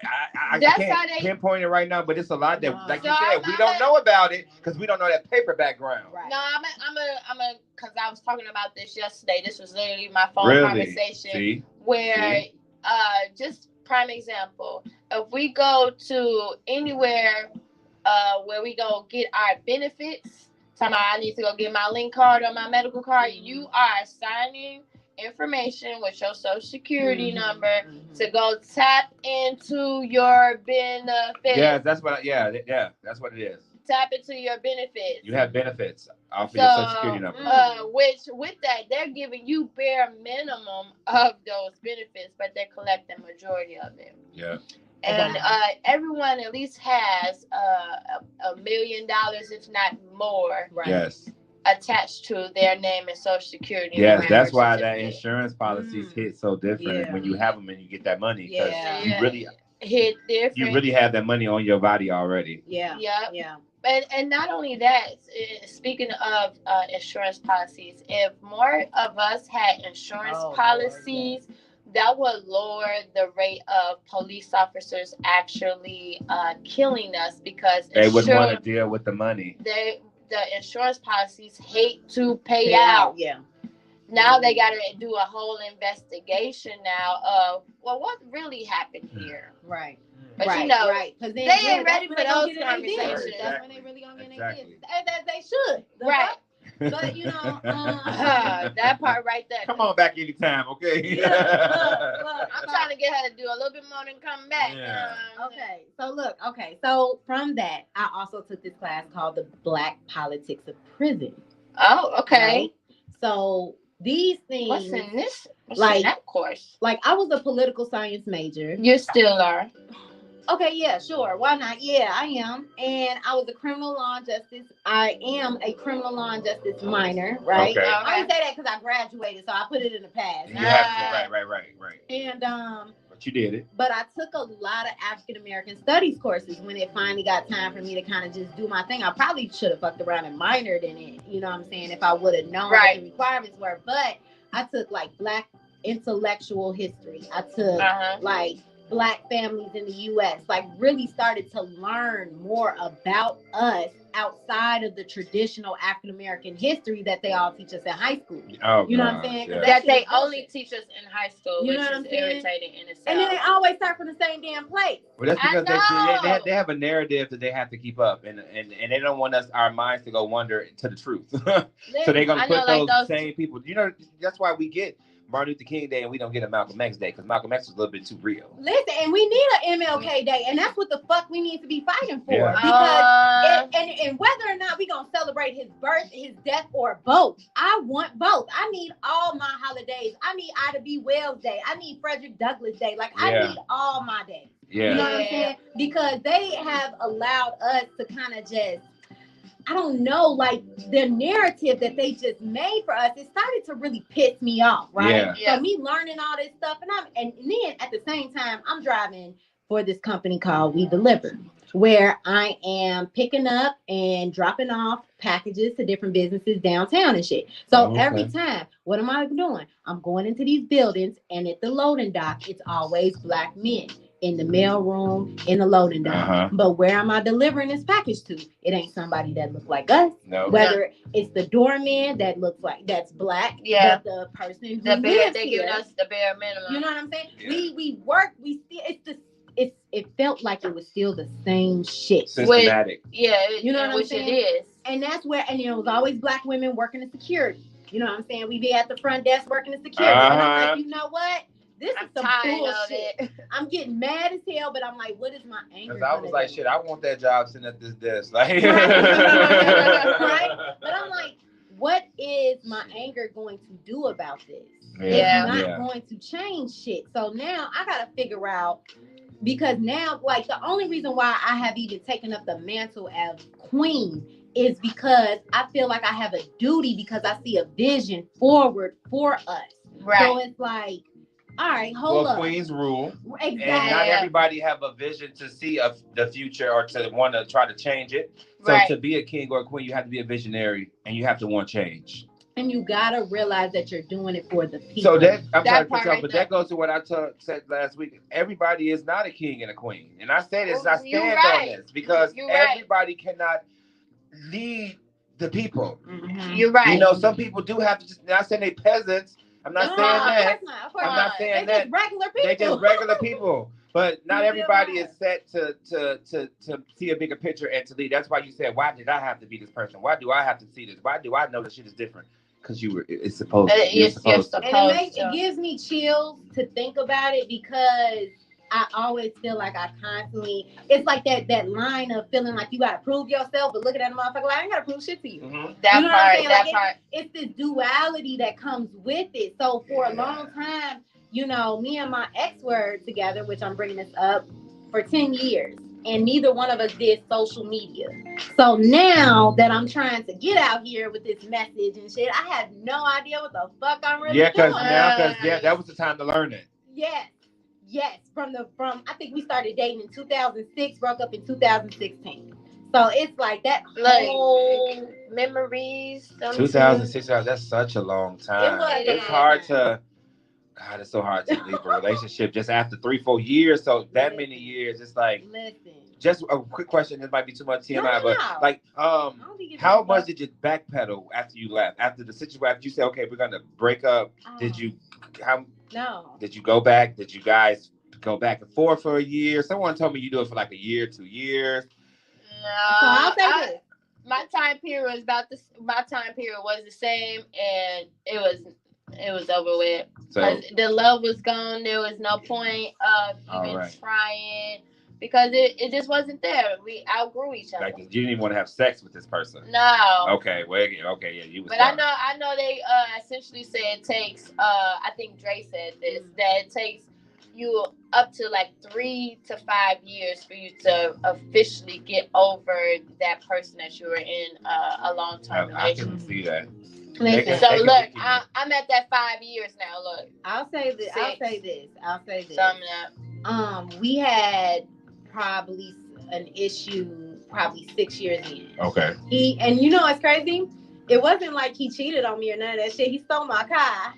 I can't pinpoint it right now, but it's a lot that, like you said, we don't know about it because we don't know that paper background. Right. No, I'm a, because I was talking about this yesterday. This was literally my phone conversation where just prime example. If we go to anywhere where we go get our benefits, talking about I need to go get my link card or my medical card, you are signing information with your social security number to go tap into your benefits. Yeah, that's what that's what it is. Tap into your benefits. You have benefits off of your social security number. Which with that, they're giving you bare minimum of those benefits, but they're collecting majority of it. Yeah. And everyone at least has $1 million, if not more, yes, attached to their name and social security. Yes, that's why that insurance policies hit so different when you have them and you get that money, because you really hit different. You really have that money on your body already. Yeah. And not only that, speaking of insurance policies, if more of us had insurance policies, that would lower the rate of police officers actually killing us, because they wouldn't want to deal with the money. The insurance policies hate to pay out. Yeah. Now they got to do a whole investigation now of, well, what really happened here? Right. But right, you know, right. They ain't ready for those conversations. Exactly. That's when they really gonna get in as they should. Right. But you know, that part right there. Come on back anytime, okay? Look, I'm trying to get her to do a little bit more than come back. Yeah. So from that, I also took this class called the Black Politics of Prison. Oh, okay. Right? So these things. What's in this? What's in that course? Like I was a political science major. You still are. Okay, yeah, sure. Why not? Yeah, I am. And I was a criminal law and justice. I am a criminal law and justice minor, right? Okay. I didn't say that because I graduated, so I put it in the past. You have to, right. And but you did it. But I took a lot of African American studies courses when it finally got time for me to kind of just do my thing. I probably should have fucked around and minored in it, you know what I'm saying, if I would have known what the requirements were. But I took like Black intellectual history. I took like Black families in the U.S., like really started to learn more about us outside of the traditional African American history that they all teach us in high school. Oh, you know what I'm saying? Yeah. That they only teach us in high school, you which know what is I'm saying? irritating in itself. And then they always start from the same damn place. Well, that's because they have a narrative that they have to keep up, and they don't want our minds to go wander to the truth. So they're gonna put those same people. You know, that's why we get Martin Luther King Day and we don't get a Malcolm X Day, because Malcolm X was a little bit too real. Listen, and we need an MLK Day, and that's what the fuck we need to be fighting for. Yeah. Because and whether or not we gonna celebrate his birth, his death, or both, I want both. I need all my holidays. I need Ida B. Wells Day. I need Frederick Douglass Day. Like I need all my days. Yeah. You know what I'm saying? Because they have allowed us to kind of just, I don't know, like the narrative that they just made for us, it started to really piss me off, right? Yeah. So me learning all this stuff, and then at the same time, I'm driving for this company called We Deliver, where I am picking up and dropping off packages to different businesses downtown and shit. So every time, what am I doing? I'm going into these buildings, and at the loading dock, it's always Black men. In the mail room, in the loading dock. But where am I delivering this package to? It ain't somebody that look like us. No. Whether it's the doorman that looks like that's Black, but the person who lives here, giving us the bare minimum. You know what I'm saying? Yeah. We work. We still. It felt like it was still the same shit. Systematic. You know what I'm saying? It is. And that's where, and it was always Black women working in security. You know what I'm saying? We be at the front desk working in security. And I'm like, you know what? This is some bullshit. I'm getting mad as hell, but I'm like, what is my anger? Because I was like, shit, I want that job sitting at this desk. Like, right? But I'm like, what is my anger going to do about this? It's not going to change shit. So now I got to figure out, because now, like, the only reason why I have even taken up the mantle as queen is because I feel like I have a duty, because I see a vision forward for us. Right. So it's like, all right, hold up. Queens rule. Exactly. And not everybody have a vision to see the future or to want to try to change it. So to be a king or a queen, you have to be a visionary and you have to want change. And you gotta realize that you're doing it for the people. So that goes to what I said last week. Everybody is not a king and a queen. And I say this, I stand on this, because everybody cannot lead the people. Mm-hmm. You're right. You know, some people do have to just, not saying they peasants. I'm not saying that. I'm not saying that. Just regular people. But not everybody is set to see a bigger picture and to lead. That's why you said, why did I have to be this person? Why do I have to see this? Why do I know this shit is different? Because it's supposed to. You're supposed to. And it gives me chills to think about it because I always feel like I constantly, it's like that line of feeling like you gotta prove yourself, but looking at a motherfucker like I ain't gotta prove shit to you. Mm-hmm. It's this duality that comes with it. So for a long time, me and my ex were together, which I'm bringing this up, for 10 years. And neither one of us did social media. So now that I'm trying to get out here with this message and shit, I have no idea what the fuck I'm really doing. Because that was the time to learn it. Yes. From I think we started dating in 2006, broke up in 2016. So it's like that whole memories. 2006, that's such a long time. It's hard to. God, it's so hard to leave a relationship just after 3-4 years. So that many years, it's like. Listen. Just a quick question. This might be too much TMI, but like, how much did you backpedal after you left? After the situation, after you said, "Okay, we're gonna break up," did you? No. Did you go back? Did you guys go back and forth for a year? Someone told me you do it for like a year, 2 years. No, so I'll say this. My time period was the same, and it was over with. So the love was gone. There was no point of even trying. Because it just wasn't there. We outgrew each other. Like, you didn't even want to have sex with this person. No. Okay. Yeah, you was. But I know they essentially said it takes. I think Dre said this, that it takes you up to like 3 to 5 years for you to officially get over that person that you were in a long term relationship. I can see that. Listen, so look, I'm at that 5 years now. Look, I'll say this. Sum it up. We had probably an issue 6 years in. Okay. And it's crazy. It wasn't like he cheated on me or none of that shit. He stole my car.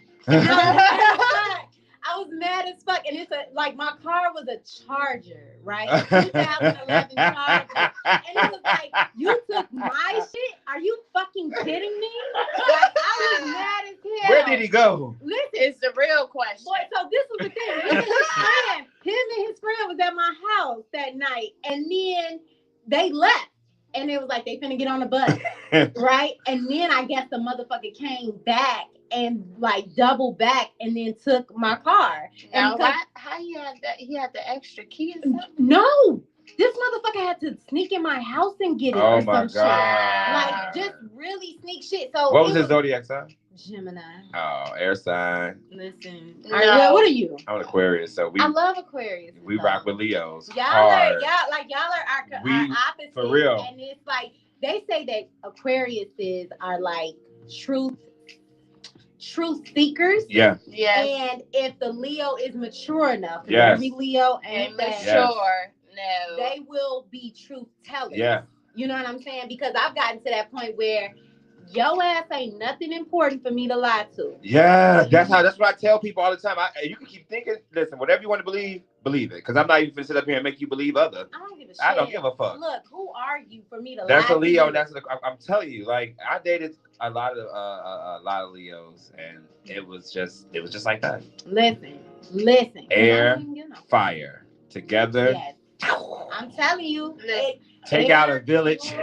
I was mad as fuck, and it's my car was a Charger, right? 2011 Charger, and it was like, you took my shit? Are you fucking kidding me? Like, I was mad as hell. Where did he go? Listen, it's the real question. Boy, so this was the thing. Him and his friend was at my house that night, and then they left. And it was like, they finna get on the bus, right? And then I guess the motherfucker came back and like doubled back and then took my car. Now, how he had that? He had the extra key or something? No, this motherfucker had to sneak in my house and get it. Oh or my some God. shit. Like, just really sneak shit. So what was his zodiac sign? Gemini. Oh, air sign. Listen, what are you? I'm an Aquarius, so I love Aquarius. We rock with Leos. Y'all are our opposites. For real. And it's like they say that Aquariuses are like truth seekers. Yeah. And if the Leo is mature enough, every Leo ain't mature. No. They will be truth tellers. Yeah. You know what I'm saying? Because I've gotten to that point where your ass ain't nothing important for me to lie to. Yeah, that's what I tell people all the time. You can keep thinking, listen, whatever you want to believe it. Because I'm not even going to sit up here and make you believe other. I don't give a shit. I don't give a fuck. Look, who are you for me to lie to? That's a Leo. I'm telling you, like, I dated a lot of Leos, and it was just like that. Listen. Air, fire, together. Yes. I'm telling you. Take out a village.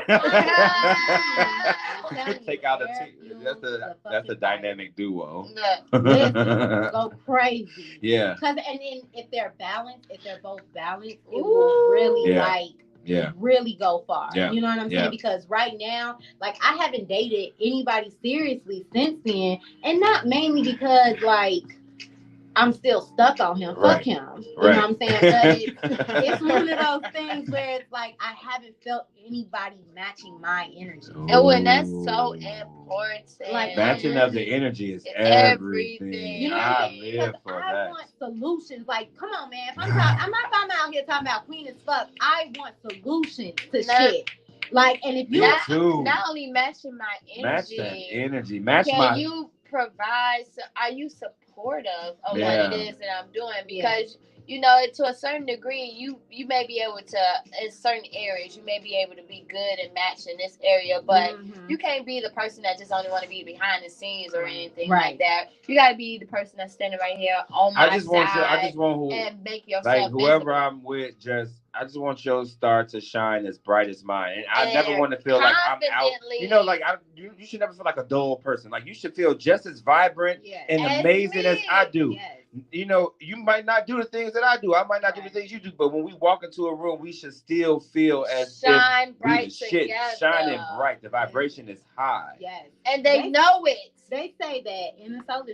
Take out a team. That's a dynamic duo. Listen, go crazy. Yeah. And then if they're both balanced, it will really really go far. Yeah. You know what I'm saying? Because right now, like, I haven't dated anybody seriously since then, and not mainly because like I'm still stuck on him. Fuck him. You know what I'm saying? But it's one of those things where it's like I haven't felt anybody matching my energy. Oh, and that's so important. Like, matching of the energy is everything. You know what I mean? live for I that. want solutions. Like, come on, man. If I'm not out here talking about queen as fuck. I want solutions to shit. Like, and if you not only matching my energy, match that energy. Can you provide? Are you supportive of what it is that I'm doing? Because you know, to a certain degree, you may be able to, in certain areas, you may be able to be good and match in this area, but you can't be the person that just only want to be behind the scenes or anything like that. You got to be the person that's standing right here on my side. I just want who, and make yourself like whoever visible. I'm with, I just want your star to shine as bright as mine, and I never want to feel like I'm out. You know, like you should never feel like a dull person. Like you should feel just as vibrant and amazing as I do. Yes. You know, you might not do the things that I do. I might not do the things you do, but when we walk into a room, we should still feel as shine if bright we the shit, shining bright. The vibration is high. Yes, and they know it. They say that in the solar,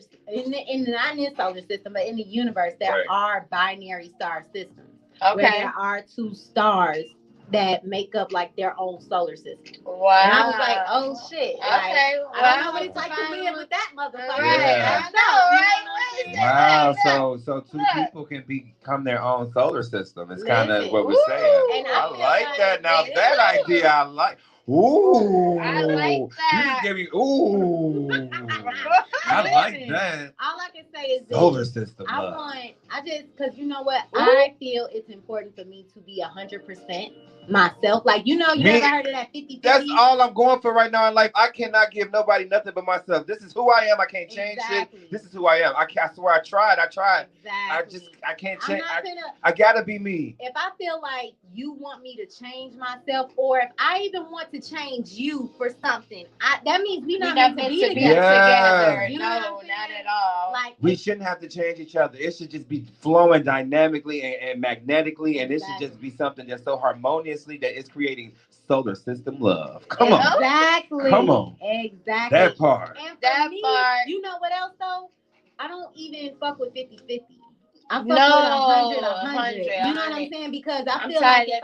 not in the solar system, but in the universe, there are binary star systems. Okay, where there are two stars that make up like their own solar system. Wow. And I was like, oh shit. Okay. Like, I don't know what it's like to live with that motherfucker. Yeah. I know, right? Wow. So two people can become their own solar system. It's kind of what we're saying. And I like that. Now that idea I like. Ooh. I like that. You just gave me ooh. I like that. All I can say is solar system. Because you know what? Ooh. I feel it's important for me to be 100% myself. Like, you know, you ever heard of that 50-50? That's all I'm going for right now in life. I cannot give nobody nothing but myself. This is who I am. I can't change it. This is who I am. I swear I tried. Exactly. I can't change. I gotta be me. If I feel like you want me to change myself, or if I even want to change you for something, that means we're not meant to be together. Yeah. You know, no, not at all. Like, we shouldn't have to change each other. It should just be flowing dynamically and magnetically, and it should just be something that's so harmoniously that it's creating solar system love. Come on. Exactly. Come on. Exactly. That part. And for me, you know what else though? I don't even fuck with 50-50. I fuck with 100. You know what I'm saying? Because I feel like if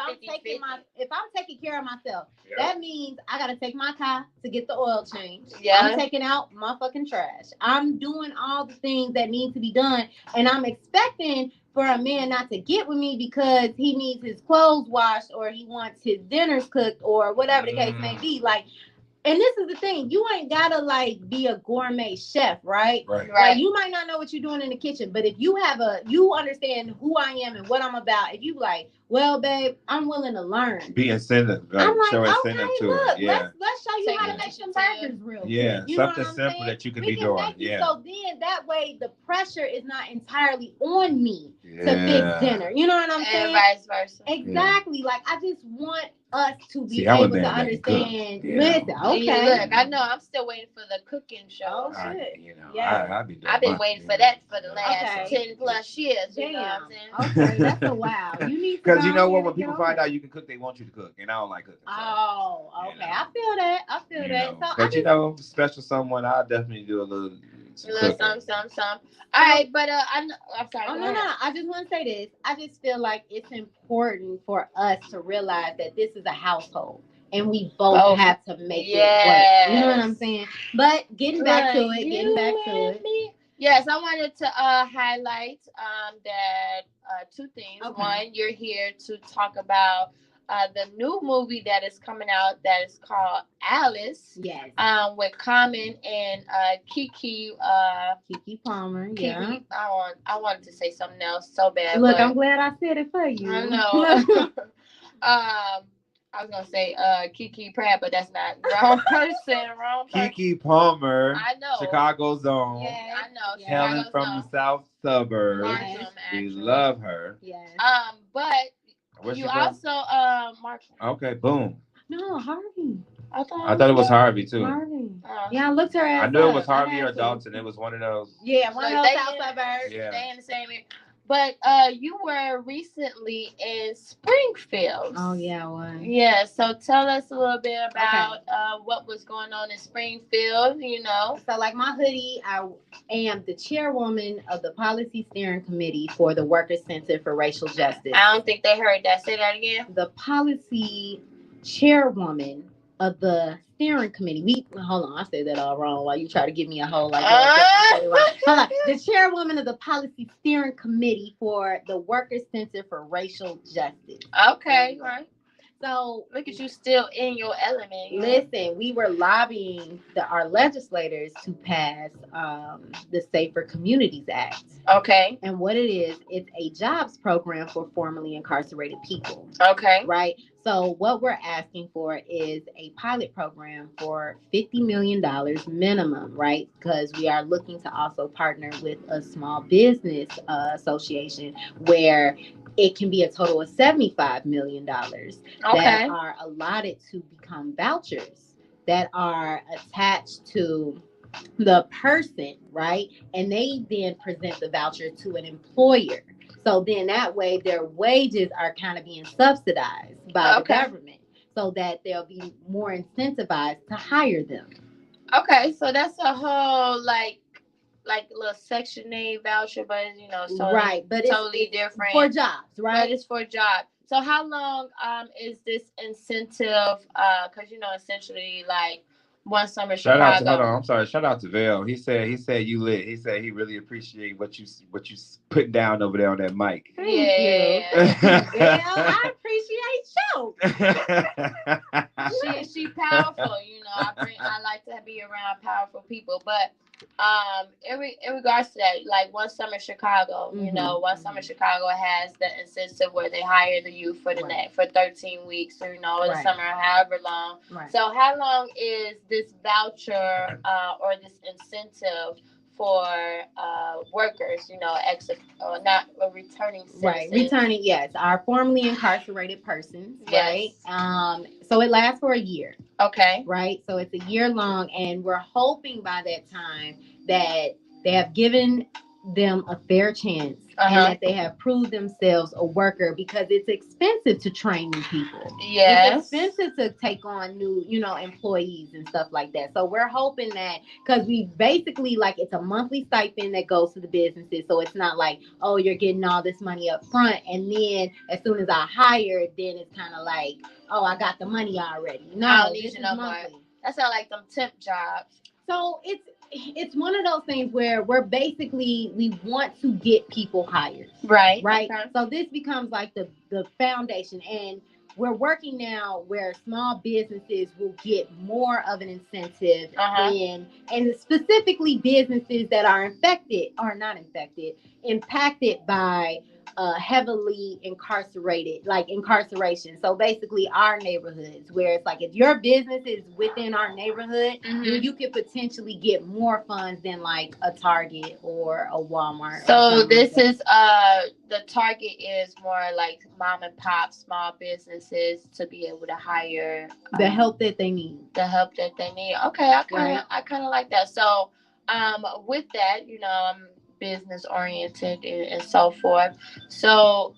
I'm taking care of myself, that means I gotta take my car to get the oil changed. Yeah. I'm taking out my fucking trash. I'm doing all the things that need to be done, and I'm expecting for a man not to get with me because he needs his clothes washed or he wants his dinners cooked or whatever the case may be. Like, and this is the thing, you ain't gotta like be a gourmet chef, right? Like, you might not know what you're doing in the kitchen, but if you understand who I am and what I'm about, if you like, well, babe, I'm willing to learn. Be incentive. I'm like, show okay, incentive to look, it. Yeah. Let's show you how to make some burgers real quick. Yeah, something simple that you can be doing. Yeah. So then that way the pressure is not entirely on me to fix dinner. You know what I'm saying? And vice versa. Exactly. Like, I just want us to be able to understand. Listen, okay. Look, I know I'm still waiting for the cooking show. I've been waiting for that for the last 10 plus years. You know what I'm saying? Okay, that's a wow. You need because you know what? When people find out you can cook, they want you to cook, and I don't like cooking. So, okay. You know. I feel that. So but you know, special someone, I'll definitely do a little some. All right, but I'm sorry. Oh, no. I just want to say this. I just feel like it's important for us to realize that this is a household, and we both have to make it work. You know what I'm saying? But getting back to it. Yes, I wanted to highlight that two things. Okay. One, you're here to talk about the new movie that is coming out that is called Alice. Yes. With Common and Keke Palmer. I wanted to say something else so bad. Look, I'm glad I said it for you. I know. I was gonna say Keke Pratt, but that's not wrong person. Keke Palmer. I know. Chicago's own. Yeah, I know. Helen from the South Suburbs. We love her. Yes. But you also Marshall. Okay, boom. No, Harvey. I thought it was Harvey too. Harvey. Yeah, I looked her ass. I knew it was Harvey or Dalton. It was one of those. Yeah, one of those South Suburbs. Yeah. They in the same area. But you were recently in Springfield. Oh, yeah, I was. Yeah, so tell us a little bit about what was going on in Springfield, you know. So, like my hoodie, I am the chairwoman of the Policy Steering Committee for the Workers Center for Racial Justice. I don't think they heard that. Say that again. The policy chairwoman of the steering committee. Hold on, I said that all wrong while you try to give me a whole like hold on. The chairwoman of the policy steering committee for the Workers Center for Racial Justice. Okay, right. So look at you still in your element. Listen, we were lobbying our legislators to pass the Safer Communities Act. Okay. And what it is, it's a jobs program for formerly incarcerated people. Okay. Right? So what we're asking for is a pilot program for $50 million minimum, right? Because we are looking to also partner with a small business association where it can be a total of $75 million that are allotted to become vouchers that are attached to the person, right? And they then present the voucher to an employer. So then that way their wages are kind of being subsidized by the government so that they'll be more incentivized to hire them. Okay, so that's a whole like a little Section 8 voucher, but but totally it's different for jobs, right? But it's for jobs. So how long is this incentive? Because essentially like one summer Chicago. Shout out to Vail. He said you lit. He said he really appreciate what you putting down over there on that mic. Thank you. Vail, I appreciate you. She powerful. I like to be around powerful people, but in regards to that, like One Summer Chicago, One Summer Chicago has the incentive where they hire the youth for for 13 weeks, or the summer, however long. Right. So how long is this voucher or this incentive for workers, not returning citizens? Right, returning, yes, our formerly incarcerated persons, yes. Right? So it lasts for a year. Okay. Right, so it's a year long, and we're hoping by that time that they have given them a fair chance and that they have proved themselves a worker, because it's expensive to train new people. Yes. It's expensive to take on new, employees and stuff like that. So we're hoping that, because we basically, like, it's a monthly stipend that goes to the businesses. So it's not like, oh, you're getting all this money up front, and then as soon as I hire, then it's kind of like, oh, I got the money already. No, I don't need you no more. That's not like them temp jobs. So it's one of those things where we want to get people hired. Right. Okay. So this becomes like the foundation, and we're working now where small businesses will get more of an incentive, and specifically businesses that are impacted by heavily incarceration. So basically our neighborhoods, where it's like if your business is within our neighborhood, then you could potentially get more funds than like a Target or a Walmart. So this is the target is more like mom and pop small businesses to be able to hire the help that they need. Okay, I kind of like that. So with that, I'm business oriented and so forth. So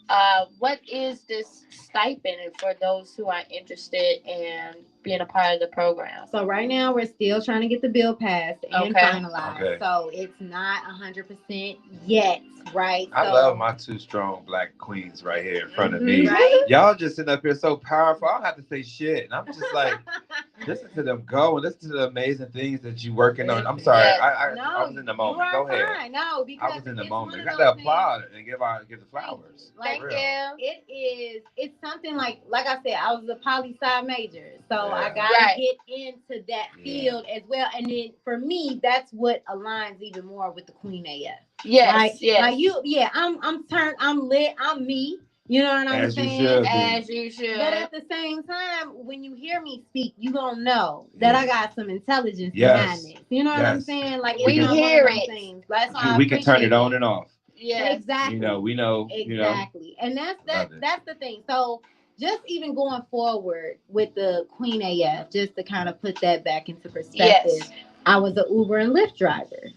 what is this stipend for those who are interested in being a part of the program? So right now we're still trying to get the bill passed and finalized. Okay. So it's not 100% yet, right? I love my two strong black queens right here in front of me. Right? Y'all just sitting up here so powerful. I don't have to say shit. And I'm just like, listen to them go and listen to the amazing things that you working on. I'm sorry. Yes. I was in the moment. Go ahead. Fine. No, because I was in the moment. You got to applaud and give the flowers. Thank you. It's something like I said, I was a poli-sci major. So I got to get into that field as well. And then for me, that's what aligns even more with the Queen AF. Yes. Right? Yes. Like I'm lit, I'm me. You know what I'm saying? As you should. But at the same time, when you hear me speak, you gonna know that I got some intelligence behind it. You know what I'm saying? Like we hear it. That's why we can turn it on and off. Yeah, exactly. We know. Exactly, and that's the thing. So just even going forward with the Queen AF, just to kind of put that back into perspective, I was an Uber and Lyft driver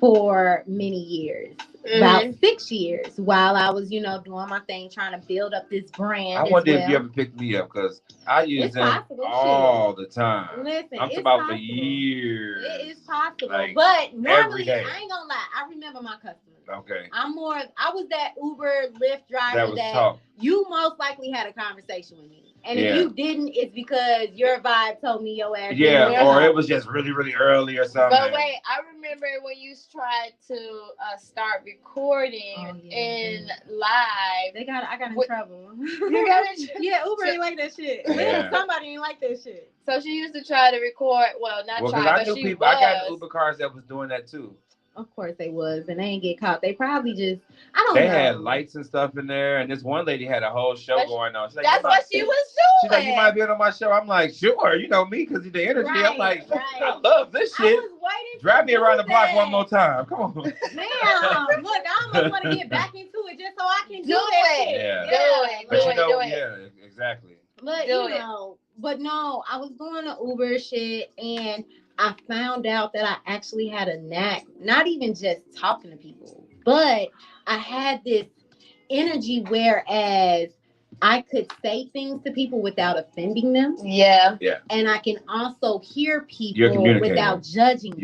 for many years. About 6 years while I was, doing my thing, trying to build up this brand. I wonder if you ever picked me up, because I use them all the time. Listen, I'm talking about for years. It is possible, but normally I ain't gonna lie. I remember my customers. Okay. I was that Uber Lyft driver that you most likely had a conversation with me. And if you didn't, it's because your vibe told me your ass. Yeah, or it was just really, really early or something. But wait, I remember when you tried to start recording in live. I got in trouble. You got in trouble? Yeah, Uber ain't like that shit. Yeah. Somebody ain't like that shit. So she used to try to record. Well, not try, but she was. I got Uber cars that was doing that too. Of course they was, and they ain't get caught. They probably just, I don't know. They had lights and stuff in there, and this one lady had a whole show going on. She's like, that's what she was doing. She's like, you might be on my show. I'm like, sure, you know me, because the energy. Right, I'm like, I love this shit. I was waiting. Drive me around the block one more time. Come on. Damn, look, I almost want to get back into it just so I can do it. Yeah. Do it. Yeah, exactly. But but no, I was doing the Uber shit, and I found out that I actually had a knack, not even just talking to people, but I had this energy, whereas I could say things to people without offending them. Yeah. And I can also hear people without judging them.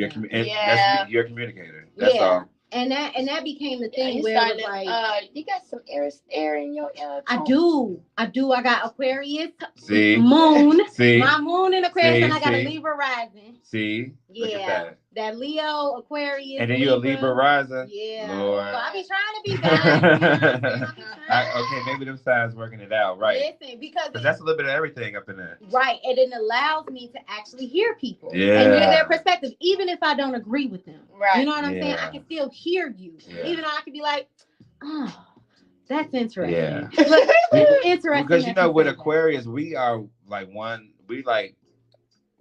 You're a communicator. That's all. And that became the thing where it was like, you got some air in your I do. I got Aquarius moon. My moon in Aquarius, and I got a Libra rising. Yeah. That Leo, Aquarius. And then you're a Libra rising. Yeah. Lord. So I be trying to be balanced. Okay, maybe them signs working it out, right? Listen, because that's a little bit of everything up in there. Right, and it allows me to actually hear people and hear their perspective, even if I don't agree with them. Right. You know what I'm saying? I can still hear you, even though I can be like, oh, that's interesting. Yeah. Look, interesting. Because with Aquarius, we are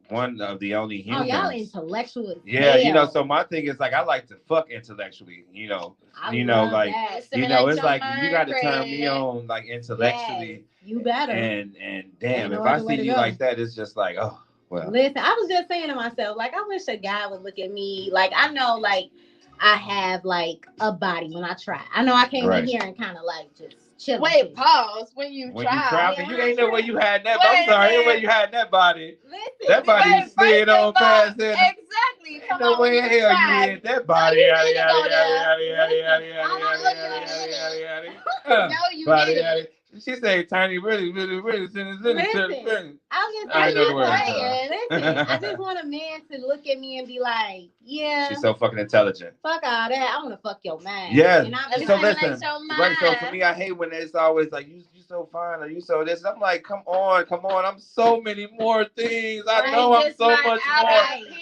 one of the only humans. Oh, y'all intellectual. Yeah, so my thing is like I like to fuck intellectually, it's like you got to turn me on like intellectually. Yes, you better. And damn, if I see you like that, it's just like, oh well. Listen, I was just saying to myself, like I wish a guy would look at me like I know like I have like a body when I try. I know I came in here and kind of like just chilling. Wait, pause. When you try, you ain't know where you had that. I'm sorry, ain't where you had that body. Listen, that body slid on past it. Exactly. Come no way in hell you had that body. No, you didn't. She said, "Tiny, really." Listen, I just want a man to look at me and be like, "Yeah." She's so fucking intelligent. Fuck all that. I want to fuck your man. Yeah. And so listen, right? So for me, I hate when it's always like, "You so fine," or "You so this." I'm like, "Come on." I'm so many more things. I know I'm so much more.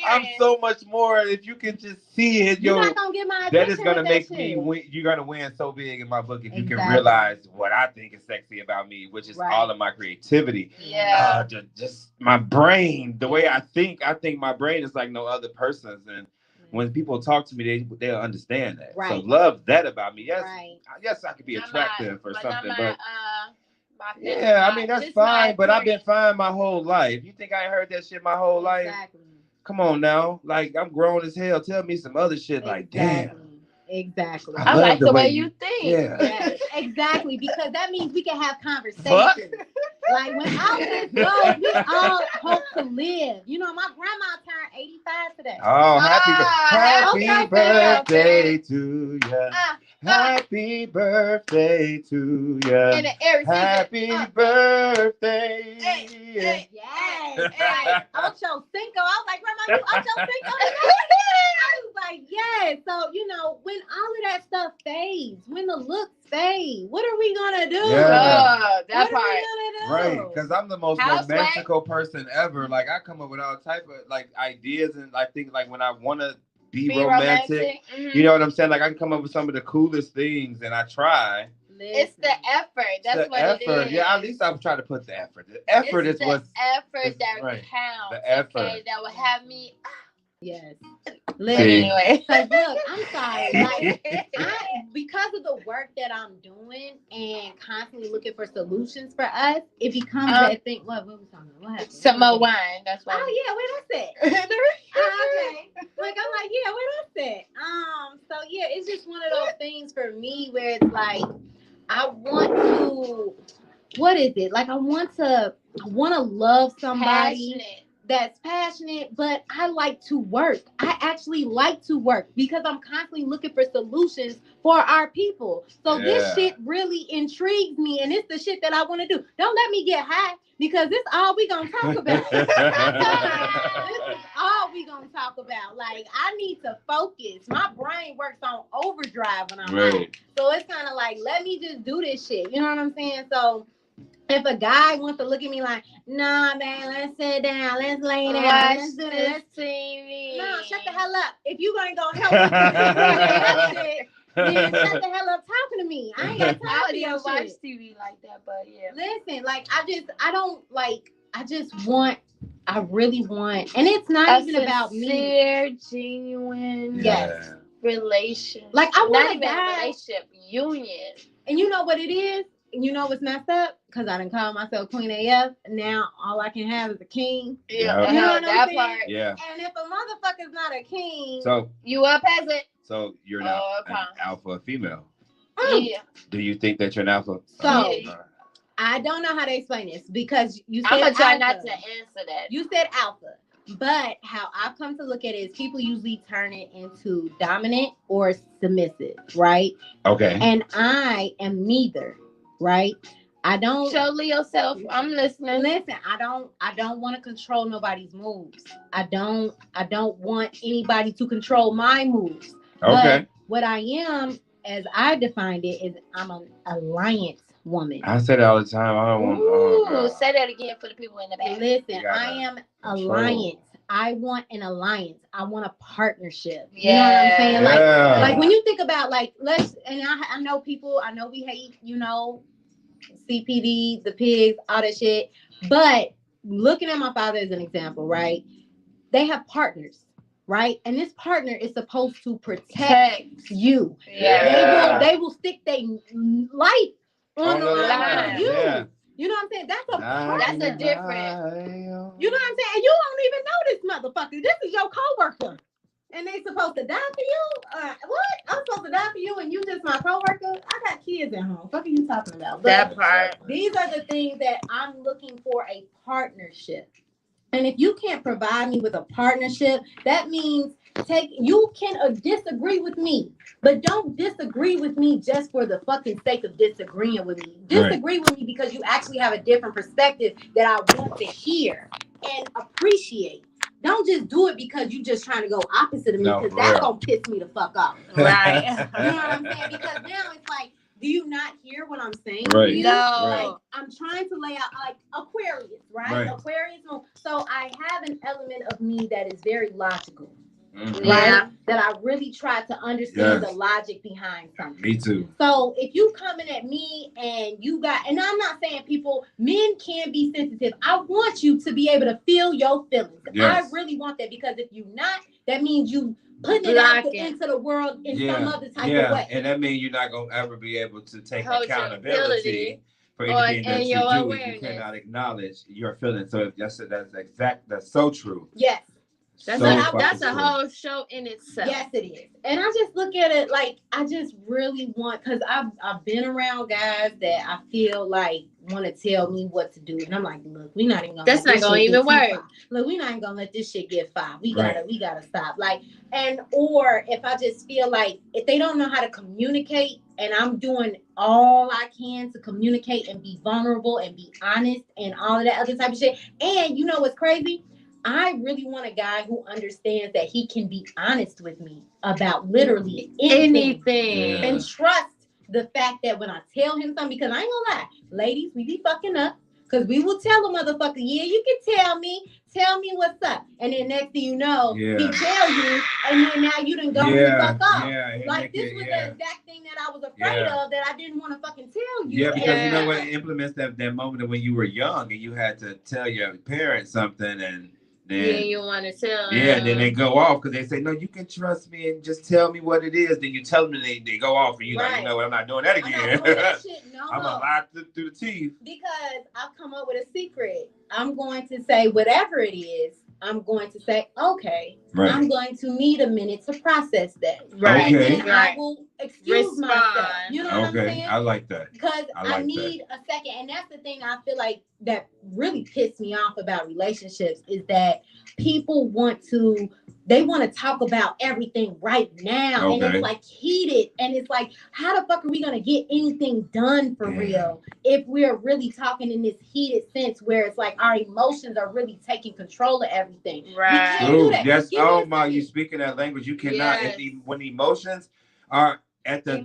I'm so much more. If you can just see it, you're not gonna get my that is gonna make me win. You're gonna win so big in my book if you can realize what I think is sexy about me, which is all of my creativity. Yeah. Just my brain, the way I think my brain is like no other person's, and when people talk to me, they'll understand that. Right. So love that about me. Yes, yes, I could be attractive or something, but yeah, I mean that's fine. But I've been fine my whole life. You think I ain't heard that shit my whole life? Come on now, like I'm grown as hell. Tell me some other shit. Like damn. Exactly. I like the way you think. Yeah. Yes, exactly, because that means we can have conversations. Like when all this goes, we all hope to live. You know, my grandma turned 85 today. Oh, happy birthday to you. Happy birthday to you. Happy birthday. Yes. Ocho Cinco. I was like, Grandma, you Ocho Cinco? I was like, yes. So, when all of that stuff fades, when the looks fade, what are we going to do? Yeah. That part. Right, because I'm the most romantical person ever. Like, I come up with all type of, like, ideas, and I think, like, when I want to be romantic. You know what I'm saying? Like, I can come up with some of the coolest things, and I try. It's the effort. That's what it is. Yeah, at least I'm trying to put the effort. The effort is what's... effort that counts. The effort. Okay, that will have me... Yes. Anyway, because look, I'm sorry. Like, because of the work that I'm doing and constantly looking for solutions for us, it becomes that thing. What was talking about? What happened? Some more wine. That's why. Oh yeah, where that's at? Okay. Like I'm like, yeah, where that's at? So yeah, it's just one of those things for me where it's like I want to. What is it? Like I want to love somebody. Passionate. that's passionate, but I like to work. I actually like to work because I'm constantly looking for solutions for our people. So this shit really intrigues me, and it's the shit that I want to do. Don't let me get high because this all we gonna talk about. This is all we gonna talk about. Like, I need to focus. My brain works on overdrive when I'm high. So it's kind of like, let me just do this shit. You know what I'm saying? So if a guy wants to look at me like, nah, man, let's sit down, let's lay down, let's do this TV. No, shut the hell up. If you ain't gonna help me that shit, then shut the hell up talking to me. I ain't got time for your watch shit. TV like that, but yeah. Listen, like, I really want, and it's not even about me. Genuine, yes, relation. Like, I want a relationship, union. And you know what it is? You know what's messed up? Because I done called myself Queen AF. Now all I can have is a king. Yeah, you know what that I'm part. Yeah. And if a motherfucker's not a king, so you a peasant. So you're not an alpha female. Yeah. Do you think that you're an alpha? So I don't know how to explain this because you said I'm gonna try alpha. not to answer that. You said alpha. But how I've come to look at it is people usually turn it into dominant or submissive, right? Okay. And I am neither, right? I don't show yourself. I'm listening. Listen, I don't want to control nobody's moves. I don't want anybody to control my moves. Okay. But what I am, as I defined it, is I'm an alliance woman. I say that all the time. I don't want. Say that again for the people in the back. Listen, I am alliance. I want an alliance. I want a partnership. Yeah. You know what I'm saying? Yeah. Like when you think about I know people. I know we hate, CPD, the pigs, all that shit. But looking at my father as an example, right? They have partners. Right, and this partner is supposed to protect you. Yeah. They will stick their life on the line for you. Yeah. You know what I'm saying? That's a different. You know what I'm saying? And you don't even know this motherfucker. This is your coworker, and they supposed to die for you. What? I'm supposed to die for you, and you just my coworker? I got kids at home. What are you talking about? That part. These are the things that I'm looking for: a partnership. And if you can't provide me with a partnership, that means you can disagree with me, but don't disagree with me just for the fucking sake of disagreeing with me. Disagree with me because you actually have a different perspective that I want to hear and appreciate. Don't just do it because you just trying to go opposite of me, because that's gonna piss me the fuck off. Right. You know what I'm saying? Because now it's like, do you not hear what I'm saying? Right. No. Right. Like, I'm trying to lay out like Aquarius, right? Aquarius. So I have an element of me that is very logical. Mm-hmm. Right? Yeah. That I really try to understand the logic behind something. Me too. So if you coming at me and and I'm not saying men can be sensitive. I want you to be able to feel your feelings. Yes. I really want that, because if you're not, that means you putting it out into the world in some other type of way. And that means you're not going to ever be able to take accountability for anything that you do if you cannot acknowledge your feelings. So that's so true. Yes. That's a whole show in itself. Yes, it is. And I just look at it like, I just really want, because I've been around guys that I feel like want to tell me what to do, and I'm like, look, we're not even gonna. That's not gonna even work. Look, we're not even gonna let this shit get five. We gotta stop. Like, or if I just feel like if they don't know how to communicate, and I'm doing all I can to communicate and be vulnerable and be honest and all of that other type of shit. And you know what's crazy? I really want a guy who understands that he can be honest with me about literally anything. And trust the fact that when I tell him something, because I ain't gonna lie, ladies, we be fucking up, because we will tell a motherfucker, yeah, you can tell me what's up. And then next thing you know, he tell you, and then now you done go the fuck off. Like, this was the exact thing that I was afraid of, that I didn't want to fucking tell you. Yeah, because you know what, it implements that moment of when you were young and you had to tell your parents something, and then you want to tell them. Yeah, then they go off because they say, no, you can trust me and just tell me what it is. Then you tell them, and they go off, and you like, you know what, I'm not doing that again. I'm gonna lie through the teeth. Because I've come up with a secret. I'm going to say whatever it is, I'm going to say, okay, right. I'm going to need a minute to process that. Right. And then I will excuse myself. You know what I'm saying? I like that. Because I need a second. And that's the thing I feel like that really pissed me off about relationships is that people want to talk about everything right now. And it's like heated. And it's like, how the fuck are we going to get anything done for real if we're really talking in this heated sense where it's like our emotions are really taking control of everything. Right. We can't do that. Yes. Oh my, you speaking that language. You cannot, when emotions are at the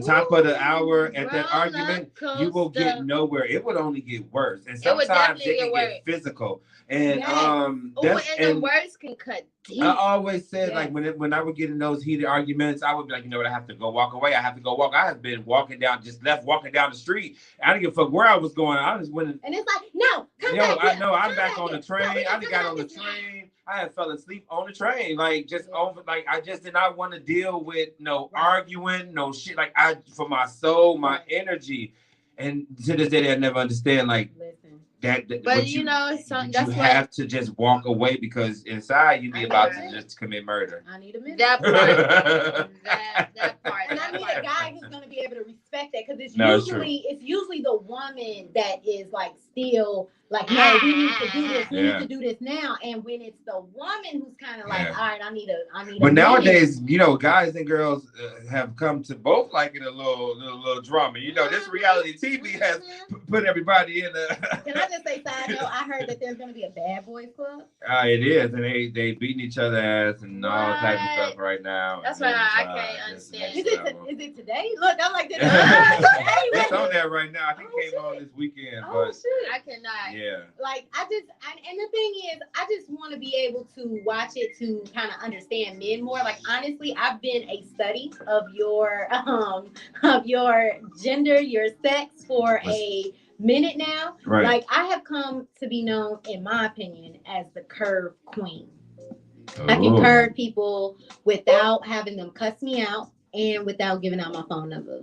top of the hour at that argument, you will get nowhere. It would only get worse. And sometimes it can get physical. And the words can cut deep. I always said like when I would get in those heated arguments, I would be like, you know what, I have to go walk away. I have to go walk. I have been walking down the street. I didn't give a fuck where I was going. I just went. And it's like, no, come back. I know I'm back on the train. I just got on the train. I had fell asleep on the train. Like just over. Like I just did not want to deal with no arguing, no shit. Like for my soul, my energy, and to this day, I never understand like. That, but you know, that's you have to just walk away because inside you be about to just commit murder. I need a minute. That part. that part. And I need a guy who's going to be able to respect that because it's usually the woman that is like still like, no, we need to do this. We need to do this now. And when it's the woman who's kind of like, all right, I need a. But nowadays, you know, guys and girls have come to both liking a little drama. You know, this reality TV has put everybody in the. Can I just say, side note? I heard that there's going to be a bad boys club. It is, and they beating each other ass and all types of stuff right now. That's why I can't understand. Is it today? Look, I'm like, it's on there right now. I think it came on this weekend, but I cannot. Yeah. Like and the thing is, I just want to be able to watch it to kind of understand men more. Like honestly, I've been a study of your gender, your sex for a minute now. Right. Like I have come to be known, in my opinion, as the curve queen. I can curve people without having them cuss me out and without giving out my phone number.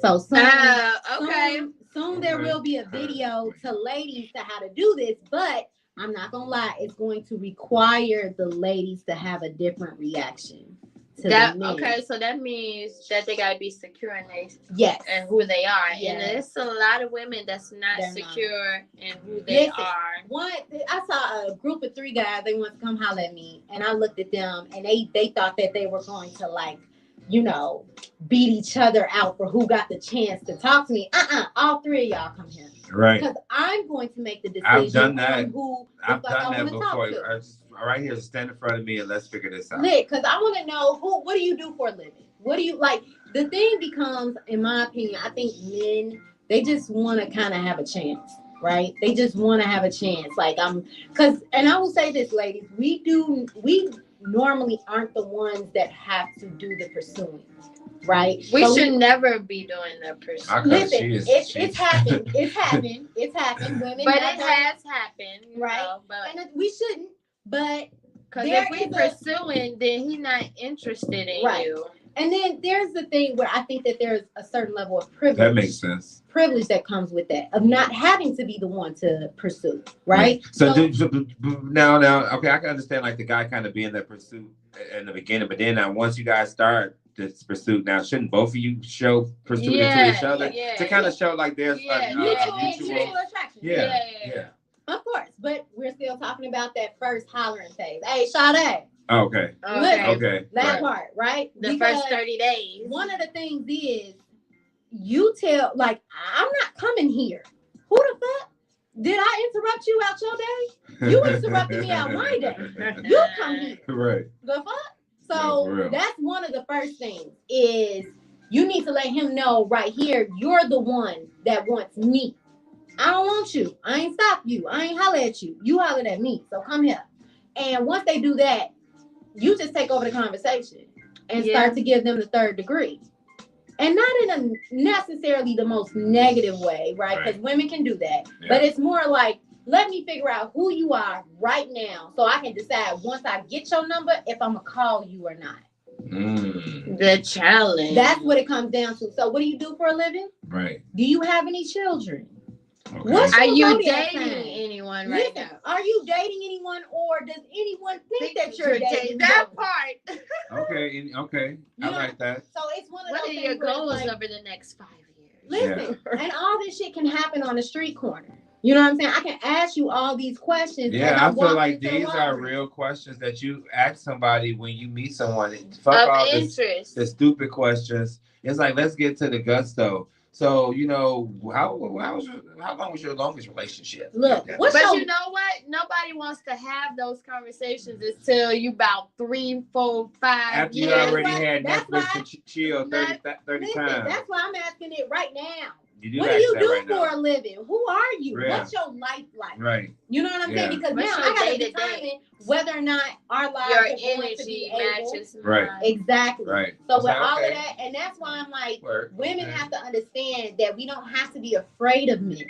So soon there will be a video to ladies to how to do this, but I'm not gonna lie, it's going to require the ladies to have a different reaction to that. The men. Okay, so that means that they gotta be secure in and who they are. Yes. And there's a lot of women that's not secure in who they are. I saw a group of 3 guys. They wanted to come holler at me, and I looked at them, and they thought that they were going to like, you know, beat each other out for who got the chance to talk to me. All 3 of y'all come here. Right. Because I'm going to make the decision. I've done that. I've done that before. Right here, stand in front of me and let's figure this out. Because I want to know what do you do for a living? What do you like? The thing becomes, in my opinion, I think men, they just want to kind of have a chance. Right? They just want to have a chance. Like and I will say this, ladies, we normally aren't the ones that have to do the pursuing, right? We should never be doing the pursuing. Listen, it's happened. It's happened. Women, but it has happened, right? And we shouldn't. But because if we pursuing, then he's not interested in you. And then there's the thing where I think that there's a certain level of privilege. That makes sense. Privilege that comes with that of not having to be the one to pursue, right? So now, okay, I can understand like the guy kind of being that pursuit in the beginning, but then once you guys start this pursuit, now shouldn't both of you show pursuit into each other to kind of show like there's a mutual attraction? Yeah. Of course, but we're still talking about that first hollering phase. Hey, Sade. Okay. That part, right? The first 30 days. One of the things is you tell, like, I'm not coming here. Who the fuck? Did I interrupt you out your day? You interrupted me out my day. You come here. Right. The fuck? So that's one of the first things is you need to let him know right here, you're the one that wants me. I don't want you. I ain't stop you. I ain't holler at you. You hollered at me. So come here. And once they do that, you just take over the conversation and start to give them the third degree. And not in a necessarily the most negative way, right? Because women can do that. Yeah. But it's more like, let me figure out who you are right now so I can decide once I get your number if I'm going to call you or not. The challenge. That's what it comes down to. So what do you do for a living? Right. Do you have any children? What's are you dating anyone right now? Are you dating anyone, or does anyone think that you're dating? That part. Okay. I like that. So it's one of what those are things your goals like, over the next 5 years? Listen, and all this shit can happen on the street corner. You know what I'm saying? I can ask you all these questions. Yeah, I feel like these are real questions that you ask somebody when you meet someone. Fuck of all interest. the stupid questions. It's like, let's get to the gusto. So, you know, how long was your longest relationship? Look, you know what? Nobody wants to have those conversations until you about 3, 4, 5 after years. you already had Netflix and chill 30 times. That's why I'm asking it right now. What do you do for a living? Who are you? Yeah. What's your life like? Right. You know what I'm saying? Because now I gotta determine whether or not our lives your are going energy to be matches able. Right. Exactly. Right. So with all of that, and that's why I'm like, women have to understand that we don't have to be afraid of men.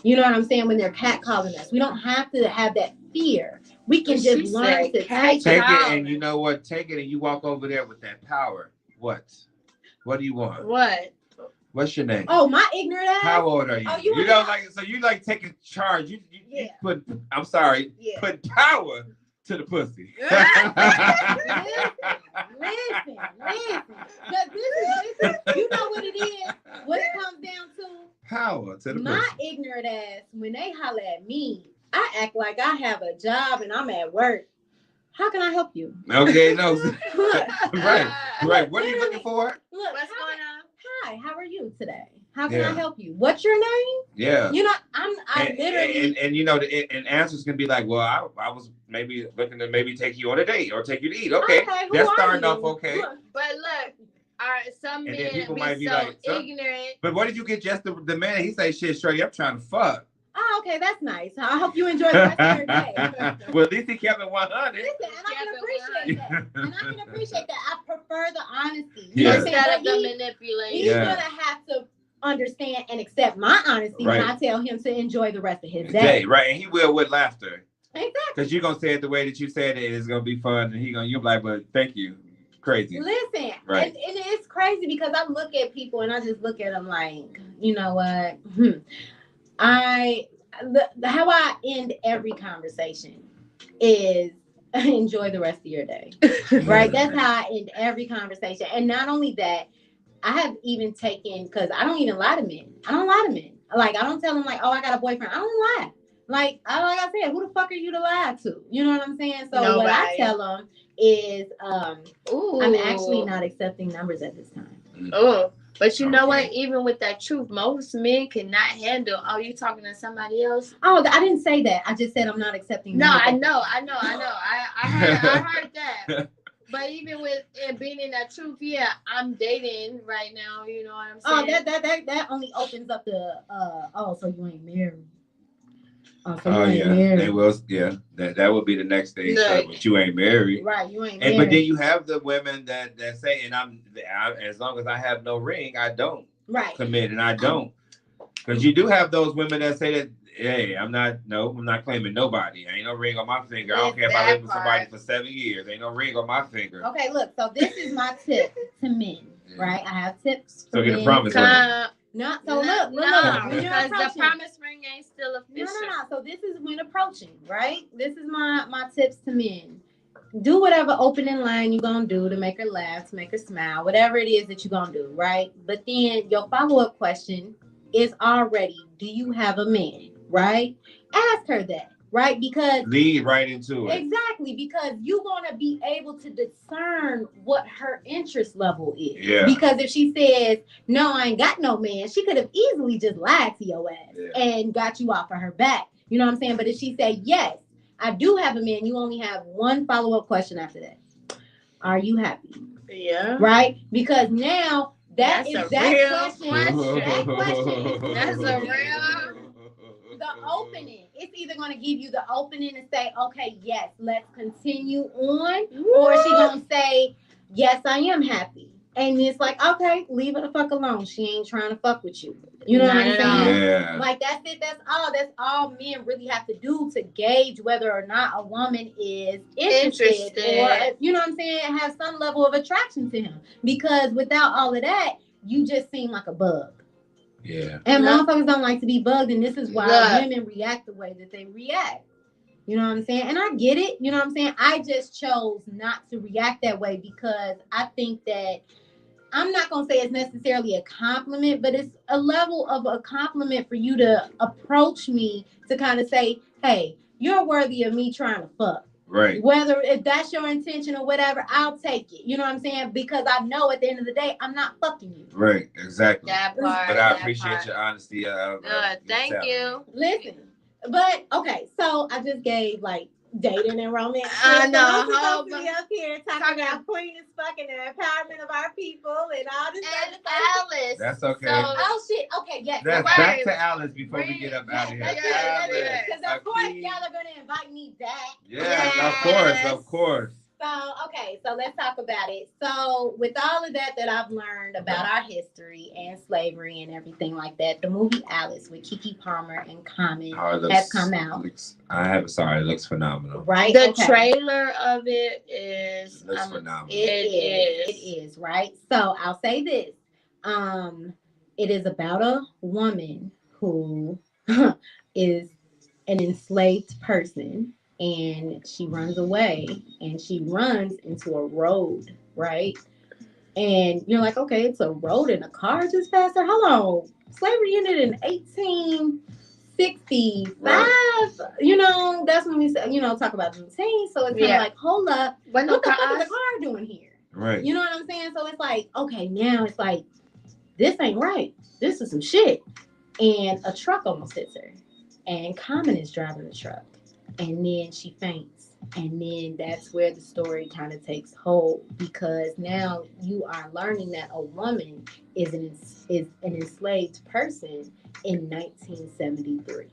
You know what I'm saying? When they're catcalling us, we don't have to have that fear. We can just learn to take it, and you know what? Take it, and you walk over there with that power. What do you want? What? What's your name? Oh, my ignorant ass. How old are you? Oh, you don't like it, so you like taking charge. You put. I'm sorry. Yeah. Put power to the pussy. Listen. This is, you know what it is? What it comes down to? Power to the pussy. My ignorant ass, when they holler at me, I act like I have a job and I'm at work. How can I help you? Okay, no. Right. What are you looking for? Look, what's going on? Hi, how are you today? How can I help you? What's your name? Yeah. You know, I literally and you know, and answers can be like, well, I was maybe looking to maybe take you on a date or take you to eat. Okay, that's starting off okay. But look, some men people be might be so like, ignorant. But what did you get just the man? He say, shit, straight, I'm trying to fuck. Oh, okay, that's nice. I hope you enjoy the rest of your day. Well, at least he kept it 100. Listen, and I can appreciate that. And I can appreciate that. I prefer the honesty. Instead of the manipulation. He's gonna have to understand and accept my honesty when I tell him to enjoy the rest of his day. Right, and he will with laughter. Exactly. Because you're gonna say it the way that you said it, and it's gonna be fun, and you'll be like, but thank you. Crazy. Listen, right. And it's crazy because I look at people and I just look at them like, you know what? How I end every conversation is enjoy the rest of your day. Right? That's how I end every conversation. And not only that, I have even taken, because I don't even lie to men. I don't lie to men. Like, I don't tell them like, oh, I got a boyfriend. I don't lie. Like I said, who the fuck are you to lie to? You know what I'm saying? So what I tell them is, I'm actually not accepting numbers at this time. Oh. But you know what? Even with that truth, most men cannot handle, oh, you talking to somebody else? Oh, I didn't say that. I just said I'm not accepting. No, I know. I heard that. But even with being in that truth, yeah, I'm dating right now. You know what I'm saying? Oh, that only opens up the, so you ain't married. They will. Yeah, that would be the next stage. But you ain't married, right? You ain't married. But then you have the women that say, and I as long as I have no ring, I don't commit, and I don't, because you do have those women that say that, hey, I'm not claiming nobody. Ain't no ring on my finger. I don't care if I live with somebody for 7 years. Ain't no ring on my finger. Okay, look. So this is my tip to men, right? I have tips. So get a promise ring. No, so look, because the promise ring ain't still official. No. So this is when approaching, right? This is my tips to men. Do whatever opening line you're gonna do to make her laugh, to make her smile, whatever it is that you're gonna do, right? But then your follow-up question is already, do you have a man, right? Ask her that. Right? Because lead right into it. Exactly, because you're gonna be able to discern what her interest level is. Yeah. Because if she says, no, I ain't got no man, she could have easily just lied to your ass and got you off of her back. You know what I'm saying? But if she said, yes, I do have a man, you only have one follow-up question after that. Are you happy? Yeah. Right? Because now that's a real question. That's a real the opening. It's either going to give you the opening and say, okay, yes, let's continue on. Or she going to say, yes, I am happy. And it's like, okay, leave her the fuck alone. She ain't trying to fuck with you. You know what I'm saying? Yeah. Like, that's it. That's all men really have to do to gauge whether or not a woman is interested. Or, you know what I'm saying, have some level of attraction to him. Because without all of that, you just seem like a bug. Yeah. And motherfuckers don't like to be bugged, and this is why women react the way that they react. You know what I'm saying? And I get it. You know what I'm saying? I just chose not to react that way because I think that I'm not going to say it's necessarily a compliment, but it's a level of a compliment for you to approach me to kind of say, hey, you're worthy of me trying to fuck. Right. Whether if that's your intention or whatever, I'll take it. You know what I'm saying? Because I know at the end of the day, I'm not fucking you. Right. Exactly. That part. But I appreciate your honesty. Thank you. Listen, but okay, so I just gave like dating and romance. I know. I'm supposed to be up here talking about queen as fucking the empowerment of our people and all this and Alice. That's okay. So, oh shit. Okay, yes. That's back to Alice before we get up out of here. Because of course y'all are gonna invite me back. Yeah, of course. So, okay, so let's talk about it. So, with all of that I've learned about our history and slavery and everything like that, the movie Alice with Keke Palmer and Common has come out. It looks phenomenal. Right? The trailer of it is... It looks phenomenal. It is, right? So, I'll say this. It is about a woman who is an enslaved person. And she runs away and she runs into a road, right? And you're like, okay, it's a road and a car just passed her. Hold on. Slavery ended in 1865. Right. You know, that's when we talk about Juneteenth. So it's kind of like, hold up. What the fuck is the car doing here? Right. You know what I'm saying? So it's like, okay, now it's like, this ain't right. This is some shit. And a truck almost hits her. And Common is driving the truck. And then she faints. And then that's where the story kind of takes hold, because now you are learning that a woman is an enslaved person in 1973.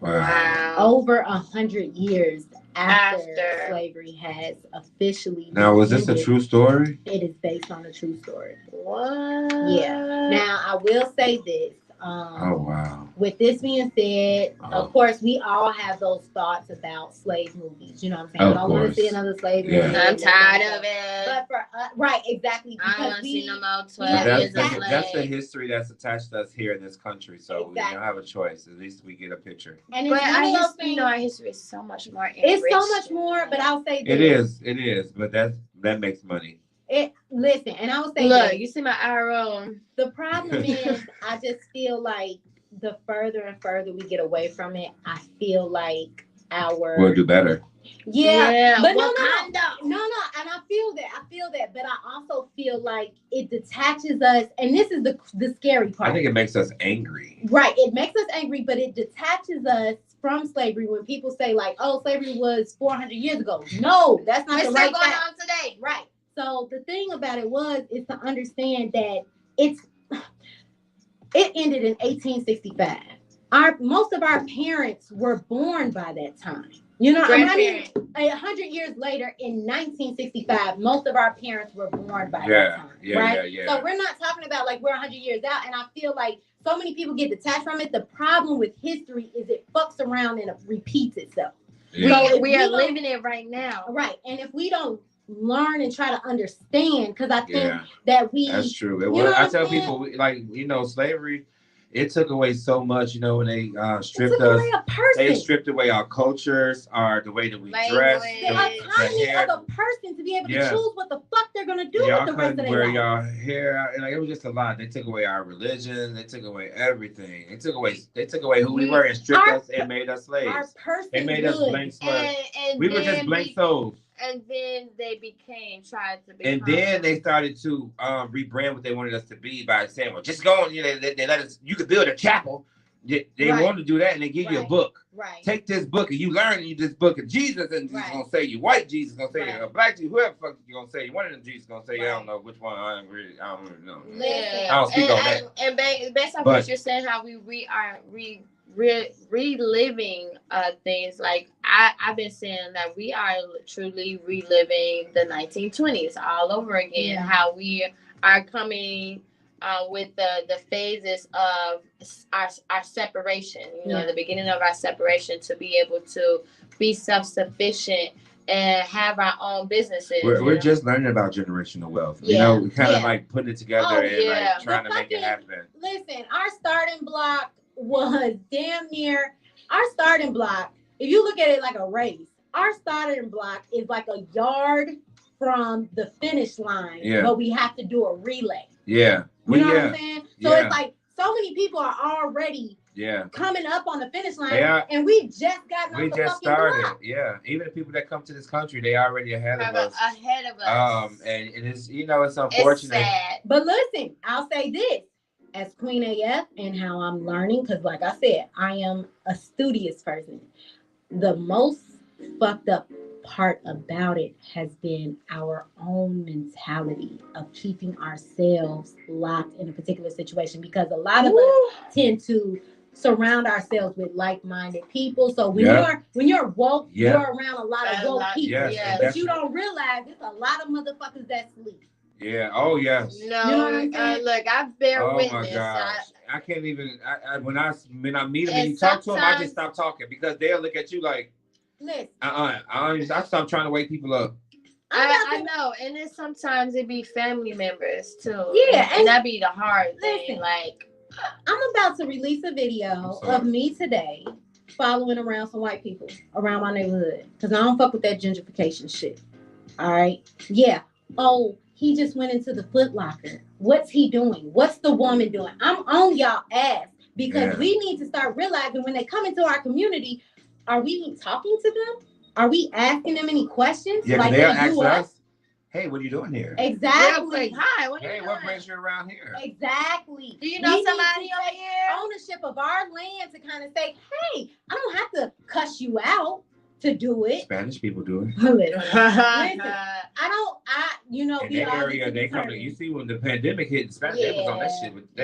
Wow. Over 100 years after slavery has officially been Now, was this a true story? It is based on a true story. What? Yeah. Now, I will say this. Oh, wow. With this being said, of course, we all have those thoughts about slave movies. You know what I'm saying? I don't want to see another slave movie. I'm tired of it. But for right, exactly. I don't want to see no more 12 years of slave. That's the history that's attached to us here in this country. So we don't have a choice. At least we get a picture. And it's our history is so much more enriched. It's so much more, but I'll say this. It is. But that makes money. Listen, and I will say, look, you see my arrow. The problem is, I just feel like the further and further we get away from it, I feel like we'll do better. Yeah. But no, and I feel that, but I also feel like it detaches us, and this is the scary part. I think it makes us angry. Right, it makes us angry, but it detaches us from slavery when people say like, "Oh, slavery was 400 years ago." No, that's not the right thing. It's still going on today. Right. So the thing about it is to understand that it ended in 1865. Most of our parents were born by that time. You know, I mean, 100 years later in 1965, most of our parents were born by that time. Right? Yeah. So we're not talking about like we're 100 years out, and I feel like so many people get detached from it. The problem with history is it fucks around and it repeats itself. Yeah. So we are living it right now. Right. And if we don't learn and try to understand, because I think that that's true. I tell people, slavery, it took away so much, when they stripped us. They stripped away our cultures, the way that we dress, the autonomy of a person to be able to choose what the fuck they're gonna do with the rest of their life. Wear y'all hair, it was just a lot. They took away our religion. They took away everything. They took away who we were and stripped us and made us slaves. They made us blank slaves. We were just blank souls. And then they and then they started to rebrand what they wanted us to be by saying, well, just go on, they let us, you could build a chapel. They wanted to do that, and they give you a book. Right. Take this book, and you learn this book of Jesus, and he's going to say you. White Jesus going to say you. Black Jesus, whoever fuck you going to say you. One of them Jesus going to say you. I don't know which one. I don't really know. Yeah. I don't speak on that. And based on what you're saying, how we are reliving things, like I've been saying that we are truly reliving the 1920s all over again. How we are coming with the phases of our separation, the beginning of our separation, to be able to be self-sufficient and have our own businesses. We're just learning about generational wealth. Yeah. You know, we kind of like putting it together and like trying to make it happen. Listen, our starting block was damn near our starting block. If you look at it like a race, our starting block is like a yard from the finish line, but we have to do a relay. Yeah. You know what I'm saying? So it's like so many people are already coming up on the finish line, and we just got off the fucking started. block. Yeah, even the people that come to this country, they already ahead of us. And it's it's unfortunate. It's sad. But listen, I'll say this. As Queen AF and how I'm learning, because like I said, I am a studious person. The most fucked up part about it has been our own mentality of keeping ourselves locked in a particular situation, because a lot of us tend to surround ourselves with like-minded people. So when you're woke, you're around a lot of woke people. But you don't realize there's a lot of motherfuckers that sleep. Yeah. Oh yes. No. You know what I'm saying? Look, I bear witness. Oh my gosh. I can't even. When I meet them and you talk to them, I just stop talking, because they'll look at you like, listen. I stop trying to wake people up. I know, and then sometimes it be family members too. Yeah, and that be the hard thing. Like, I'm about to release a video of me today following around some white people around my neighborhood, because I don't fuck with that gentrification shit. All right. Yeah. Oh, he just went into the Foot Locker. What's he doing? What's the woman doing? I'm on y'all ass, because we need to start realizing when they come into our community, are we talking to them? Are we asking them any questions? Yeah, like they'll ask us, hey, what are you doing here? Exactly. Hi, what brings you around here? Exactly. Do you know somebody over here? Ownership of our land to kind of say, hey, I don't have to cuss you out to do it. Spanish people do it. Listen, in that area, they come to, you see when the pandemic hit, the Spanish they was on that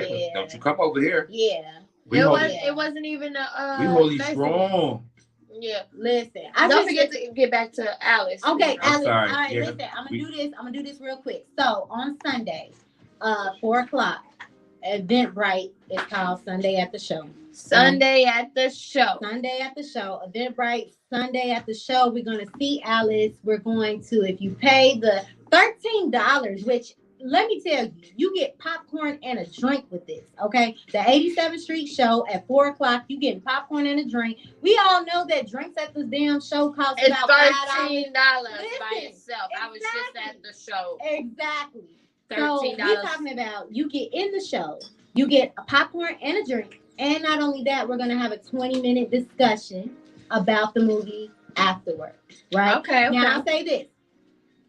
shit. Don't you come over here. Yeah. It wasn't even a we holy strong. Yeah. Listen. Don't forget to get back to Alice. Okay, Alice. Sorry. All right, listen. I'm gonna do this real quick. So on Sunday, 4:00, Eventbrite is called Sunday at the Show. Sunday at the Show. Eventbrite, Sunday at the Show. We're going to see Alice. We're going to, if you pay the $13, which let me tell you, you get popcorn and a drink with this, okay? The 87th Street Show at 4:00, you getting popcorn and a drink. We all know that drinks at this damn show cost about $13 by itself. I was just at the show. Exactly. $13. So we're talking about you get in the show, you get a popcorn and a drink. And not only that, we're going to have a 20-minute discussion about the movie afterward, right? Okay. Now, I'll say this.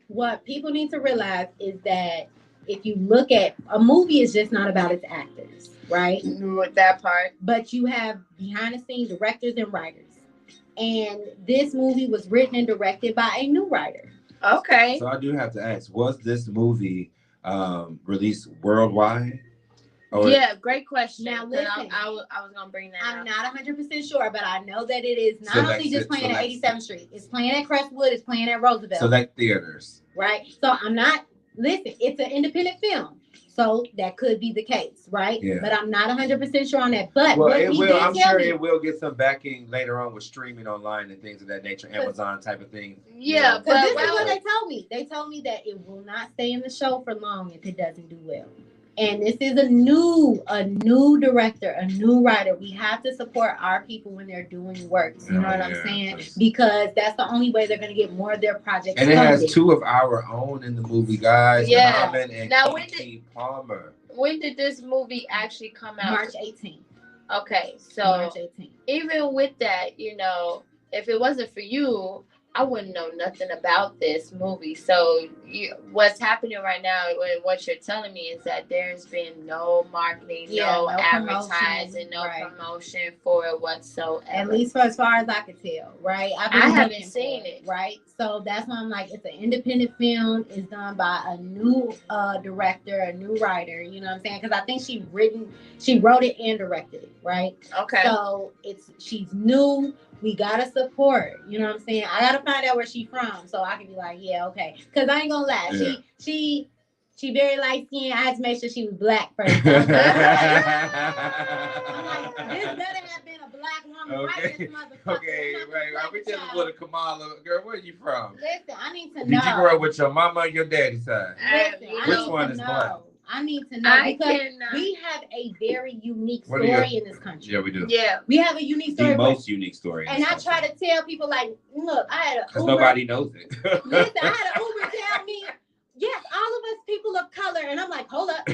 What people need to realize is that if you look at a movie, is just not about its actors, right? With that part. But you have behind-the-scenes directors and writers. And this movie was written and directed by a new writer. Okay. So I do have to ask, was this movie released worldwide? Yeah, great question. Now listen, I was gonna bring that. I'm not 100% sure, but I know that it is not only just playing at 87th Street. It's playing at Crestwood. It's playing at Roosevelt. Select theaters. Right. So I'm not. Listen, it's an independent film, so that could be the case, right? Yeah. But I'm not 100% sure on that. But it will. I'm sure it will get some backing later on with streaming online and things of that nature, Amazon type of thing. Yeah, but this is what they told me. They told me that it will not stay in the show for long if it doesn't do well. And this is a new director, a new writer. We have to support our people when they're doing works. You know what I'm saying? Because that's the only way they're going to get more of their projects. And it has two of our own in the movie, guys. Yeah. Common and now, Palmer. When did this movie actually come out? March 18th. Okay, so March 18th. Even with that, if it wasn't for you, I wouldn't know nothing about this movie. So what's happening right now, what you're telling me is that there's been no marketing, no advertising, no promotion for it whatsoever. At least as far as I could tell, right? I haven't seen it. Right? So that's why I'm like, it's an independent film. It's done by a new director, a new writer. You know what I'm saying? Because I think she wrote it and directed it, right? Okay. So she's new. We gotta support, you know what I'm saying? I gotta find out where she's from so I can be like, yeah, okay. Because I ain't gonna lie, she very light skinned. I had to make sure she was black first. I'm like, this better have been a black woman Okay. Okay, right. I'm dealing with a Kamala. Girl, where are you from? Listen, I need to know. Did you grow up with your mama or your daddy's side? Listen, which one is black? I need to know because we have a very unique story in this country. Yeah, we do. Yeah, we have a unique story. The most unique story. And I try to tell people, like, look, I had a because nobody knows it. Listen, I had an Uber tell me, yes, all of us people of color, and I'm like, hold up.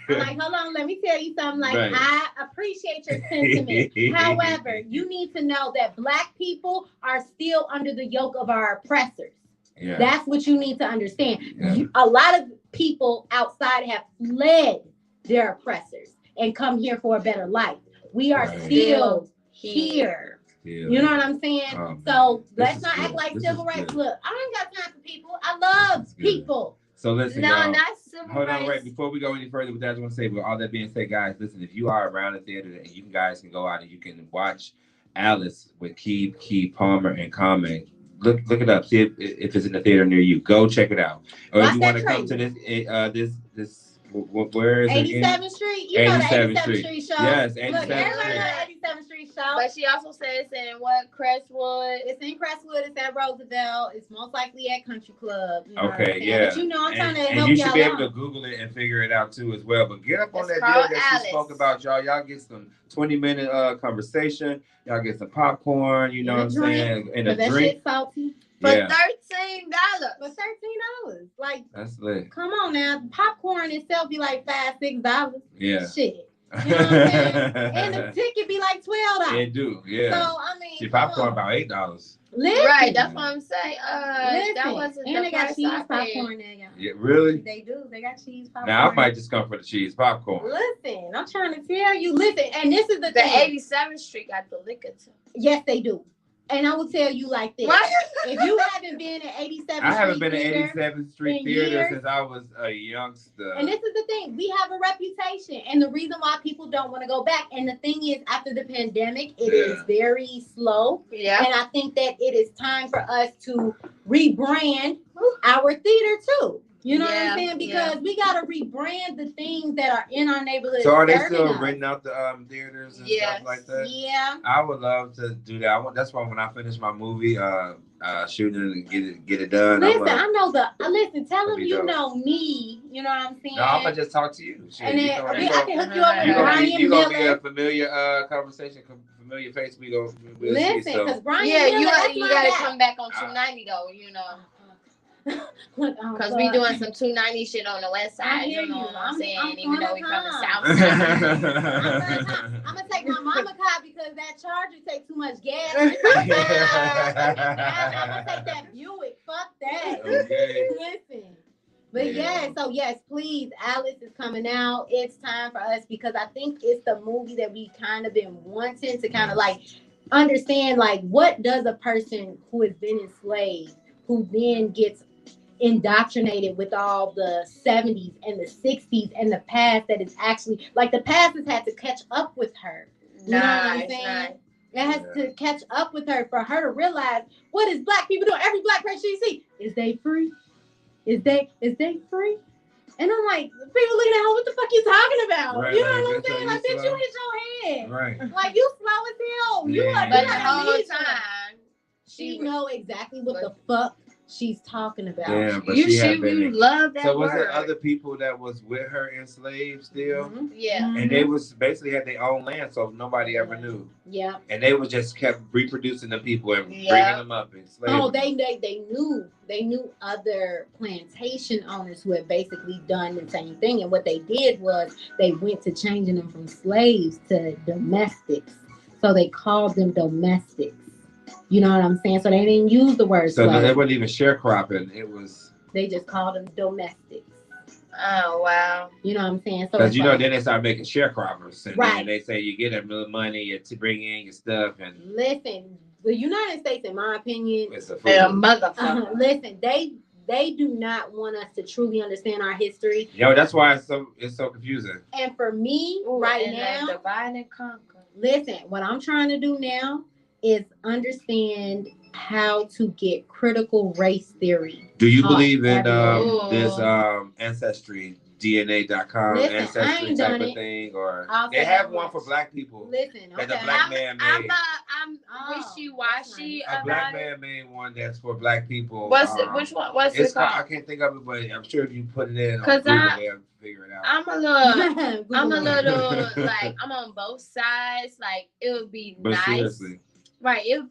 I'm like, hold on, let me tell you something. Like, right. I appreciate your sentiment. However, you need to know that Black people are still under the yoke of our oppressors. Yeah. That's what you need to understand. Yeah. A lot of people outside have fled their oppressors and come here for a better life. We are still here. Yeah. You know what I'm saying? So let's not act like civil rights. Look, I ain't got time for people. I love people. So listen, not civil hold rights. on, right before we go any further with that, I just want to say, with all that being said, guys, listen, if you are around the theater and you guys can go out and you can watch Alice with Key Palmer and Common. Look it up. See if it's in the theater near you. Go check it out. Or if you want to come to this where is 87th Street. You know the 87th Street show. Yes, 87th Look, everybody know the 87th Street show. But she also says in what, Crestwood? It's in Crestwood. It's at Roosevelt. It's most likely at Country Club. You know okay, yeah. But you know, I'm trying to help y'all. And you should be able to Google it and figure it out too as well. But get up on that deal that she spoke about, y'all. Y'all get some 20-minute conversation. Y'all get some popcorn. You know what I'm saying? And a drink. Shit salty. For $13. For $13. Like, that's lit. Come on now. Popcorn itself be like $5-6. Yeah. Shit. You know what I'm saying? And the ticket be like $12. It do, yeah. So I mean, see, popcorn about $8. Listen. Right, that's what I'm saying. That wasn't and the they got price cheese I popcorn paid. there, y'all. Yeah, really? They do. They got cheese popcorn. Now I might just come for the cheese popcorn. Listen, I'm trying to tell you. Listen, and this is the thing. 87th Street got the liquor too. Yes, they do. And I will tell you like this. If you haven't been at 87th Street I haven't been at 87th Street Theater years, since I was a youngster. And this is the thing. We have a reputation. And the reason why people don't want to go back. And the thing is, after the pandemic, it is very slow. Yeah. And I think that it is time for us to rebrand our theater too. You know what I'm saying? Because we got to rebrand the things that are in our neighborhood. So are they still renting out the theaters and stuff like that? Yeah. I would love to do that. That's why when I finish my movie, shooting and get it done. Listen, I know listen, tell them you know me. You know what I'm saying? No, I'm going to just talk to you. Shit, and then I can hook you up with Brian You're going to be a familiar conversation, familiar face. We'll listen, see. because Brian you got to come back on 290 though, you know. Because we doing some 290 shit on the west side, you know what I'm saying? Even though we from the south side. I'm gonna take my mama car because that Charger takes too much gas. I'm gonna take that Buick. Fuck that. Okay. Listen. But so yes, please, Alice is coming out. It's time for us because I think it's the movie that we kind of been wanting to kind of like understand, like, what does a person who has been enslaved, who then gets indoctrinated with all the 70s and the 60s and the past that is actually like the past has had to catch up with her. You know what I'm saying? It has to catch up with her for her to realize what is Black people doing. Every Black person you see, is they free? Is they free? And I'm like, people looking at her, what the fuck you talking about? Right, you know what I'm saying? Like, bitch, you hit your head. Right. Like, you slow as hell. You are, but the whole time, she know exactly what the fuck she's talking about. Yeah, but you love that. So was there other people that was with her enslaved still? Mm-hmm. Yeah. And they was basically had their own land, so nobody ever knew. Yeah. And they was just kept reproducing the people and bringing them up in slavery. Oh, they knew other plantation owners who had basically done the same thing. And what they did was they went to changing them from slaves to domestics. So they called them domestics. You know what I'm saying? So they didn't use the word slave. So they wasn't even sharecropping. It was. They just called them domestics. Oh, wow. You know what I'm saying? So because then they start making sharecroppers. And right. Then they say you get a little money to bring in your stuff. And listen, the United States, in my opinion, it's a motherfucker. Listen, they do not want us to truly understand our history. Yo, that's why it's so confusing. And for me, right now, divide and conquer. Listen, what I'm trying to do now is understand how to get critical race theory. Do you believe in this ancestry, DNA.com, ancestry type of thing? Or they have one for Black people. Listen, that the Black man made. I'm wishy-washy about a black man made one that's for black people. Which one? What's it called? I can't think of it, but I'm sure if you put it in on Google, they'll figure it out. I'm a little like I'm on both sides. Like it would be nice. Seriously. Right. It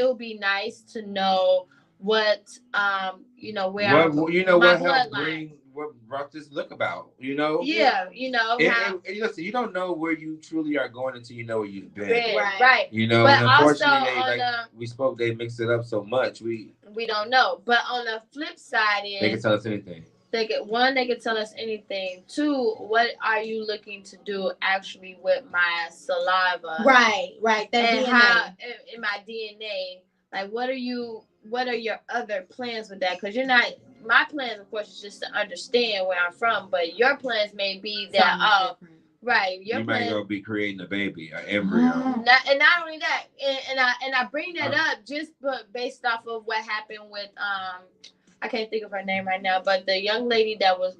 would be nice to know what where what helped bring what brought this look about, Yeah, listen, you don't know where you truly are going until you know where you've been. Right. But and unfortunately we spoke, they mixed it up so much. We don't know. But on the flip side is they can tell us anything. They can tell us anything. Two, what are you looking to do actually with my saliva? Right. That and DNA. How in my DNA, like what are your other plans with that? Because you're not. My plans, of course, is just to understand where I'm from, but your plans may be that right. You might go be creating a baby, an embryo. And not only that, and I bring that up just based off of what happened with I can't think of her name right now, but the young lady that was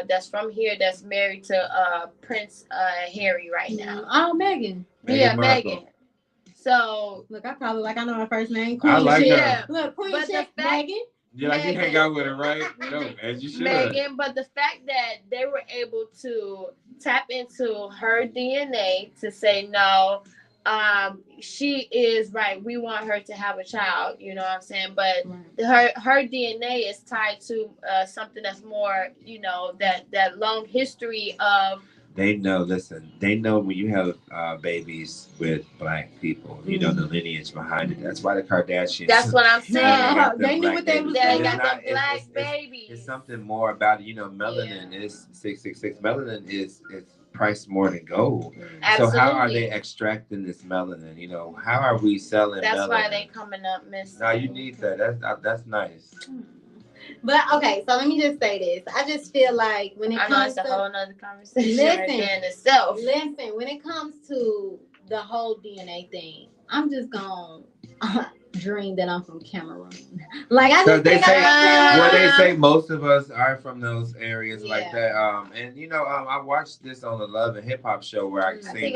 that's from here that's married to Prince Harry right now. Oh, Meghan. Yeah, Meghan. So look, I know her first name. Queen I like her. Look, Queen Meghan. You like you hang out with her, right? No, as you should. Meghan, but the fact that they were able to tap into her DNA to say no, she is right. We want her to have a child. You know what I'm saying? But her DNA is tied to something that's more, that long history of. They know. Listen, they know when you have babies with black people, you know the lineage behind it. That's why the Kardashians. That's what I'm saying. They knew what they was saying. They got the black babies. It's something more about it. Melanin is 666. Melanin is priced more than gold. Absolutely. So how are they extracting this melanin? How are we selling That's melanin? why they coming up missing. No, you need that. That's nice. But okay, so let me just say this. I just feel like when it comes to a whole nother conversation in itself. Listen, when it comes to the whole DNA thing, I'm just gonna dream that I'm from Cameroon. Like I just they say most of us are from those areas like that. I watched this on the Love and Hip Hop show where I seen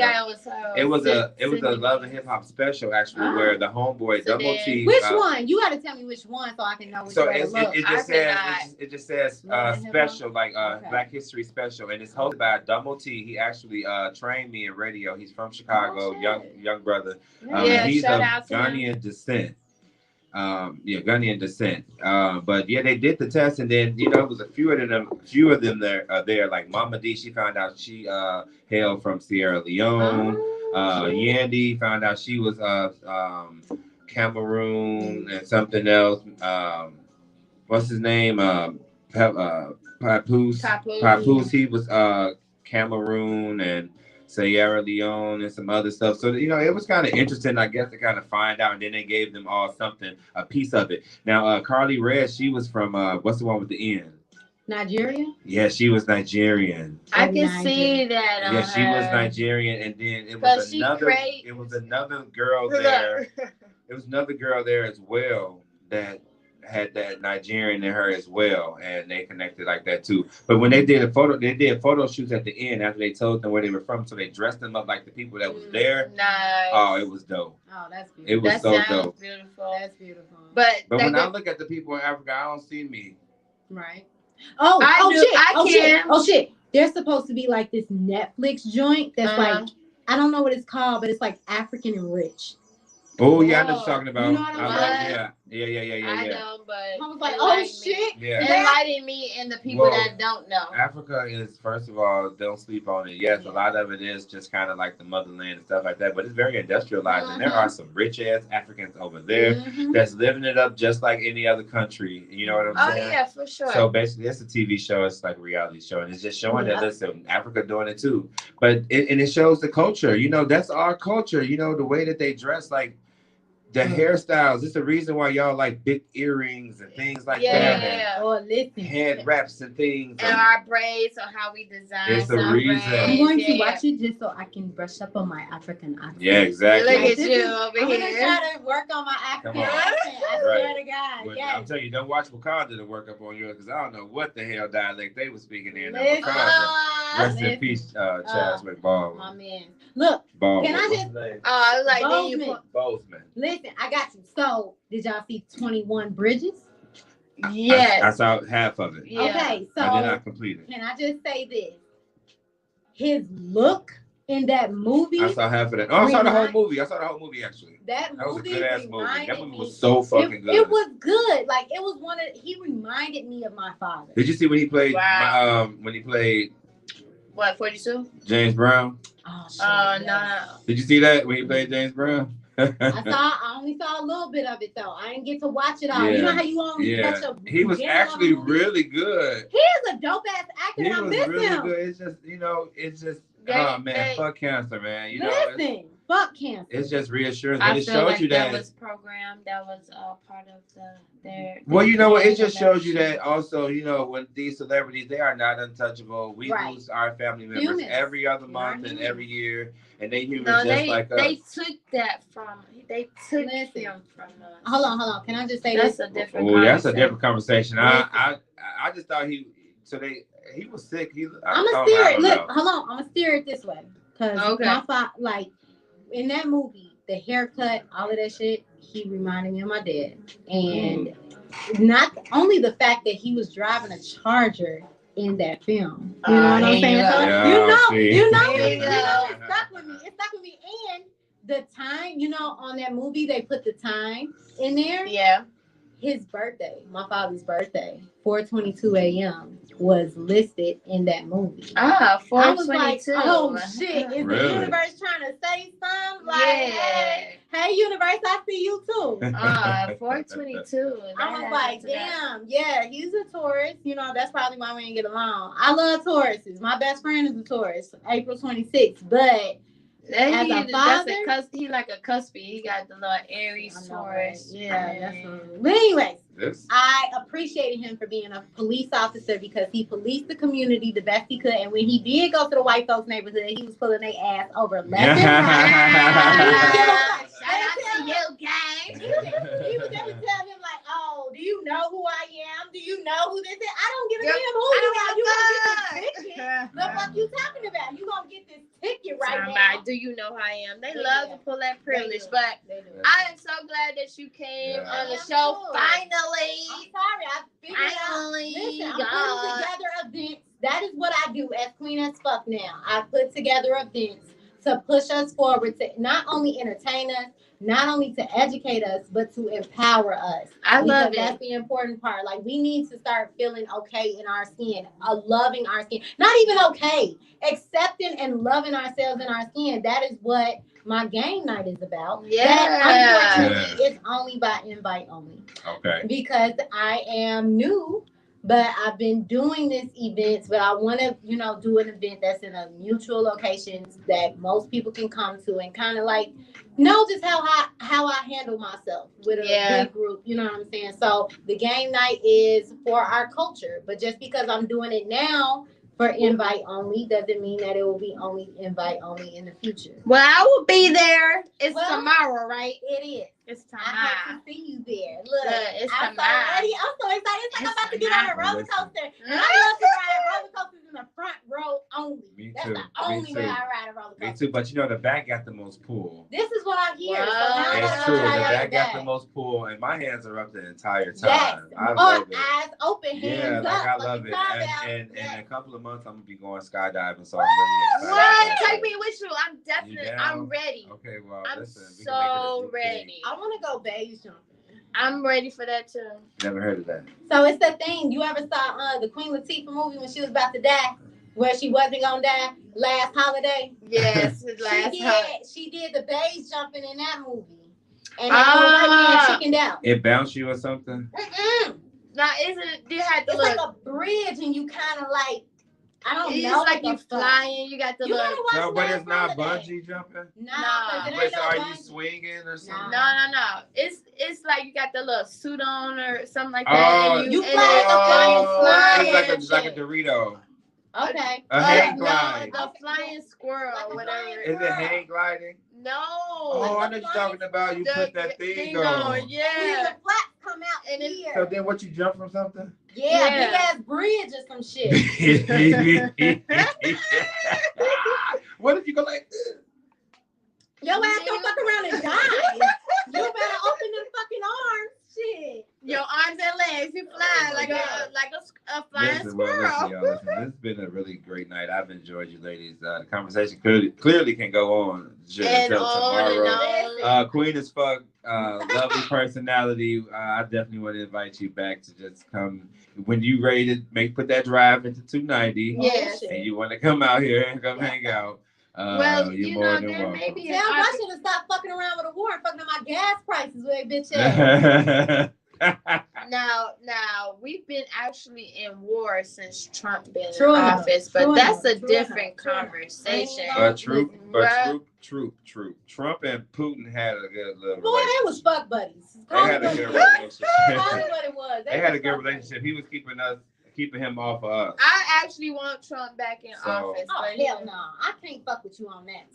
it was a Love and Hip Hop special actually where the homeboy Double T. Which one? You got to tell me which one so I can know which one. It just says special like Black History special, and it's hosted by Double T. He actually trained me in radio. He's from Chicago, young brother. He's of Ghanaian descent. Ghanaian descent. But they did the test, and then it was a few of them there. Like Mama D, she found out she hailed from Sierra Leone. Yandy found out she was Cameroon and something else. What's his name? Papoose. He was Cameroon and Sierra Leone and some other stuff. So, it was kind of interesting, I guess, to kind of find out. And then they gave them all a piece of it. Now, Carly Red, she was from, what's the one with the N? Nigeria? Yeah, she was Nigerian. I can see that on her. She was Nigerian. And then it was another girl there. It was another girl there as well that had that Nigerian in her as well, and they connected like that too. But when they did photo shoots at the end after they told them where they were from, so they dressed them up like the people that was there. Nice. Oh, it was dope. Oh, that's beautiful. It was dope. Beautiful. That's beautiful. But when I look at the people in Africa, I don't see me. Right. Shit. There's supposed to be like this Netflix joint that's like, I don't know what it's called, but it's like African and Rich. Oh yeah, I know what you're talking about. You know what I'm Yeah. I know, but I was like, shit. Yeah. Enlighten me and the people that don't know. Africa is, first of all, don't sleep on it. Yes, a lot of it is just kind of like the motherland and stuff like that, but it's very industrialized, and there are some rich ass Africans over there that's living it up just like any other country. You know what I'm saying? Oh yeah, for sure. So basically, it's a TV show. It's like a reality show, and it's just showing that listen, Africa doing it too. But it shows the culture. That's our culture. The way that they dress, like. The hairstyles, it's the reason why y'all like big earrings and things like that. Yeah. Or listen. Head wraps and things. And our braids or how we design. It's the reason. I'm going to watch it just so I can brush up on my African accent. Yeah, exactly. Look at you over here. I'm going to try to work on my African accent. I swear to God. But I'm telling you, don't watch Wakanda to work up on yours because I don't know what the hell dialect they were speaking in Wakanda. Rest in peace, Chadwick Boseman. My man. Look, can I just? Like Boseman. Listen, I got you. So, did y'all see 21 Bridges? Yes. I saw half of it. Yeah. Okay, so I did not complete it. Can I just say this? His look in that movie. I saw half of that. Oh, I saw the whole movie. I saw the whole movie actually. That was a good ass movie. That movie was so fucking good. It was good. Like it was he reminded me of my father. Did you see when he played what, 42? James Brown? Oh, no. Did you see that when he played James Brown? I only saw a little bit of it though. I didn't get to watch it all. Yeah. You know how you only catch up. He was actually really good. He is a dope ass actor. I miss really him. Good. It's just fuck cancer, man. Listen, fuck cancer. It's just reassurance. I But it feel shows like you that was programmed. That was part of their. Well, you know what? It just shows you that also, when these celebrities, they are not untouchable. We lose our family members every other month and every year, and they humans like us. They took that from. They took them from us. Hold on. Can I just say that's this? a different. Oh, that's a different conversation. I just thought he was sick. I'm gonna steer it. Look, hold on. I'm gonna steer it this way because in that movie, the haircut, all of that shit, he reminded me of my dad, and not only the fact that he was driving a Charger in that film. You know what I'm saying? It stuck with me. It stuck with me, and the time, on that movie, they put the time in there. Yeah. His birthday, my father's birthday, 4:22 a.m. was listed in that movie. 4:22. I was like, oh shit, is the universe trying to say something? Like, hey, universe, I see you too. 4:22. I was like, damn, yeah, he's a Taurus. That's probably why we didn't get along. I love Tauruses. My best friend is a Taurus, April 26th, but as a father, he like a cuspy. He got the little Aries Taurus. Yeah, but anyways, I appreciated him for being a police officer because he policed the community the best he could. And when he did go to the white folks' neighborhood, he was pulling their ass over left and right. Shout out to you, gang. He would never tell him like, "Oh, do you know who I am? Do you know who this is? I don't give a damn who you are. You gonna get this ticket? The fuck you talking about? You gonna get this ticket right now? Do you know who I am? They love to pull that privilege, but I am so glad that you came on the show finally. I'm sorry, I figured out. Listen, I'm putting together events. That is what I do as Queen as Fuck now. I put together events to push us forward, to not only entertain us, not only to educate us, but to empower us. I love it. That's the important part. Like, we need to start feeling okay in our skin, loving our skin. Not even okay, accepting and loving ourselves in our skin. That is what my game night is about. Yeah. That, unfortunately, it's only by invite only. Okay. Because I am new, but I've been doing these events, but I want to, do an event that's in a mutual locations that most people can come to and kind of like know just how I handle myself with a big group. You know what I'm saying? So the game night is for our culture, but just because I'm doing it now for invite only doesn't mean that it will be only invite only in the future. Well, I will be there. It's tomorrow, right? It is. It's tomorrow. I hope to see you there. Look, it's I'm tomorrow. so ready. I'm so excited. It's like I'm about to get on a roller coaster. And I love to ride roller coasters in the front row only. That's the only way I ride a roller coaster. Me too, but the back got the most pull. This is what I hear. It's true. The back got the most pull, and my hands are up the entire time. Yes. I love it. Eyes open, hands up. I love it. And in a couple of months, I'm gonna be going skydiving, so I'm really excited. What? Take me with you. I'm definitely. I'm ready. Okay, well, I'm listen. so ready. I want to go base jumping. I'm ready for that too. Never heard of that. So it's the thing. You ever saw the Queen Latifah movie when she was about to die, where she wasn't gonna die last holiday? Yes, she did the base jumping in that movie, and chickened out. It bounced you or something? Now, you had to look like a bridge, and you kind of like. I don't know. It's like you flying. You got the look. No, but it's not bungee jumping. No. Are you swinging or something? No. It's like you got the little suit on or something like that. Oh, and you fly it's like a Dorito. Okay. A hang glide. The flying squirrel, whatever. Is it hang gliding? No. Oh, I know you're talking about. You put that thing on. Yeah. The flaps come come out here. So then what, you jump from something? Yeah, big ass bridge or some shit. What if you go like this? Your ass don't fuck around and die. You better open them fucking arms. Shit. Your arms and legs, you fly like a flying squirrel. Listen, this has been a really great night. I've enjoyed you ladies. The conversation clearly can go on until tomorrow. Queen as fuck, lovely personality. I definitely want to invite you back to just come when you ready to put that drive into 290. Yes. And you want to come out here and come hang out. Well, you're you more know, than there welcome. may be I should have stopped fucking around with a war and fucking up my gas prices with a bitch ass. Now we've been actually in war since Trump been in office, but that's a different conversation. True. Trump and Putin had a good little boy, they was fuck buddies. They had a good relationship. What it was. They had a good relationship. He was keeping him off of us. I actually want Trump back in office. Oh, hell no. I can't fuck with you on that.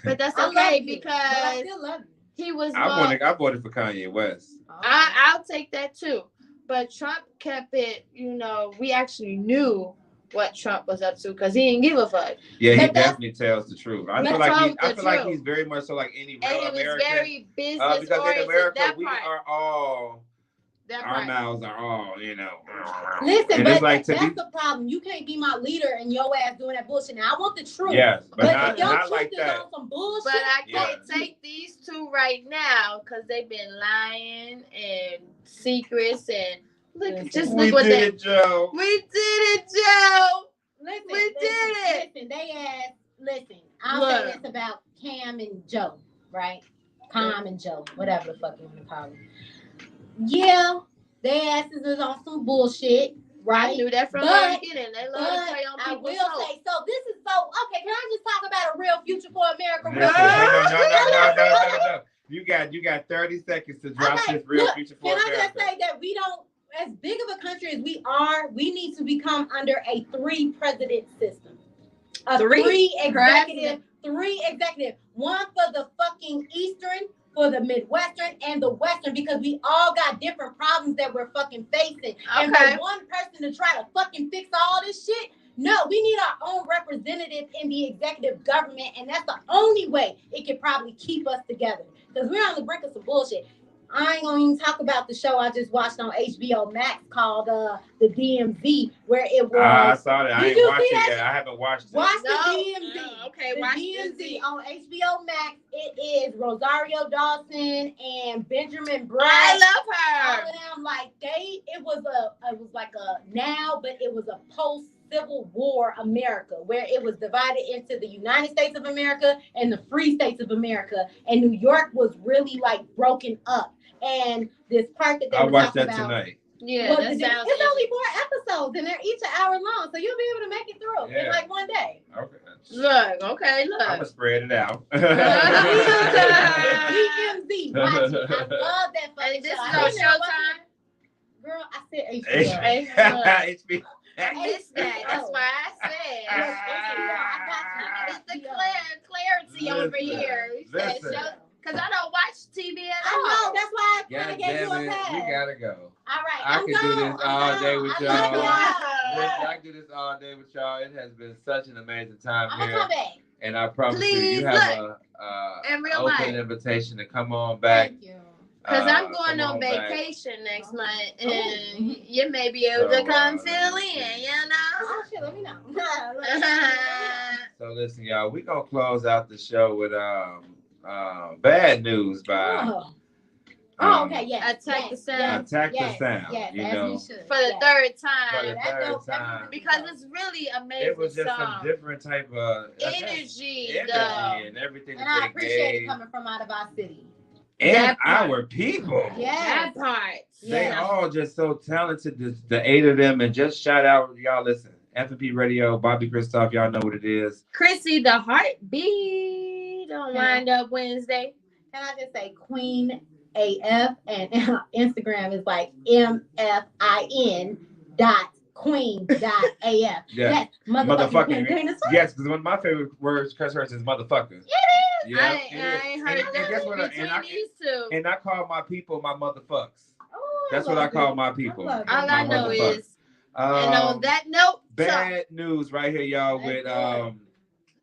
But that's okay because I still love you. He was. I voted for Kanye West. I'll take that too. But Trump kept it. You know, we actually knew what Trump was up to because he didn't give a fuck. Yeah, he definitely tells the truth. I feel like he's very much so like any real American. And he was very business because oriented. in America, that we part. are all. Our mouths are all, Listen, and but that's the problem. You can't be my leader and your ass doing that bullshit. Now I want the truth. Yes, but if your not truth like is that. on some bullshit. But I can't take these two right now because they've been lying and secrets and look what they. We did it, Joe. Listen, we did it. Listen, they asked. Listen, I'll say this about Cam and Joe, right? Cam and Joe, whatever the fuck you want to call them. Yeah, their asses is on some bullshit, right? I knew that from the beginning. They love to play on people's say, so this is okay, can I just talk about a real future for America? No. You got 30 seconds to drop this real future for America. Can I just say that we don't, as big of a country as we are, we need to become under a 3-president system. Three executive. One for the fucking Eastern, for the Midwestern and the Western, because we all got different problems that we're fucking facing. Okay. And for one person to try to fucking fix all this shit, no, we need our own representative in the executive government, and that's the only way it could probably keep us together. Because we're on the brink of some bullshit. I ain't gonna even talk about the show I just watched on HBO Max called the DMV, where it was. I saw that. I ain't watched it yet. I haven't watched it. Watch the DMV. Okay, the watch DMV on HBO Max. It is Rosario Dawson and Benjamin Bratt. I love her. All of them, like it was like a now, but it was a post-Civil War America, where it was divided into the United States of America and the Free States of America, and New York was really like broken up. And this part that they were talking about. Tonight. Yeah, that sounds. It's only 4 episodes, and they're each an hour long, so you'll be able to make it through in like one day. Okay. Look. I'm gonna spread it out. DMZ, watch it. I love that fucking This is show. on Showtime. Girl, I said HBO. HBO. I missed that. That's why I said. It's the clarity over here. Because I don't watch TV at all. I know. That's why I kind of gave you a pass. You gotta go. All right. I can do this all day with y'all. I can do this all day with y'all. It has been such an amazing time here. I'm gonna come back. And I promise you have an open invitation to come on back. Thank you. Because I'm going on vacation next month, and you may be able to come fill in, you know? Oh, shit, let me know. So listen, y'all, we're going to close out the show with Bad News by... okay, yes. Attack the Sound. Attack the Sound, yes, you as know. we should. For the third time. For the third time. Because it's really amazing. It was just song. some different type of... Energy. And everything and that I appreciate it coming from out of our city. And our people. Yeah, that part. They all just so talented, the 8 of them. And just shout out, y'all listen, F&P Radio, Bobby Christoph, y'all know what it is. Chrissy, the heartbeat on Wind Up Wednesday. Can I just say Queen AF, and Instagram is like MFIN.Queen.AF. Yes, motherfucking. Yes, because one of my favorite words, curse words, is motherfucker. It is. Yeah, I ain't heard that. And I call my people my motherfucks. Oh, That's what I call my people. All I know is, and on that note, bad news right here, y'all, with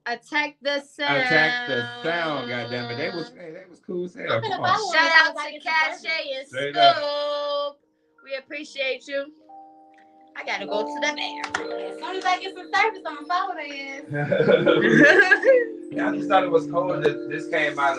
Attack the Sound. Attack the Sound, goddammit. They was cool as hell. Come on. Shout out to Cache and Scoop. We appreciate you. I gotta go to the bathroom. As soon as I get some service, I'm gonna follow their ass. I just thought it was cool that this came out of